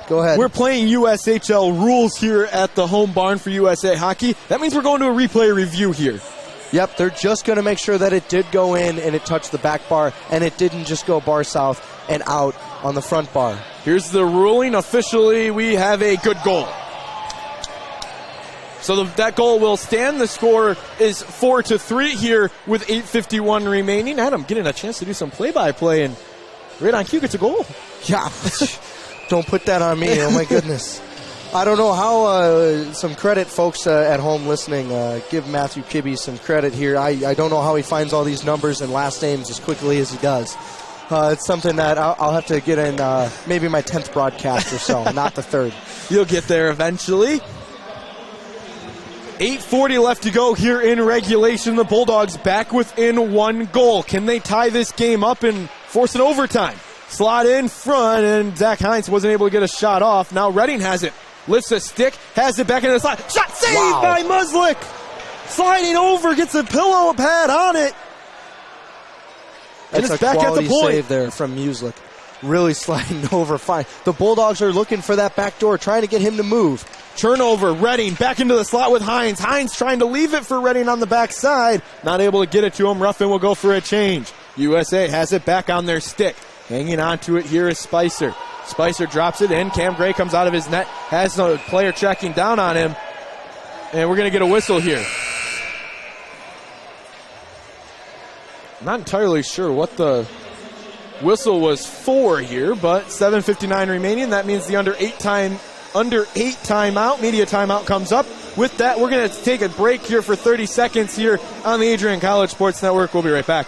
Go ahead. We're playing USHL rules here at the home barn for USA Hockey. That means we're going to a replay review here. Yep, they're just going to make sure that it did go in and it touched the back bar and it didn't just go bar south and out on the front bar. Here's the ruling. Officially, we have a good goal. So that goal will stand. The score is 4-3 here with 8:51 remaining. Adam getting a chance to do some play-by-play, and right on cue gets a goal. Yeah, don't put that on me. Oh, my goodness. I don't know how, some credit, folks at home listening, give Matthew Kibbe some credit here. I don't know how he finds all these numbers and last names as quickly as he does. It's something that I'll have to get in maybe my 10th broadcast or so, not the 3rd. You'll get there eventually. 8:40 left to go here in regulation. The Bulldogs back within 1 goal. Can they tie this game up and force an overtime? Slot in front, and Zach Hines wasn't able to get a shot off. Now Redding has it. Lifts a stick, has it back into the slot. Shot saved by Muslick! Sliding over, gets a pillow pad on it. And That's it's a back at the quality point. save there from Muslick. Really sliding over fine. The Bulldogs are looking for that back door, trying to get him to move. Turnover, Redding back into the slot with Hines. Hines trying to leave it for Redding on the backside. Not able to get it to him. Ruffin will go for a change. USA has it back on their stick. Hanging on to it here is Spicer. Spicer drops it in. Cam Gray comes out of his net. Has a player checking down on him. And we're going to get a whistle here. Not entirely sure what the whistle was for here, but 7:59 remaining. That means the under 8 timeout, media timeout comes up. With that, we're going to take a break here for 30 seconds here on the Adrian College Sports Network. We'll be right back.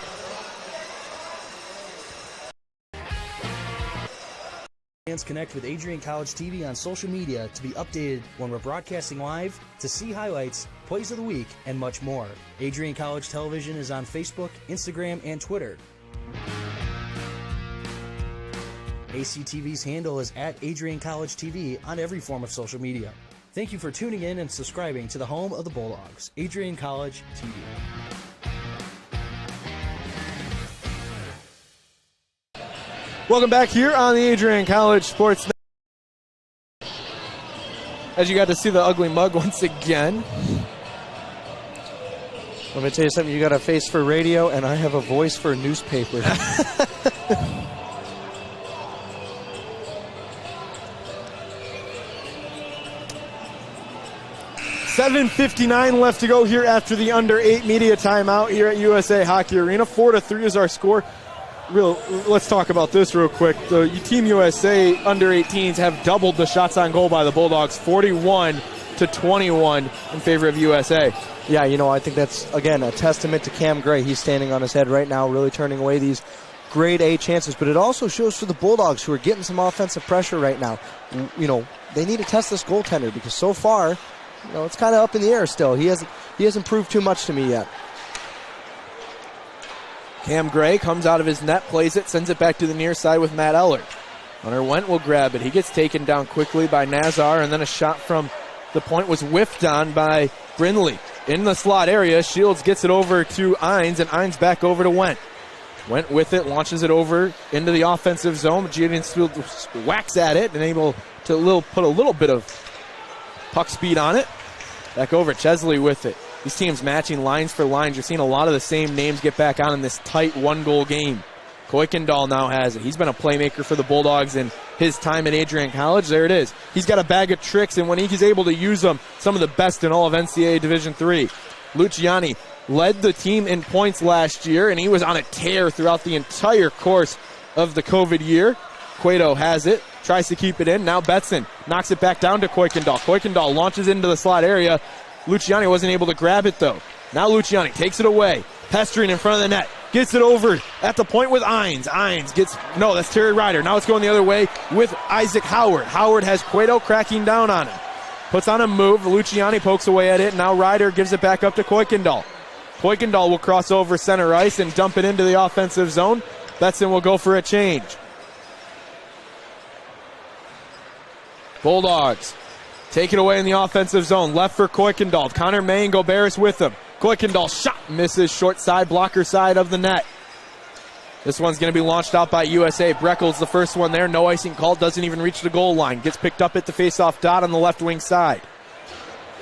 Fans connect with Adrian College TV on social media to be updated when we're broadcasting live, to see highlights, plays of the week, and much more. Adrian College Television is on Facebook, Instagram, and Twitter. ACTV's handle is at Adrian College TV on every form of social media. Thank you for tuning in and subscribing to the home of the Bulldogs, Adrian College TV. Welcome back here on the Adrian College Sports Network. As you got to see the ugly mug once again. Let me tell you something. You got a face for radio, and I have a voice for a newspaper. 7:59 left to go here after the under 8 media timeout here at USA Hockey Arena. 4-3 is our score. Let's talk about this real quick. The Team USA under 18s have doubled the shots on goal by the Bulldogs, 41-21 in favor of USA. Yeah, I think that's, again, a testament to Cam Gray. He's standing on his head right now, really turning away these grade A chances. But it also shows for the Bulldogs, who are getting some offensive pressure right now. They need to test this goaltender, because so far, it's kind of up in the air still. He hasn't proved too much to me yet. Cam Gray comes out of his net, plays it, sends it back to the near side with Matt Eller. Hunter Wendt will grab it. He gets taken down quickly by Nazar, and then a shot from the point was whiffed on by Brindley. In the slot area, Shields gets it over to Ines, and Ines back over to Wendt. Wendt with it, launches it over into the offensive zone. Gideon Field whacks at it and able to put a little bit of puck speed on it. Back over, Chesley with it. These teams matching lines for lines. You're seeing a lot of the same names get back on in this tight one-goal game. Kuykendall now has it. He's been a playmaker for the Bulldogs in his time at Adrian College. There it is. He's got a bag of tricks, and when he's able to use them, some of the best in all of NCAA Division III. Luciani led the team in points last year, and he was on a tear throughout the entire course of the COVID year. Cueto has it, tries to keep it in. Now Betson knocks it back down to Kuykendall. Kuykendall launches into the slot area. Luciani wasn't able to grab it, though. Now Luciani takes it away. Pestering in front of the net. Gets it over at the point with Ines. Ines gets, no, that's Terry Ryder. Now it's going the other way with Isaac Howard. Howard has Cueto cracking down on him. Puts on a move. Luciani pokes away at it. Now Ryder gives it back up to Kuykendall. Kuykendall will cross over center ice and dump it into the offensive zone. Betson will go for a change. Bulldogs Take it away in the offensive zone. Left for Kuykendall. Connor May and Gobert with him. Kuykendall shot misses short side, blocker side of the net. This one's going to be launched out by USA. Breckel's the first one there. No icing called. Doesn't even reach the goal line. Gets picked up at the faceoff dot on the left wing side.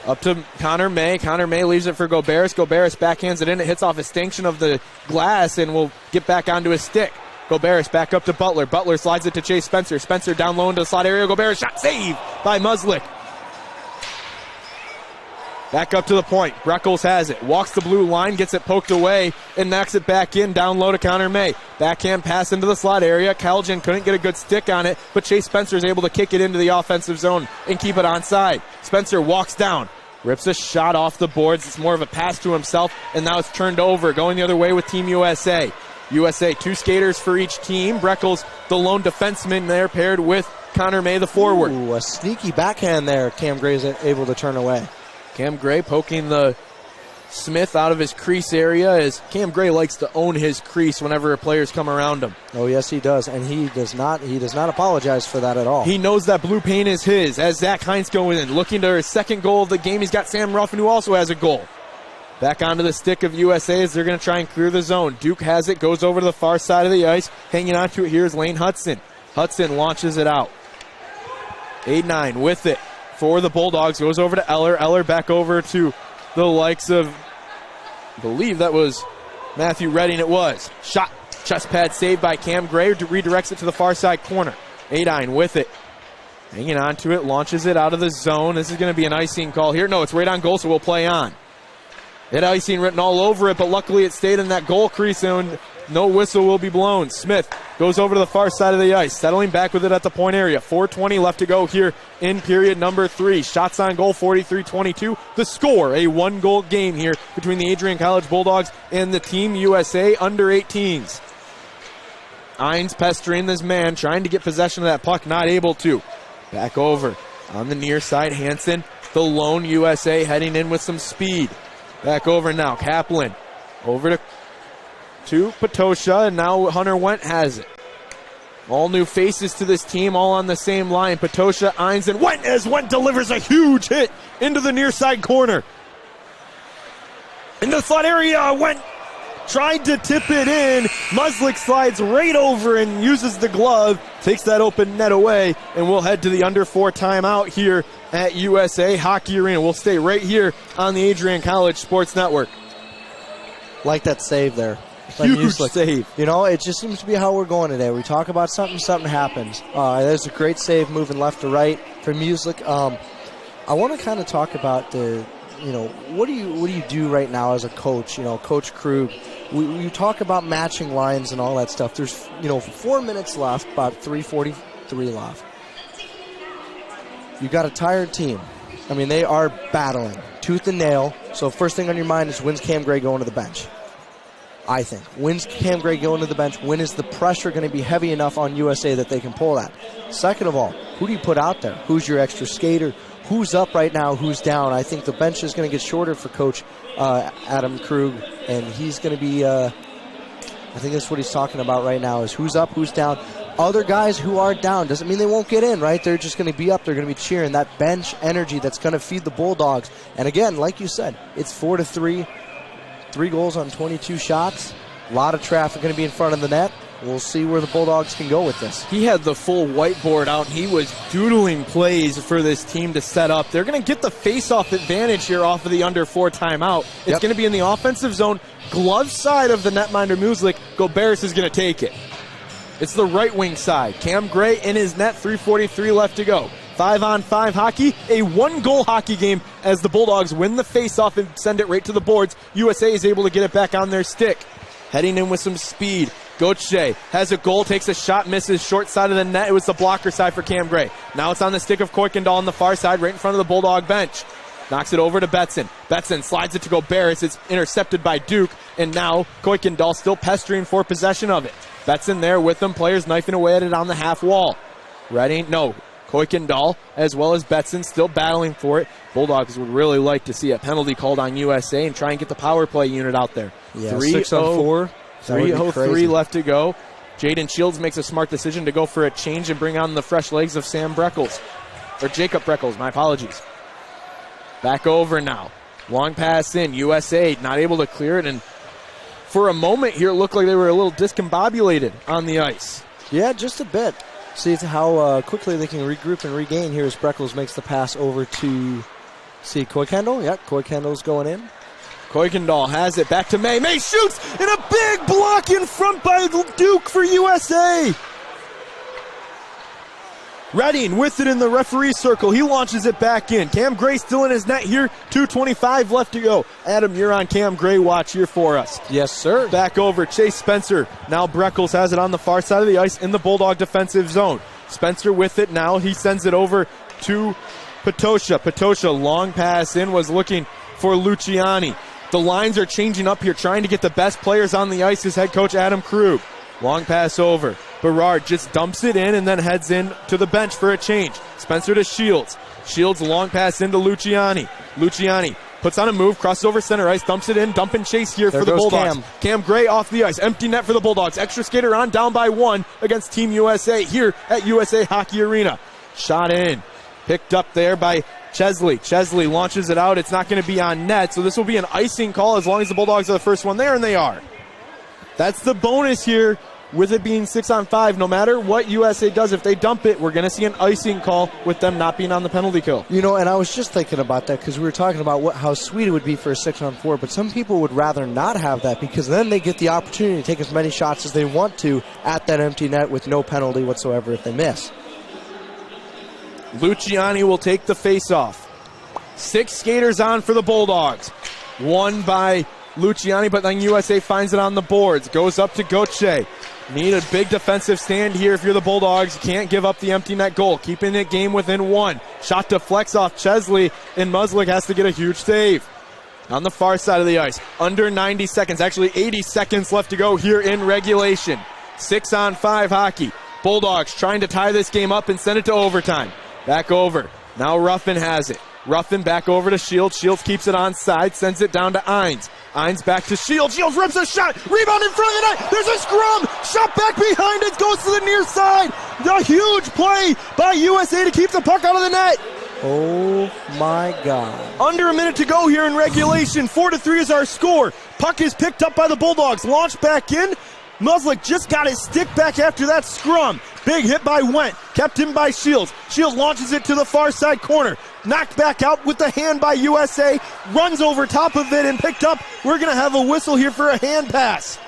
Up to Connor May. Connor May leaves it for Gobert. Gobert backhands it in. It hits off a stanchion of the glass and will get back onto his stick. Gobert back up to Butler. Butler slides it to Chase Spencer. Spencer down low into the slot area. Gobert shot save by Muslick. Back up to the point. Breckles has it. Walks the blue line, gets it poked away, and knocks it back in down low to Connor May. Backhand pass into the slot area. Caljan couldn't get a good stick on it, but Chase Spencer is able to kick it into the offensive zone and keep it onside. Spencer walks down, rips a shot off the boards. It's more of a pass to himself, and now it's turned over, going the other way with Team USA. USA, 2 skaters for each team. Breckles, the lone defenseman there, paired with Connor May, the forward. Ooh, a sneaky backhand there. Cam Gray is able to turn away. Cam Gray poking the Smith out of his crease area, as Cam Gray likes to own his crease whenever players come around him. Oh yes, he does, and he does not apologize for that at all. He knows that blue paint is his. As Zach Heinz going in, looking to his second goal of the game, he's got Sam Ruffin, who also has a goal. Back onto the stick of USA as they're going to try and clear the zone. Duke has it, goes over to the far side of the ice. Hanging on to it here is Lane Hudson. Hudson launches it out. 8-9 with it for the Bulldogs. Goes over to Eller. Eller back over to the likes of, I believe that was Matthew Redding. It was. Shot. Chest pad saved by Cam Gray. Redirects it to the far side corner. 8-9 with it. Hanging on to it. Launches it out of the zone. This is going to be an icing call here. No, it's right on goal, so we'll play on. It icing written all over it, but luckily it stayed in that goal crease and no whistle will be blown. Smith goes over to the far side of the ice, settling back with it at the point area. 4:20 left to go here in period number 3. Shots on goal, 43-22. The score, a 1-goal game here between the Adrian College Bulldogs and the Team USA under 18s. Hines pestering this man, trying to get possession of that puck, not able to. Back over on the near side, Hansen, the lone USA heading in with some speed. Back over now, Kaplan over to Patosha, and now Hunter Wendt has it. All new faces to this team, all on the same line. Patosha, Hines, and Wendt, as Wendt delivers a huge hit into the near side corner. In the slot area, Wendt tried to tip it in. Muslick slides right over and uses the glove, takes that open net away, and we'll head to the under 4 timeout here at USA Hockey Arena. We'll stay right here on the Adrian College Sports Network. Like that save there. Huge save. You know, it just seems to be how we're going today. We talk about something, something happens. There's a great save moving left to right for Muslick. I want to kind of talk about what do you do right now as a coach? You know, Coach Krug. We talk about matching lines and all that stuff. There's 4 minutes left, about 3:43 left. You got a tired team. I mean, they are battling tooth and nail. So first thing on your mind is, when's Cam Gray going to the bench? I think. When's Cam Gray going to the bench? When is the pressure going to be heavy enough on USA that they can pull that? Second of all, who do you put out there? Who's your extra skater? Who's up right now? Who's down? I think the bench is going to get shorter for Coach Adam Krug, and he's going to be, I think that's what he's talking about right now, is who's up, who's down. Other guys who are down doesn't mean they won't get in, right? They're just going to be up. They're going to be cheering. That bench energy that's going to feed the Bulldogs. And again, like you said, it's 4-3. 3 goals on 22 shots. A lot of traffic going to be in front of the net. We'll see where the Bulldogs can go with this. He had the full whiteboard out, and he was doodling plays for this team to set up. They're going to get the face-off advantage here off of the under 4 timeout. It's going to be in the offensive zone, glove side of the netminder Muslick. Gobert is going to take it. It's the right wing side. Cam Gray in his net, 3:43 left to go. 5-on-5 hockey, a 1-goal hockey game as the Bulldogs win the face-off and send it right to the boards. USA is able to get it back on their stick. Heading in with some speed. Gauthier has a goal, takes a shot, misses short side of the net. It was the blocker side for Cam Gray. Now it's on the stick of Kuykendall on the far side, right in front of the Bulldog bench. Knocks it over to Betson. Betson slides it to Gobert. It's intercepted by Duke, and now Kuykendall still pestering for possession of it. Betson there with them, players knifing away at it on the half wall. Kuykendall as well as Betson still battling for it. Bulldogs would really like to see a penalty called on USA and try and get the power play unit out there. Yeah, 6-on-4. 3:03 left to go. Jaden Shields makes a smart decision to go for a change and bring on the fresh legs of Sam Breckles. Jacob Breckles, my apologies. Back over now. Long pass in. USA not able to clear it, and for a moment here, it looked like they were a little discombobulated on the ice. Yeah, just a bit. See how quickly they can regroup and regain here as Breckles makes the pass over to, Kuykendall? Yeah, Kuykendall's going in. Kuykendall has it back to May. May shoots, and a big block in front by Duke for USA. Redding with it in the referee circle. He launches it back in. Cam Gray still in his net here. 2:25 left to go. Adam, you're on Cam Gray watch here for us. Yes, sir. Back over. Chase Spencer. Now Breckles has it on the far side of the ice in the Bulldog defensive zone. Spencer with it now. He sends it over to Patosha. Patosha, long pass in, was looking for Luciani. The lines are changing up here, trying to get the best players on the ice is head coach Adam Krug. Long pass over. Berard just dumps it in and then heads in to the bench for a change. Spencer to Shields. Shields long pass into Luciani. Luciani puts on a move, crosses over center ice, dumps it in, dump and chase here for the Bulldogs. Cam Gray off the ice, empty net for the Bulldogs. Extra skater on, down by 1 against Team USA here at USA Hockey Arena. Shot in, picked up there by Chesley. Chesley launches it out. It's not going to be on net, so this will be an icing call as long as the Bulldogs are the first one there, and they are. That's the bonus here. With it being 6-on-5, no matter what USA does, if they dump it, we're going to see an icing call with them not being on the penalty kill. And I was just thinking about that because we were talking about how sweet it would be for a 6-on-4, but some people would rather not have that because then they get the opportunity to take as many shots as they want to at that empty net with no penalty whatsoever if they miss. Luciani will take the face-off. 6 skaters on for the Bulldogs. 1 by Luciani, but then USA finds it on the boards. Goes up to Gauthier. Need a big defensive stand here if you're the Bulldogs. You can't give up the empty net goal. Keeping the game within 1. Shot deflects off Chesley, and Muslik has to get a huge save. On the far side of the ice, under 90 seconds, actually 80 seconds left to go here in regulation. 6-on-5 hockey. Bulldogs trying to tie this game up and send it to overtime. Back over. Now Ruffin has it. Ruffin back over to Shields. Shields keeps it on side, sends it down to Ainz. Ainz back to Shields. Shields rips a shot. Rebound in front of the net. There's a scrum. Shot back behind it. Goes to the near side. The huge play by USA to keep the puck out of the net. Oh, my God. Under a minute to go here in regulation. 4-3 is our score. Puck is picked up by the Bulldogs. Launched back in. Muslik just got his stick back after that scrum. Big hit by Went. Kept him by Shields. Shields launches it to the far side corner. Knocked back out with the hand by USA. Runs over top of it and picked up. We're going to have a whistle here for a hand pass.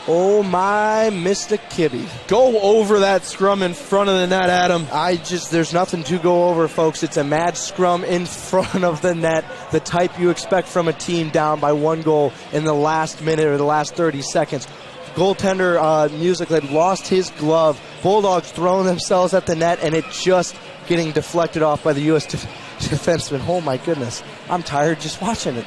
Oh, my Mr. Kibbe. Go over that scrum in front of the net, Adam. There's nothing to go over, folks. It's a mad scrum in front of the net. The type you expect from a team down by 1 goal in the last minute or the last 30 seconds. Goaltender Music had lost his glove. Bulldogs throwing themselves at the net, and it just getting deflected off by the U.S. defenseman. Oh, my goodness. I'm tired just watching it.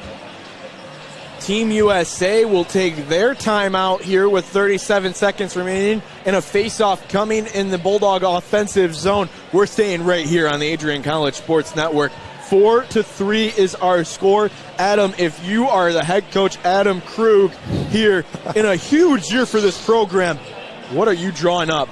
Team USA will take their timeout here with 37 seconds remaining and a face-off coming in the Bulldog offensive zone. We're staying right here on the Adrian College Sports Network. 4-3 is our score. Adam, if you are the head coach, Adam Krug, here in a huge year for this program, what are you drawing up?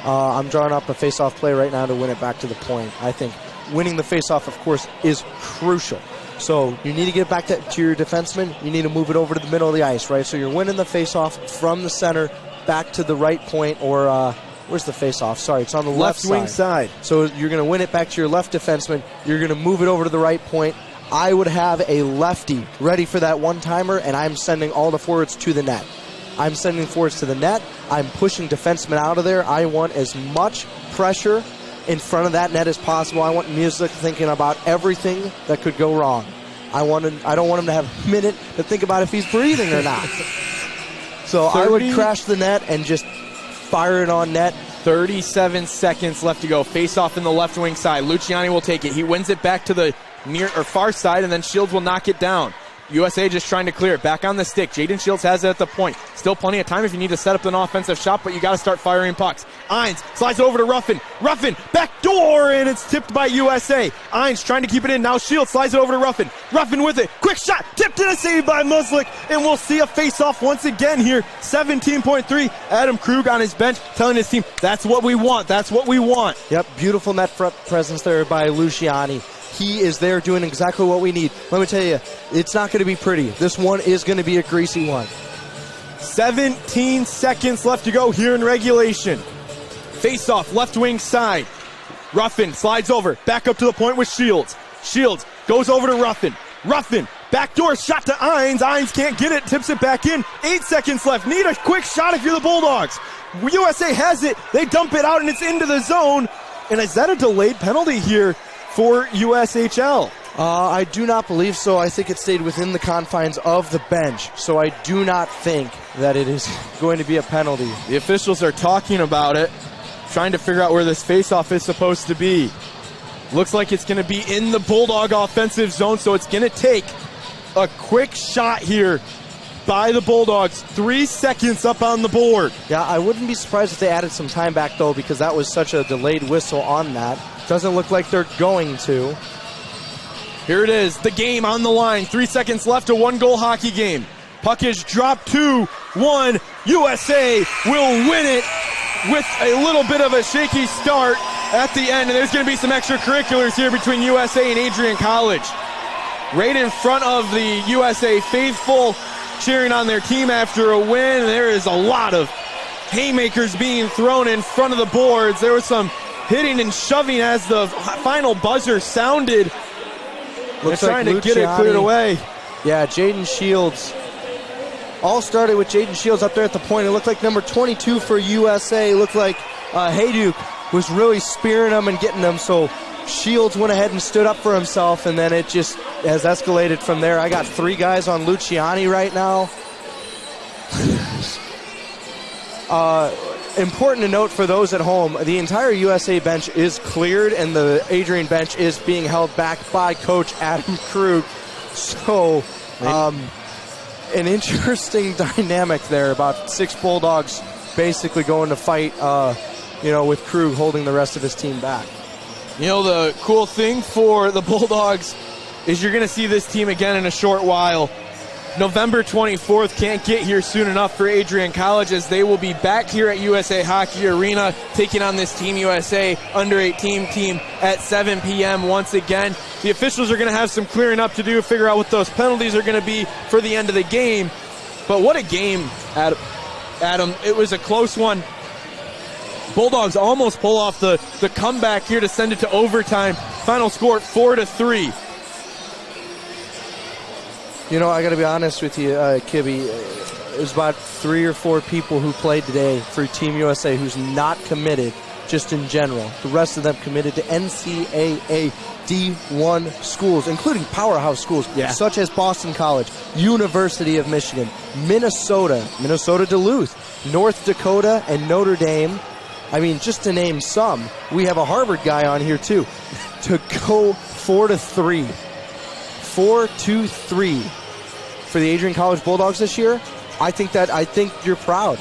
I'm drawing up a face-off play right now to win it back to the point. I think winning the face-off, of course, is crucial. So you need to get back to your defenseman. You need to move it over to the middle of the ice, right? So you're winning the face-off from the center back to the right point, or where's the face-off? Sorry, it's on the left wing side. So you're going to win it back to your left defenseman. You're going to move it over to the right point. I would have a lefty ready for that one-timer, and I'm sending all the forwards to the net. I'm sending forwards to the net. I'm pushing defensemen out of there. I want as much pressure in front of that net as possible. I want Music thinking about everything that could go wrong. I don't want him to have a minute to think about if he's breathing or not. So I would crash the net and just fire it on net. 37 seconds left to go. Face off in the left wing side. Luciani will take it. He wins it back to the near or far side, and then Shields will knock it down. USA just trying to clear it. Back on the stick. Jaden Shields has it at the point. Still plenty of time if you need to set up an offensive shot, but you got to start firing pucks. Ines slides it over to Ruffin. Ruffin, back door, and it's tipped by USA. Ines trying to keep it in. Now Shields slides it over to Ruffin. Ruffin with it. Quick shot. Tipped and a save by Muslik, and we'll see a face-off once again here. 17.3. Adam Krug on his bench telling his team, that's what we want. That's what we want. Yep, beautiful net front presence there by Luciani. He is there doing exactly what we need. Let me tell you, it's not going to be pretty. This one is going to be a greasy one. 17 seconds left to go here in regulation. Face-off, left wing side. Ruffin slides over, back up to the point with Shields. Shields goes over to Ruffin. Ruffin, backdoor shot to Ines. Ines can't get it, tips it back in. 8 seconds left. Need a quick shot if you're the Bulldogs. USA has it. They dump it out, and it's into the zone. And is that a delayed penalty here for USHL? I do not believe so. I think it stayed within the confines of the bench. So I do not think that it is going to be a penalty. The officials are talking about it, trying to figure out where this faceoff is supposed to be. Looks like it's going to be in the Bulldog offensive zone, so it's going to take a quick shot here by the Bulldogs. 3 seconds up on the board. Yeah, I wouldn't be surprised if they added some time back, though, because that was such a delayed whistle on that. Doesn't look like they're going to. Here it is, the game on the line. 3 seconds left, a one-goal hockey game. Puck is dropped 2-1. USA will win it with a little bit of a shaky start at the end. And there's going to be some extracurriculars here between USA and Adrian College. Right in front of the USA faithful, cheering on their team after a win. There is a lot of haymakers being thrown in front of the boards. There was some hitting and shoving as the final buzzer sounded. Looks They're like trying to get it cleared away. Yeah, Jaden Shields. All started with Jaden Shields up there at the point. It looked like number 22 for USA. It looked like Hayduk was really spearing them and getting them. So Shields went ahead and stood up for himself, and then it just has escalated from there. I got 3 guys on Luciani right now. Important to note for those at home, the entire USA bench is cleared, and the Adrian bench is being held back by Coach Adam Krug. So, an interesting dynamic there. About 6 Bulldogs basically going to fight, with Krug holding the rest of his team back. You know, the cool thing for the Bulldogs is you're going to see this team again in a short while. November 24th can't get here soon enough for Adrian College, as they will be back here at USA Hockey Arena taking on this Team USA under-18 team at 7 p.m. once again. The officials are going to have some clearing up to do, figure out what those penalties are going to be for the end of the game. But what a game, Adam. It was a close one. Bulldogs almost pull off the comeback here to send it to overtime. Final score 4-3. You know, I got to be honest with you, Kibby. There's about 3 or 4 people who played today for Team USA who's not committed, just in general. The rest of them committed to NCAA D1 schools, including powerhouse schools, such as Boston College, University of Michigan, Minnesota Duluth, North Dakota, and Notre Dame. I mean, just to name some. We have a Harvard guy on here, too. To go 4-3. 4-3 for the Adrian College Bulldogs this year. I think you're proud.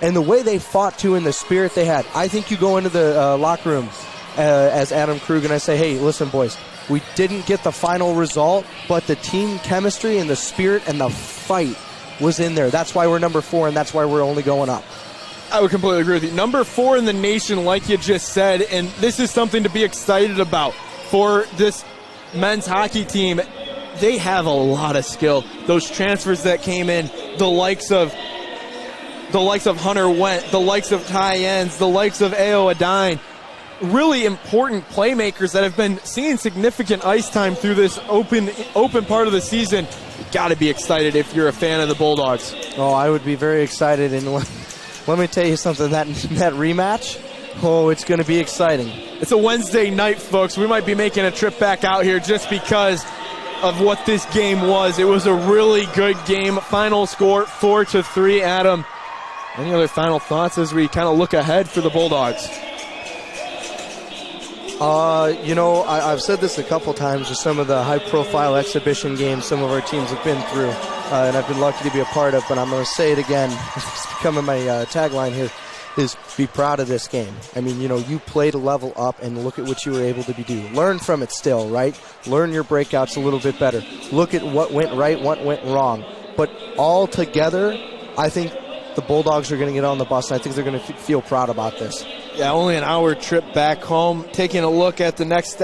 And the way they fought, too, and the spirit they had. I think you go into the locker room as Adam Krug and I say, hey, listen, boys, we didn't get the final result, but the team chemistry and the spirit and the fight was in there. That's why we're number 4, and that's why we're only going up. I would completely agree with you. Number 4 in the nation, like you just said, and this is something to be excited about for this men's hockey team. They have a lot of skill. Those transfers that came in, the likes of Hunter Wendt, the likes of Ty Enns, the likes of Ao Adine, really important playmakers that have been seeing significant ice time through this open part of the season. You've got to be excited if you're a fan of the Bulldogs. Oh, I would be very excited, and let me tell you something, that rematch, it's going to be exciting. It's a Wednesday night, folks. We might be making a trip back out here just because of what this game was. It was a really good game. Final score 4-3. Adam, any other final thoughts as we kind of look ahead for the Bulldogs? I've said this a couple times with some of the high-profile exhibition games some of our teams have been through, and I've been lucky to be a part of, but I'm going to say it again. It's becoming my tagline here, is be proud of this game. I mean, you played a level up, and look at what you were able to do. Learn from it still, right? Learn your breakouts a little bit better. Look at what went right, what went wrong. But all together, I think the Bulldogs are going to get on the bus, and I think they're going to feel proud about this. Yeah, only an hour trip back home. Taking a look at the next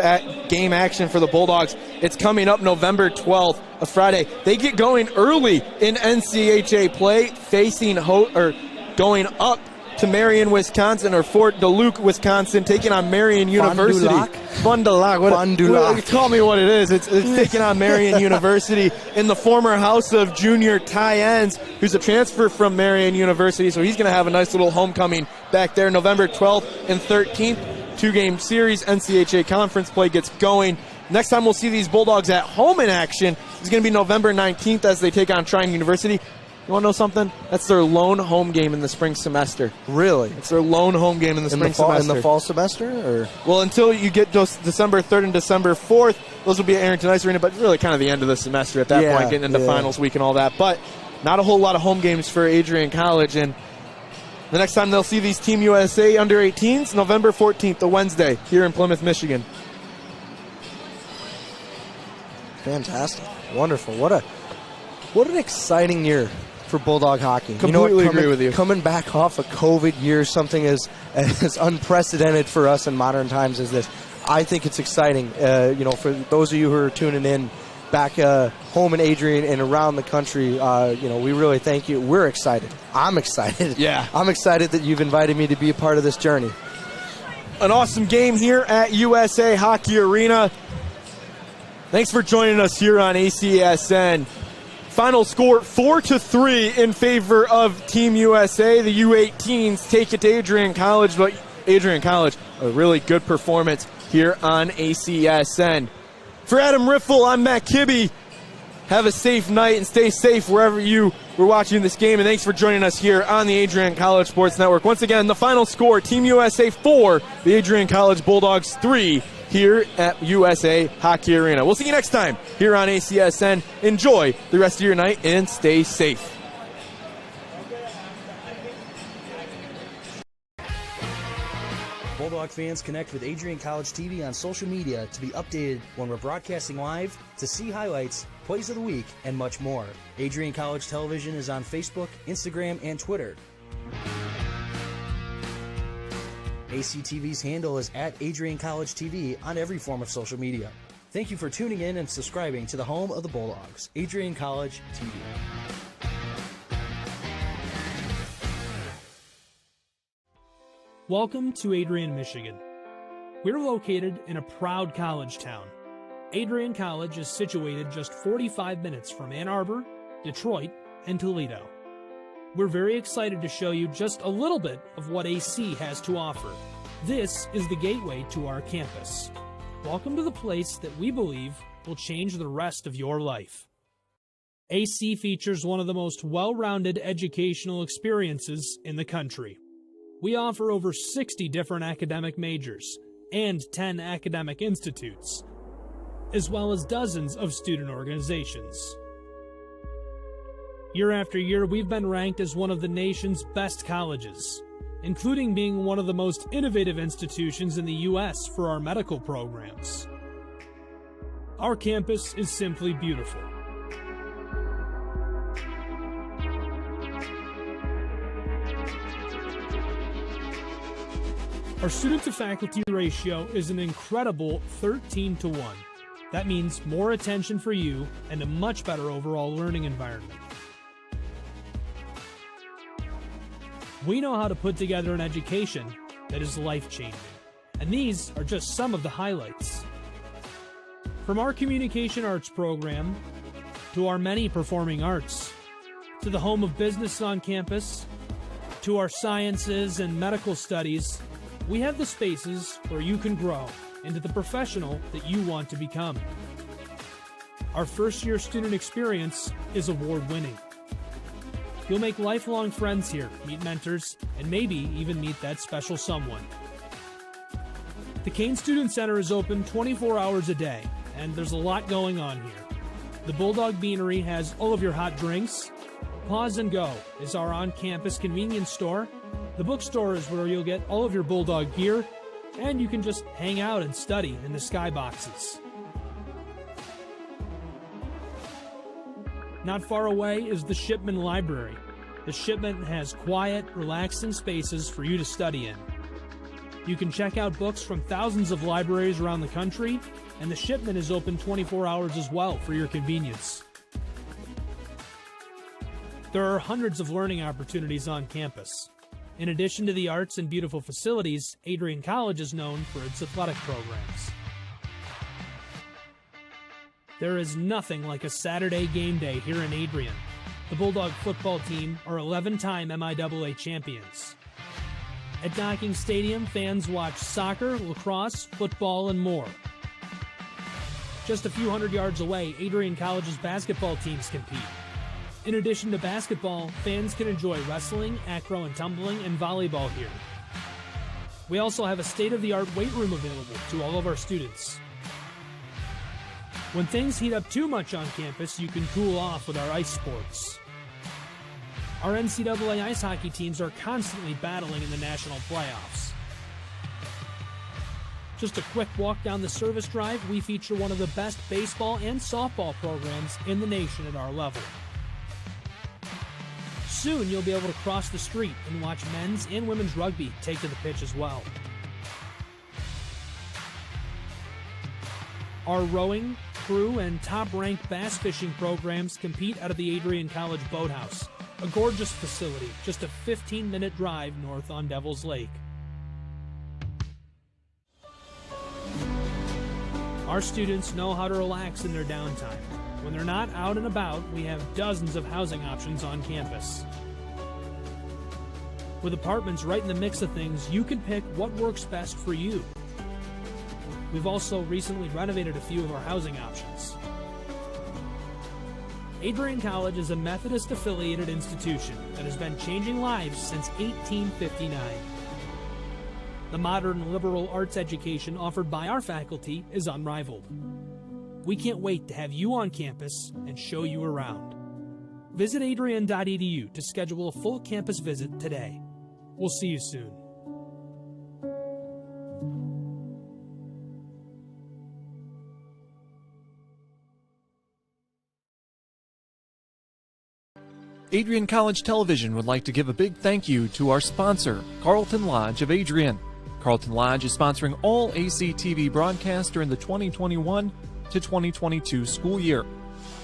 game action for the Bulldogs. It's coming up November 12th, a Friday. They get going early in NCAA play, going up to Marion, Wisconsin, or Fort Duluth, Wisconsin, taking on Marion University. Fun du Lac. Call me what it is. It's taking on Marion University in the former House of Junior Ty Ends, who's a transfer from Marion University, so he's going to have a nice little homecoming back there November 12th and 13th. Two-game series. NCAA conference play gets going. Next time we'll see these Bulldogs at home in action is going to be November 19th as they take on Trine University. You want to know something? That's their lone home game in the spring semester. Really? It's their lone home game in the spring semester. In the fall semester? Or? Well, until you get December 3rd and December 4th, those will be at Arrington Ice Arena, but really kind of the end of the semester at that point, getting into finals week and all that. But not a whole lot of home games for Adrian College. And the next time they'll see these Team USA under 18s, November 14th, a Wednesday, here in Plymouth, Michigan. Fantastic. Wonderful. What an exciting year for Bulldog hockey. Completely agree with you. Coming back off a COVID year, something as unprecedented for us in modern times as this. I think it's exciting. For those of you who are tuning in back home in Adrian and around the country, we really thank you. We're excited. I'm excited. Yeah. I'm excited that you've invited me to be a part of this journey. An awesome game here at USA Hockey Arena. Thanks for joining us here on ACSN. Final score 4-3 in favor of Team USA. The U18s take it to Adrian College, but Adrian College, a really good performance here on ACSN. For Adam Riffle, I'm Matt Kibbe. Have a safe night and stay safe wherever you were watching this game, and thanks for joining us here on the Adrian College Sports Network. Once again, the final score, Team USA 4, the Adrian College Bulldogs 3. Here at USA Hockey Arena. We'll see you next time here on ACSN. Enjoy the rest of your night and stay safe. Bulldog fans, connect with Adrian College TV on social media to be updated when we're broadcasting live, to see highlights, plays of the week, and much more. Adrian College Television is on Facebook, Instagram, and Twitter. ACTV's handle is at Adrian College TV on every form of social media. Thank you for tuning in and subscribing to the home of the Bulldogs, Adrian College TV. Welcome to Adrian, Michigan. We're located in a proud college town. Adrian College is situated just 45 minutes from Ann Arbor, Detroit, and Toledo. We're very excited to show you just a little bit of what AC has to offer. This is the gateway to our campus. Welcome to the place that we believe will change the rest of your life. AC features one of the most well-rounded educational experiences in the country. We offer over 60 different academic majors and 10 academic institutes, as well as dozens of student organizations. Year after year, we've been ranked as one of the nation's best colleges, including being one of the most innovative institutions in the U.S. for our medical programs. Our campus is simply beautiful. Our student-to-faculty ratio is an incredible 13-to-1. That means more attention for you and a much better overall learning environment. We know how to put together an education that is life-changing, and these are just some of the highlights. From our communication arts program, to our many performing arts, to the home of business on campus, to our sciences and medical studies, we have the spaces where you can grow into the professional that you want to become. Our first-year student experience is award-winning. You'll make lifelong friends here, meet mentors, and maybe even meet that special someone. The Kane Student Center is open 24 hours a day, and there's a lot going on here. The Bulldog Beanery has all of your hot drinks. Pause and Go is our on-campus convenience store. The bookstore is where you'll get all of your Bulldog gear, and you can just hang out and study in the skyboxes. Not far away is the Shipman Library. The Shipman has quiet, relaxing spaces for you to study in. You can check out books from thousands of libraries around the country, and the Shipman is open 24 hours as well for your convenience. There are hundreds of learning opportunities on campus. In addition to the arts and beautiful facilities, Adrian College is known for its athletic programs. There is nothing like a Saturday game day here in Adrian. The Bulldog football team are 11-time MIAA champions. At Docking Stadium, fans watch soccer, lacrosse, football, and more. Just a few hundred yards away, Adrian College's basketball teams compete. In addition to basketball, fans can enjoy wrestling, acro and tumbling, and volleyball here. We also have a state-of-the-art weight room available to all of our students. When things heat up too much on campus, you can cool off with our ice sports. Our NCAA ice hockey teams are constantly battling in the national playoffs. Just a quick walk down the service drive, we feature one of the best baseball and softball programs in the nation at our level. Soon you'll be able to cross the street and watch men's and women's rugby take to the pitch as well. Our rowing, crew, and top-ranked bass fishing programs compete out of the Adrian College Boathouse, a gorgeous facility just a 15-minute drive north on Devil's Lake. Our students know how to relax in their downtime. When they're not out and about, we have dozens of housing options on campus. With apartments right in the mix of things, you can pick what works best for you. We've also recently renovated a few of our housing options. Adrian College is a Methodist-affiliated institution that has been changing lives since 1859. The modern liberal arts education offered by our faculty is unrivaled. We can't wait to have you on campus and show you around. Visit adrian.edu to schedule a full campus visit today. We'll see you soon. Adrian College Television would like to give a big thank you to our sponsor, Carlton Lodge of Adrian. Carlton Lodge is sponsoring all ACTV broadcasts during the 2021 to 2022 school year.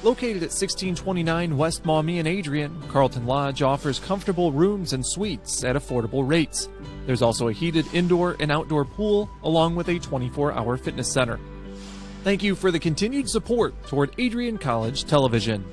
Located at 1629 West Maumee in Adrian, Carlton Lodge offers comfortable rooms and suites at affordable rates. There's also a heated indoor and outdoor pool, along with a 24-hour fitness center. Thank you for the continued support toward Adrian College Television.